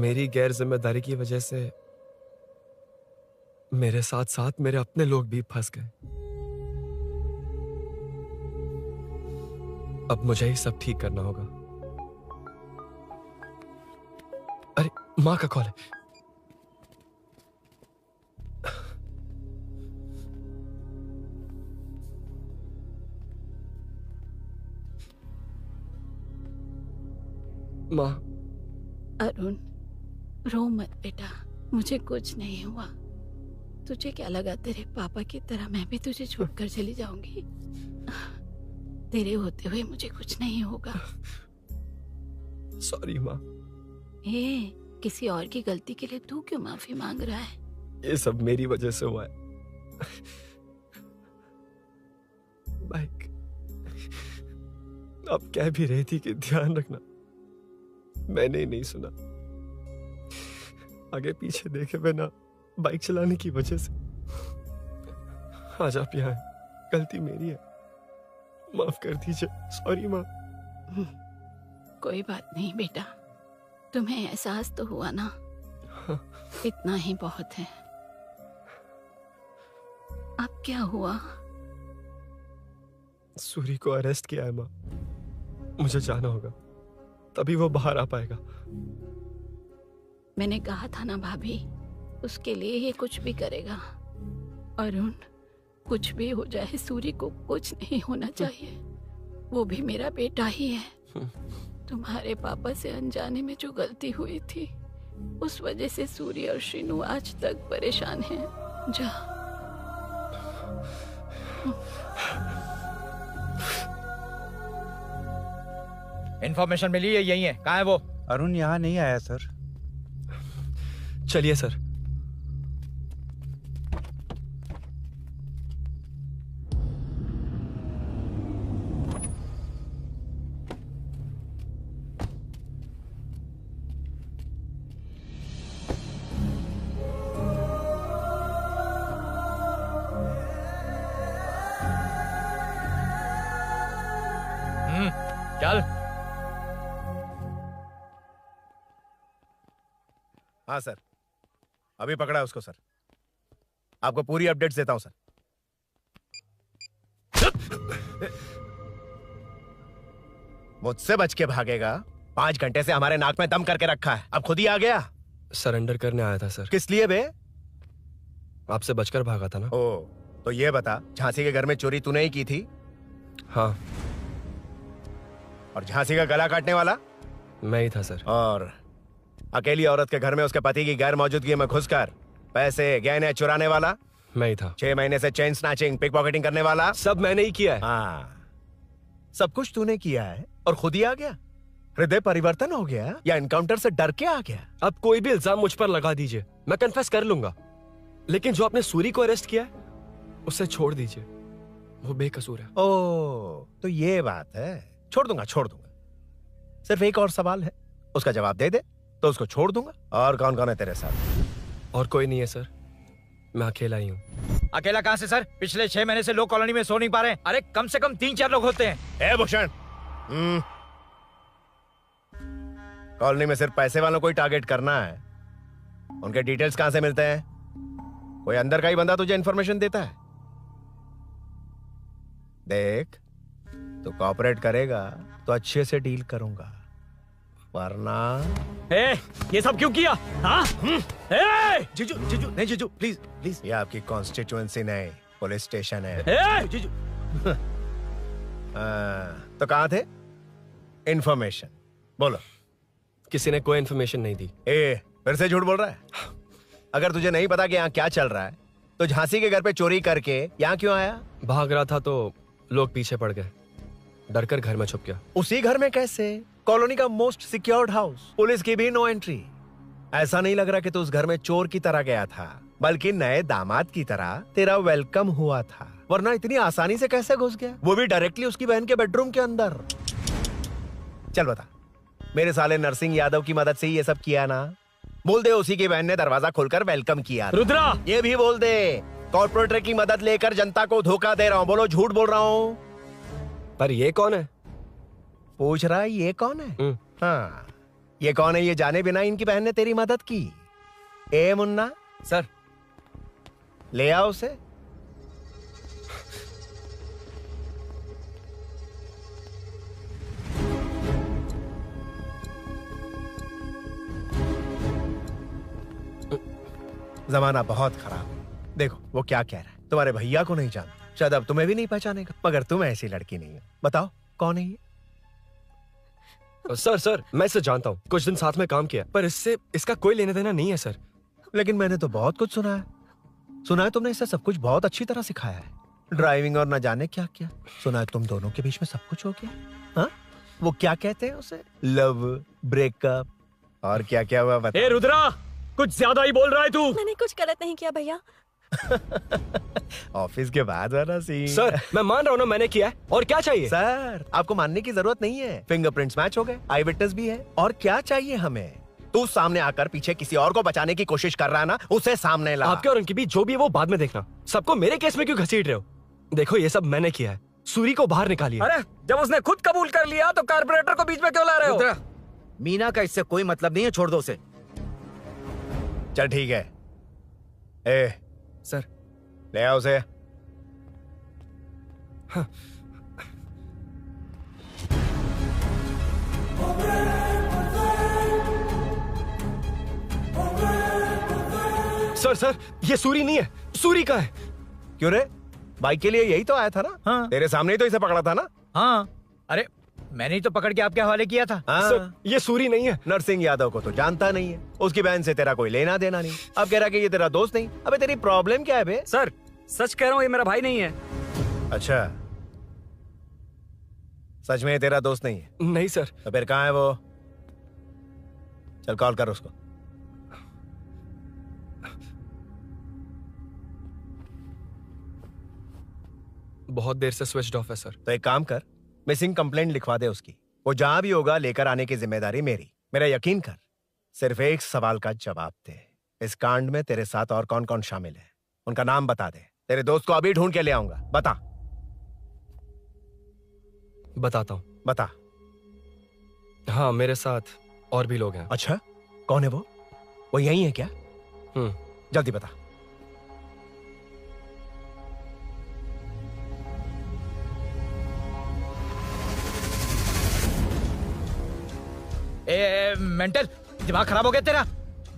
मेरी गैर जिम्मेदारी की वजह से मेरे साथ साथ मेरे अपने लोग भी फंस गए। अब मुझे ही सब ठीक करना होगा। अरे माँ का कॉल है। माँ। अरुण, रो मत बेटा, मुझे कुछ नहीं हुआ। तुझे क्या लगा तेरे पापा की तरह मैं भी तुझे छोड़कर चली जाऊंगी? तेरे होते हुए मुझे कुछ नहीं होगा। सॉरी माँ। ए, किसी और की गलती के लिए तू क्यों माफी मांग रहा है? ये सब मेरी वजह से हुआ है। बाइक आप कह भी रही थी कि ध्यान रखना, मैंने ही नहीं सुना। आगे पीछे देखे बिना बाइक चलाने की वजह से आज आप यहाँ हैं। गलती मेरी है, माफ कर दीजिए। सॉरी माँ। कोई बात नहीं बेटा, तुम्हें एहसास तो हुआ ना? इतना ही बहुत है। अब क्या हुआ? सूरी को अरेस्ट किया है माँ। मुझे जाना होगा, तभी वो बाहर आ पाएगा। मैंने कहा था ना भाभी, उसके लिए ये कुछ भी करेगा। अरुण, कुछ भी हो जाए सूरी को कुछ नहीं होना चाहिए। वो भी मेरा बेटा ही है। तुम्हारे पापा से अनजाने में जो गलती हुई थी, उस वजह से सूरी और शीनू आज तक परेशान हैं। जा। इन्फॉर्मेशन मिली है, यही है। कहाँ है वो? अरुण यहाँ नहीं आया सर। चलिए सर। चल। हाँ सर, अभी पकड़ा उसको सर। आपको पूरी अपडेट्स देता हूं सर। मुझसे बच के भागेगा? 5 घंटे से हमारे नाक में दम करके रखा है, अब खुद ही आ गया। सरेंडर करने आया था सर। किस लिए बे? आपसे बचकर भागा था ना। ओ, तो ये बता, झांसी के घर में चोरी तूने ही की थी? हाँ। और झांसी का गला काटने वाला? मैं ही था सर। और अकेली औरत के घर में उसके पति की गैर मौजूदगी में घुसकर पैसे गहने चुराने वाला? मैं ही था। 6 महीने से चेन स्नैचिंग, पिक पॉकेटिंग करने वाला? सब मैंने ही किया है। हाँ, सब कुछ तूने किया है और खुद ही आ गया? हृदय परिवर्तन हो गया या एनकाउंटर से डर के आ गया? अब कोई भी इल्जाम मुझ पर लगा दीजिए, मैं कन्फेस कर लूंगा, लेकिन जो आपने सूरी को अरेस्ट किया है उसे छोड़ दीजिए, वो बेकसूर है। ओ, तो ये बात है। छोड़ दूंगा, छोड़ दूंगा। सिर्फ एक और सवाल है, उसका जवाब दे दे तो उसको छोड़ दूंगा। और कौन कौन है तेरे साथ? और कोई नहीं है सर, मैं अकेला ही हूँ। अकेला कहाँ से सर? पिछले 6 महीने से लोग कॉलोनी में सो नहीं पा रहे हैं। अरे कम से कम 3-4 लोग होते हैं। ए भूषण, कॉलोनी में सिर्फ पैसे वालों को ही टारगेट करना है? उनके डिटेल्स कहां से मिलते हैं? कोई अंदर का ही बंदा तुझे इंफॉर्मेशन देता है? देख, तो कॉपरेट करेगा तो अच्छे से डील करूंगा, वरना ये सब क्यों किया? हाँ? जीजू, जीजू, नहीं जीजू, प्लीज प्लीज। ये आपकी कॉन्स्टिट्यूएंसी नहीं, पुलिस स्टेशन है। जीजू। तो कहाँ थे? इंफॉर्मेशन बोलो। किसी ने कोई इंफॉर्मेशन नहीं दी। फिर से झूठ बोल रहा है? अगर तुझे नहीं पता कि यहाँ क्या चल रहा है तो झांसी के घर पे चोरी करके यहाँ क्यों आया? भाग रहा था तो लोग पीछे पड़ गए, डरकर घर में छुप गया। उसी घर में कैसे? कॉलोनी का मोस्ट सिक्योर्ड हाउस, पुलिस की भी नो एंट्री। ऐसा नहीं लग रहा कि तू उस घर में चोर की तरह गया था, बल्कि नए दामाद की तरह तेरा वेलकम हुआ था। वरना इतनी आसानी से कैसे घुस गया, वो भी डायरेक्टली उसकी बहन के बेडरूम के अंदर? चल बता, मेरे साले नरसिंह यादव की मदद से ही ये सब किया ना? बोल दे उसी की बहन ने दरवाजा खोलकर वेलकम किया। रुद्रा, ये भी बोल दे कॉर्पोरेटर की मदद लेकर जनता को धोखा दे रहा हूँ। बोलो झूठ बोल रहा हूँ? पर ये कौन है? पूछ रहा है ये कौन है? हाँ, ये कौन है ये जाने बिना इनकी बहन ने तेरी मदद की। ए मुन्ना सर, ले आओ उसे। जमाना बहुत खराब है। देखो वो क्या कह रहा है, तुम्हारे भैया को नहीं जानता, शायद अब तुम्हें भी नहीं पहचानेगा, मगर तुम ऐसी लड़की नहीं हो। बताओ कौन है ये? सर मैं इसे जानता हूँ, कुछ दिन साथ में काम किया, पर इससे इसका कोई लेना देना नहीं है सर। लेकिन मैंने तो बहुत कुछ सुना है तुमने इसे सब कुछ बहुत अच्छी तरह सिखाया है, ड्राइविंग और न जाने क्या क्या। सुना है तुम दोनों के बीच में सब कुछ हो गया। हाँ, वो क्या कहते हैं उसे, लव, ब्रेकअप और क्या क्या हुआ बता। ए रुद्रा, कुछ ज्यादा ही बोल रहा है तू। मैंने कुछ गलत नहीं किया भैया। ऑफिस के बाद वाला सीन। सर मैं मान रहा हूँ ना मैंने किया है, और क्या चाहिए? सर आपको मानने की जरूरत नहीं है, फिंगरप्रिंट्स मैच हो गए, आई विटनेस भी है, और क्या चाहिए हमें? तू सामने आकर पीछे किसी और को बचाने की कोशिश कर रहा है ना, उसे सामने ला। आपके और उनके बीच जो भी है वो बाद में देखना, सबको मेरे केस में क्यों घसीट रहे हो? देखो ये सब मैंने किया है, सूरी को बाहर निकालिए। अरे जब उसने खुद कबूल कर लिया तो कारपोरेटर को बीच में क्यों ला रहे हो? मीना का इससे कोई मतलब नहीं है, छोड़ दो उसे। चल ठीक है। ए सर, ले आओ उसे। हाँ। सर ये सूरी नहीं है, सूरी का है। क्यों रे, बाइक के लिए यही तो आया था ना? हाँ। तेरे सामने ही तो इसे पकड़ा था ना? हाँ, अरे मैंने ही तो पकड़ के आपके हवाले किया था। हाँ। सर ये सूरी नहीं है। नरसिंह यादव को तो जानता नहीं है, उसकी बहन से तेरा कोई लेना देना नहीं, अब कह रहा कि ये तेरा दोस्त नहीं। अबे तेरी प्रॉब्लम क्या है बे? सर सच कह रहा हूँ, ये मेरा भाई नहीं है। अच्छा, सच में ये तेरा दोस्त नहीं है? नहीं सर। तो फिर कहाँ है वो? चल कॉल कर उसको। बहुत देर से स्विच ऑफ है सर। तो एक काम कर, मिसिंग कंप्लेंट लिखवा दे उसकी। वो जहां भी होगा लेकर आने की जिम्मेदारी मेरी। मेरा यकीन कर, सिर्फ एक सवाल का जवाब दे। इस कांड में तेरे साथ और कौन कौन शामिल है, उनका नाम बता दे। तेरे दोस्त को अभी ढूंढ के ले आऊंगा। बताता हूँ। बता। हाँ, मेरे साथ और भी लोग हैं। अच्छा, कौन है वो? वो यही है क्या? जल्दी बता। मेंटल, दिमाग खराब हो गया तेरा?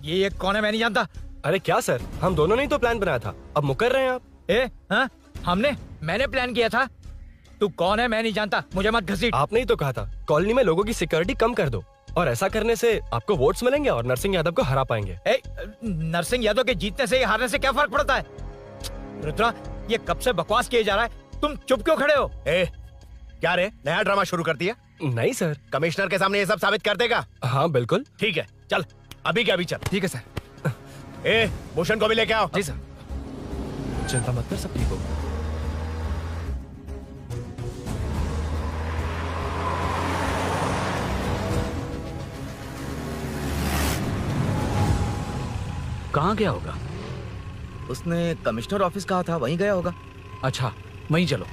ये कौन है, मैं नहीं जानता। अरे क्या सर, हम दोनों ने ही तो प्लान बनाया था, अब मुकर रहे हैं आप। मैंने प्लान किया था। तू कौन है, मैं नहीं जानता, मुझे मत घसीट। आपने ही तो कहा था कॉलोनी में लोगों की सिक्योरिटी कम कर दो, और ऐसा करने से आपको वोट्स मिलेंगे और नरसिंह यादव को हरा पाएंगे। नरसिंह यादव के जीतने से हारने से क्या फर्क पड़ता है? रुद्रा, ये कब से बकवास किए जा रहा है, तुम चुप क्यों खड़े हो? क्या रे, नया ड्रामा शुरू कर दिया? नहीं सर। कमिश्नर के सामने ये सब साबित कर देगा? हाँ बिल्कुल। ठीक है, चल अभी के अभी चल। ठीक है सर। भूषण को भी लेके आओ। जी सर। चिंता मत कर, सब ठीक होगा। कहाँ गया होगा? उसने कमिश्नर ऑफिस कहा था, वहीं गया होगा। अच्छा, वहीं चलो।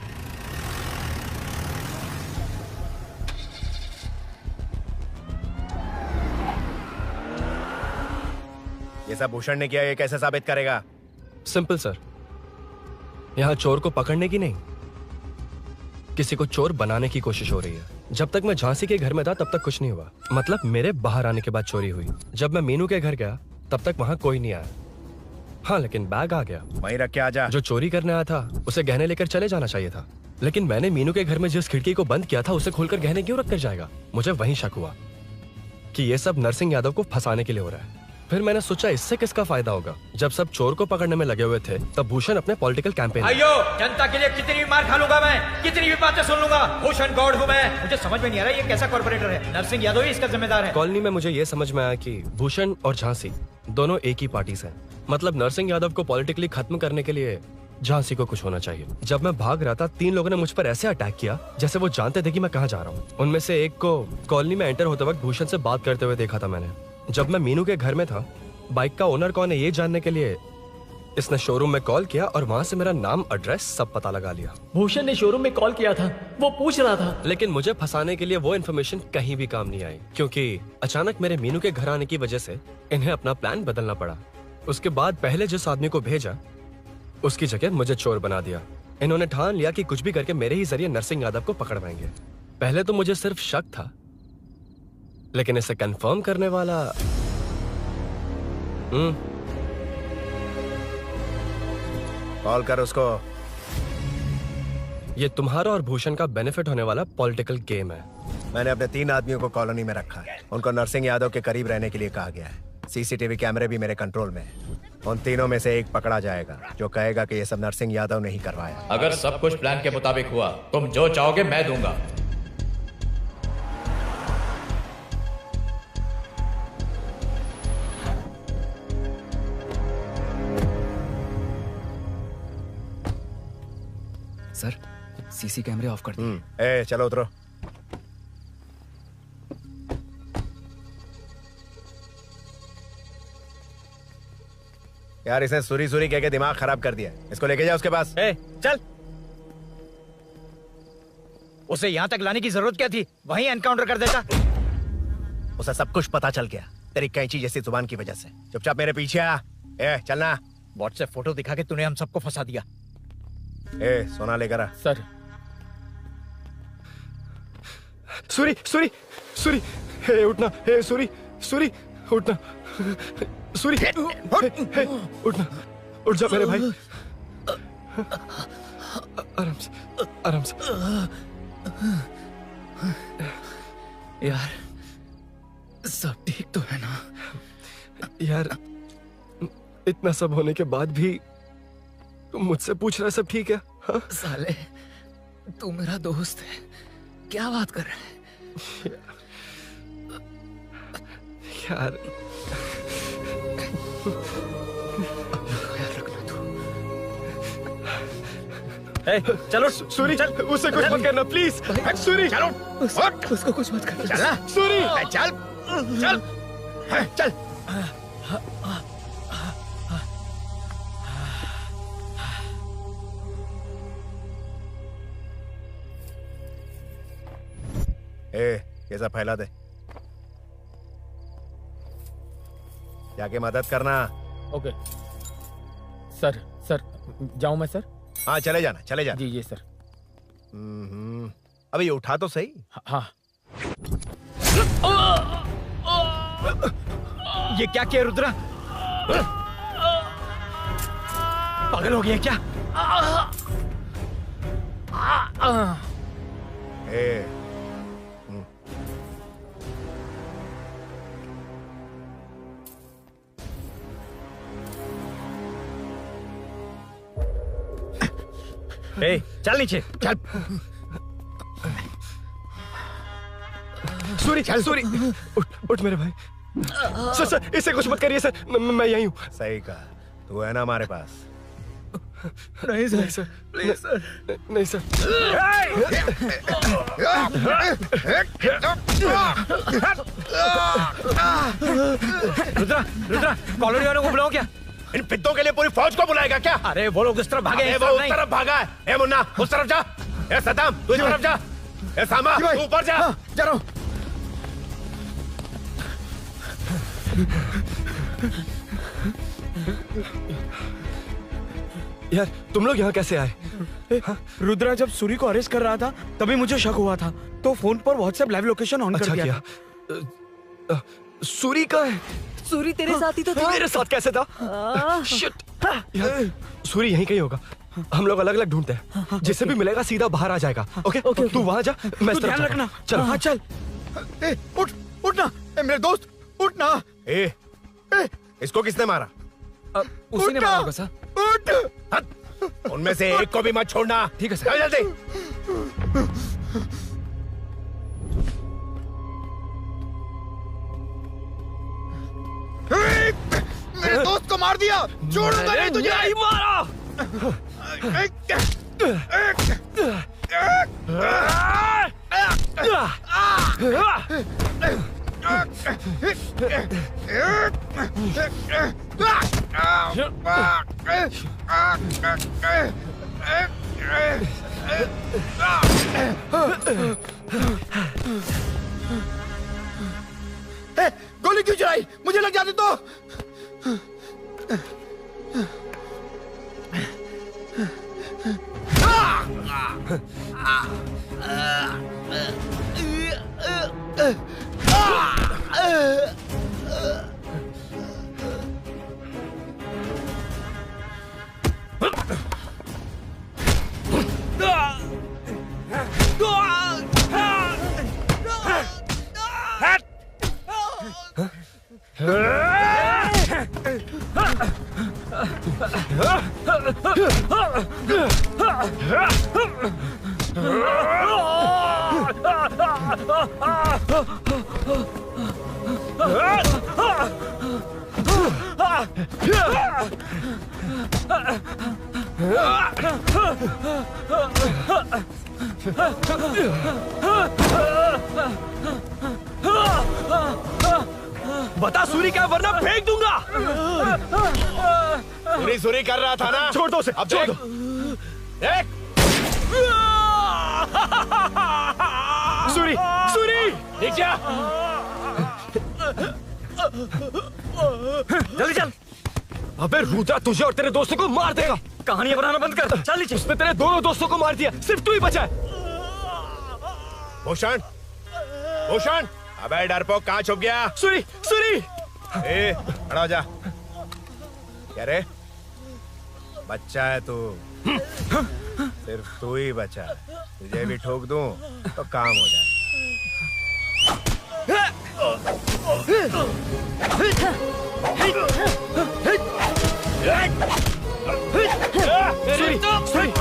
ये सब भूषण ने किया, ये कैसे साबित करेगा? सिंपल सर, यहाँ चोर को पकड़ने की नहीं, किसी को चोर बनाने की कोशिश हो रही है। जब तक मैं झांसी के घर में था तब तक कुछ नहीं हुआ, मतलब मेरे बाहर आने के बाद चोरी हुई। जब मैं मीनू के घर गया तब तक वहां कोई नहीं आया। हाँ, लेकिन बैग आ गया। वहीं रख के आ जा। जो चोरी करने आया था उसे गहने लेकर चले जाना चाहिए था, लेकिन मैंने मीनू के घर में जिस खिड़की को बंद किया था उसे खोलकर गहने क्यों रख कर जाएगा? मुझे वहीं शक हुआ कि ये सब नरसिंह यादव को फंसाने के लिए हो रहा है। फिर मैंने सोचा इससे किसका फायदा होगा। जब सब चोर को पकड़ने में लगे हुए थे तब भूषण अपने पॉलिटिकल कैंपेन। अयो, जनता के लिए कितनी भी मार खा लूंगा मैं, कितनी भी बातें सुन लूंगा। भूषण गौड़ हूँ मैं। मुझे समझ में नहीं आ रहा ये कैसा कॉर्पोरेटर है। नरसिंह यादव ही इसका जिम्मेदार है। कॉलोनी में मुझे ये समझ में आया कि भूषण और झांसी दोनों एक ही पार्टी से हैं। मतलब नरसिंह यादव को पॉलिटिकली खत्म करने के लिए झांसी को कुछ होना चाहिए। जब मैं भाग रहा था 3 लोगों ने मुझ पर ऐसे अटैक किया जैसे वो जानते थे कि मैं कहाँ जा रहा हूँ। उनमें से एक को कॉलोनी में एंटर होते वक्त भूषण से बात करते हुए देखा था मैंने। जब मैं मीनू के घर में था, बाइक का ओनर कौन है ये जानने के लिए इसने शोरूम में कॉल किया और वहां से मेरा नाम, एड्रेस सब पता लगा लिया। भूषण ने शोरूम में कॉल किया था, वो पूछ रहा था। लेकिन मुझे फंसाने के लिए वो इन्फॉर्मेशन कहीं भी काम नहीं आई, क्योंकि अचानक मेरे मीनू के घर आने की वजह से इन्हें अपना प्लान बदलना पड़ा। उसके बाद पहले जिस आदमी को भेजा उसकी जगह मुझे चोर बना दिया। इन्होंने ठान लिया कि कुछ भी करके मेरे ही जरिए नरसिंह यादव को पकड़ पाएंगे। पहले तो मुझे सिर्फ शक था, लेकिन इसे कंफर्म करने वाला कॉल कर उसको। ये तुम्हारा और भूषण का बेनिफिट होने वाला पॉलिटिकल गेम है। मैंने अपने 3 आदमियों को कॉलोनी में रखा है। उनको नरसिंह यादव के करीब रहने के लिए कहा गया है। सीसीटीवी कैमरे भी मेरे कंट्रोल में है। उन तीनों में से एक पकड़ा जाएगा जो कहेगा कि ये सब नरसिंह यादव ने ही करवाया। अगर सब कुछ प्लान के मुताबिक हुआ, तुम जो चाहोगे मैं दूंगा। सर, सीसी कैमरे ऑफ कर दिए। चलो उतरो। यार इसने सुरी सुरी कह के दिमाग खराब कर दिया। इसको लेके जाओ उसके पास। चल। उसे यहाँ तक लाने की जरूरत क्या थी? वहीं एनकाउंटर कर देता। उसे सब कुछ पता चल गया तेरी कैंची जैसी जुबान की वजह से। चुपचाप मेरे पीछे आ। चलना। व्हाट्सएप फोटो दिखा के तूने हम सबको फंसा दिया। सोना लेकर आ। सर। सूरी सूरी सूरी, उठना। सूरी सूरी, उठना। सूरी, उठना। उठ जा मेरे भाई। आराम से, आराम से। यार सब ठीक तो है ना? यार इतना सब होने के बाद भी तुम मुझसे पूछ रहा है सब ठीक है? हाँ? साले, तू मेरा दोस्त है, क्या बात कर रहे हैं यार? चलो सूरी, चल उसे कुछ मत करना प्लीज। सूरी चलो, उसको कुछ मत कर। चल सूरी, चल चल चल। ये सब फैला दे, जाके मदद करना। Okay sir. सर जाऊं मैं सर? हाँ चले जाना, चले जाना। जी सर। अबे ये उठा तो सही। हाँ। ये क्या किया रुद्रा? पागल हो गया क्या? चल नीचे चल। सूरी, सूरी उठ मेरे भाई। सर सर इसे कुछ मत करिए सर, मैं यहीं हूँ। सही कहा, तू है ना हमारे पास? नहीं सर, नहीं सर, प्लीज सर, नहीं सर। रुद्रा, रुद्रा कॉलोनी वालों को बुलाओ क्या? इन पिद्दों के लिए पूरी फौज को बुलाएगा क्या? अरे वो लोग उस तरफ भागे, वो उस तरफ भागा है। ए मुन्ना उस तरफ जा। ए सदाम तू इस तरफ जा। ए सामा तू ऊपर जा। जा रहा हूं। यार तुम लोग यहाँ कैसे आए? रुद्रा जब सूरी को अरेस्ट कर रहा था तभी मुझे शक हुआ था, तो फोन पर व्हाट्सएप लाइव लोकेशन ऑन कर दिया। सूरी का है? सूरी तेरे साथ ही तो था। मेरे साथ कैसे था? शिट। यार सूरी यहीं कहीं होगा, हम लोग अलग अलग ढूंढते हैं, जिसे भी मिलेगा सीधा बाहर आ जाएगा। ओके तू वहां जा, मैं तू ध्यान रखना। चल। हाँ चल। उठ उठना मेरे दोस्त, उठना। इसको किसने मारा? उसी ने मारा होगा सर। उठ। उनमें से एक को भी मत छोड़ना। ठीक है सर। जल्दी। मेरे दोस्त को मार दिया, छोड़ूंगा नहीं तुझे। नहीं मारा। गोली क्यों चलाई? मुझे लग जाती तो। बता सूरी क्या, वरना फेंक दूंगा। सूरी सूरी कर रहा था ना? छोड़ दो उसे, अब छोड़ दो। सूरी, सूरी देख जा। जल्दी चल। अबे रुद्रा तुझे और तेरे दोस्तों को मार देगा। कहानियां बनाना बंद कर। चल नीचे। उसने तेरे दोनों दोस्तों को मार दिया, सिर्फ तू ही बचा है। भूषण, भूषण, अबे डरपोक कहाँ छुप गया? सूरी, सूरी। खड़ा हो जा। क्या रे? बच्चा है तू, सिर्फ तू ही बचा है। तुझे भी ठोक दूं तो काम हो जाए। सूरी, सूरी।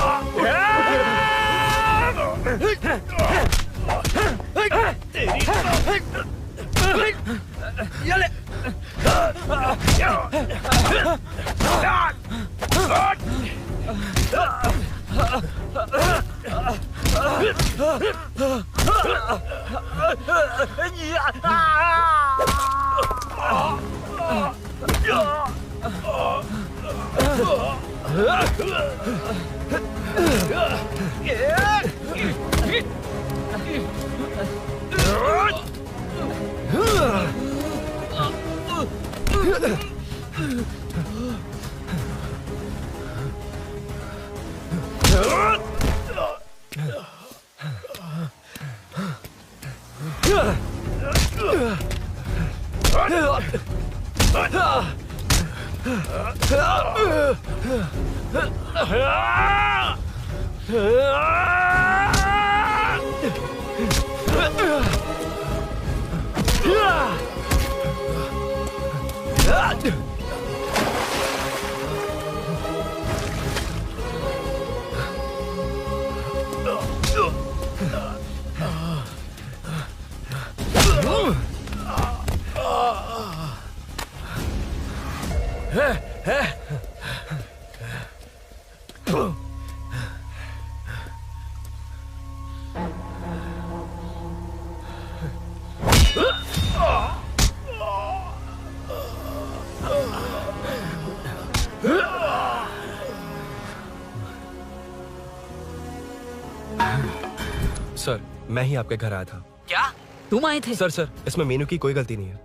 सर, मैं ही आपके घर आया था। क्या तुम आए थे? सर, इसमें मीनू की कोई गलती नहीं है,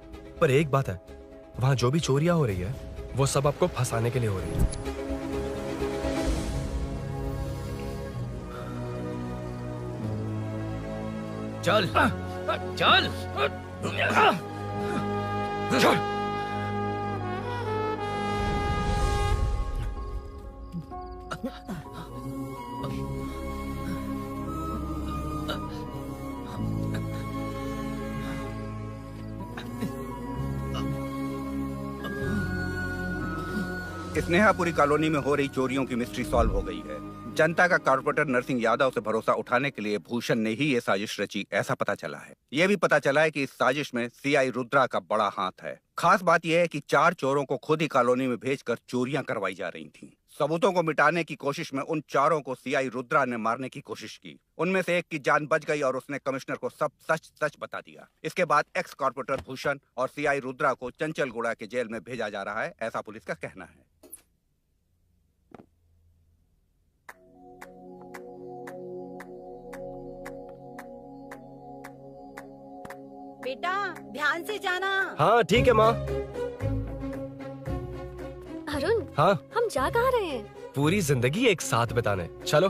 पर एक बात है, वहाँ जो भी चोरियां हो रही है वो सब आपको फंसाने के लिए हो रही है। चल चल चल। स्नेहापुरी कॉलोनी में हो रही चोरियों की मिस्ट्री सॉल्व हो गई है। जनता का कॉर्पोरेटर नरसिंह यादव से भरोसा उठाने के लिए भूषण ने ही ये साजिश रची, ऐसा पता चला है। ये भी पता चला है कि इस साजिश में सीआई रुद्रा का बड़ा हाथ है। खास बात यह है कि 4 चोरों को खुद ही कॉलोनी में भेजकर चोरियां करवाई जा रही थीं। सबूतों को मिटाने की कोशिश में उन 4 को सीआई रुद्रा ने मारने की कोशिश की। उनमें से एक की जान बच गई और उसने कमिश्नर को सब सच सच बता दिया। इसके बाद एक्स कॉर्पोरेटर भूषण और सीआई रुद्रा को चंचलगुड़ा के जेल में भेजा जा रहा है, ऐसा पुलिस का कहना है। बेटा ध्यान से जाना। हाँ ठीक है माँ। अरुण, हाँ, हम जा कहाँ रहे हैं? पूरी जिंदगी एक साथ बिताने। चलो।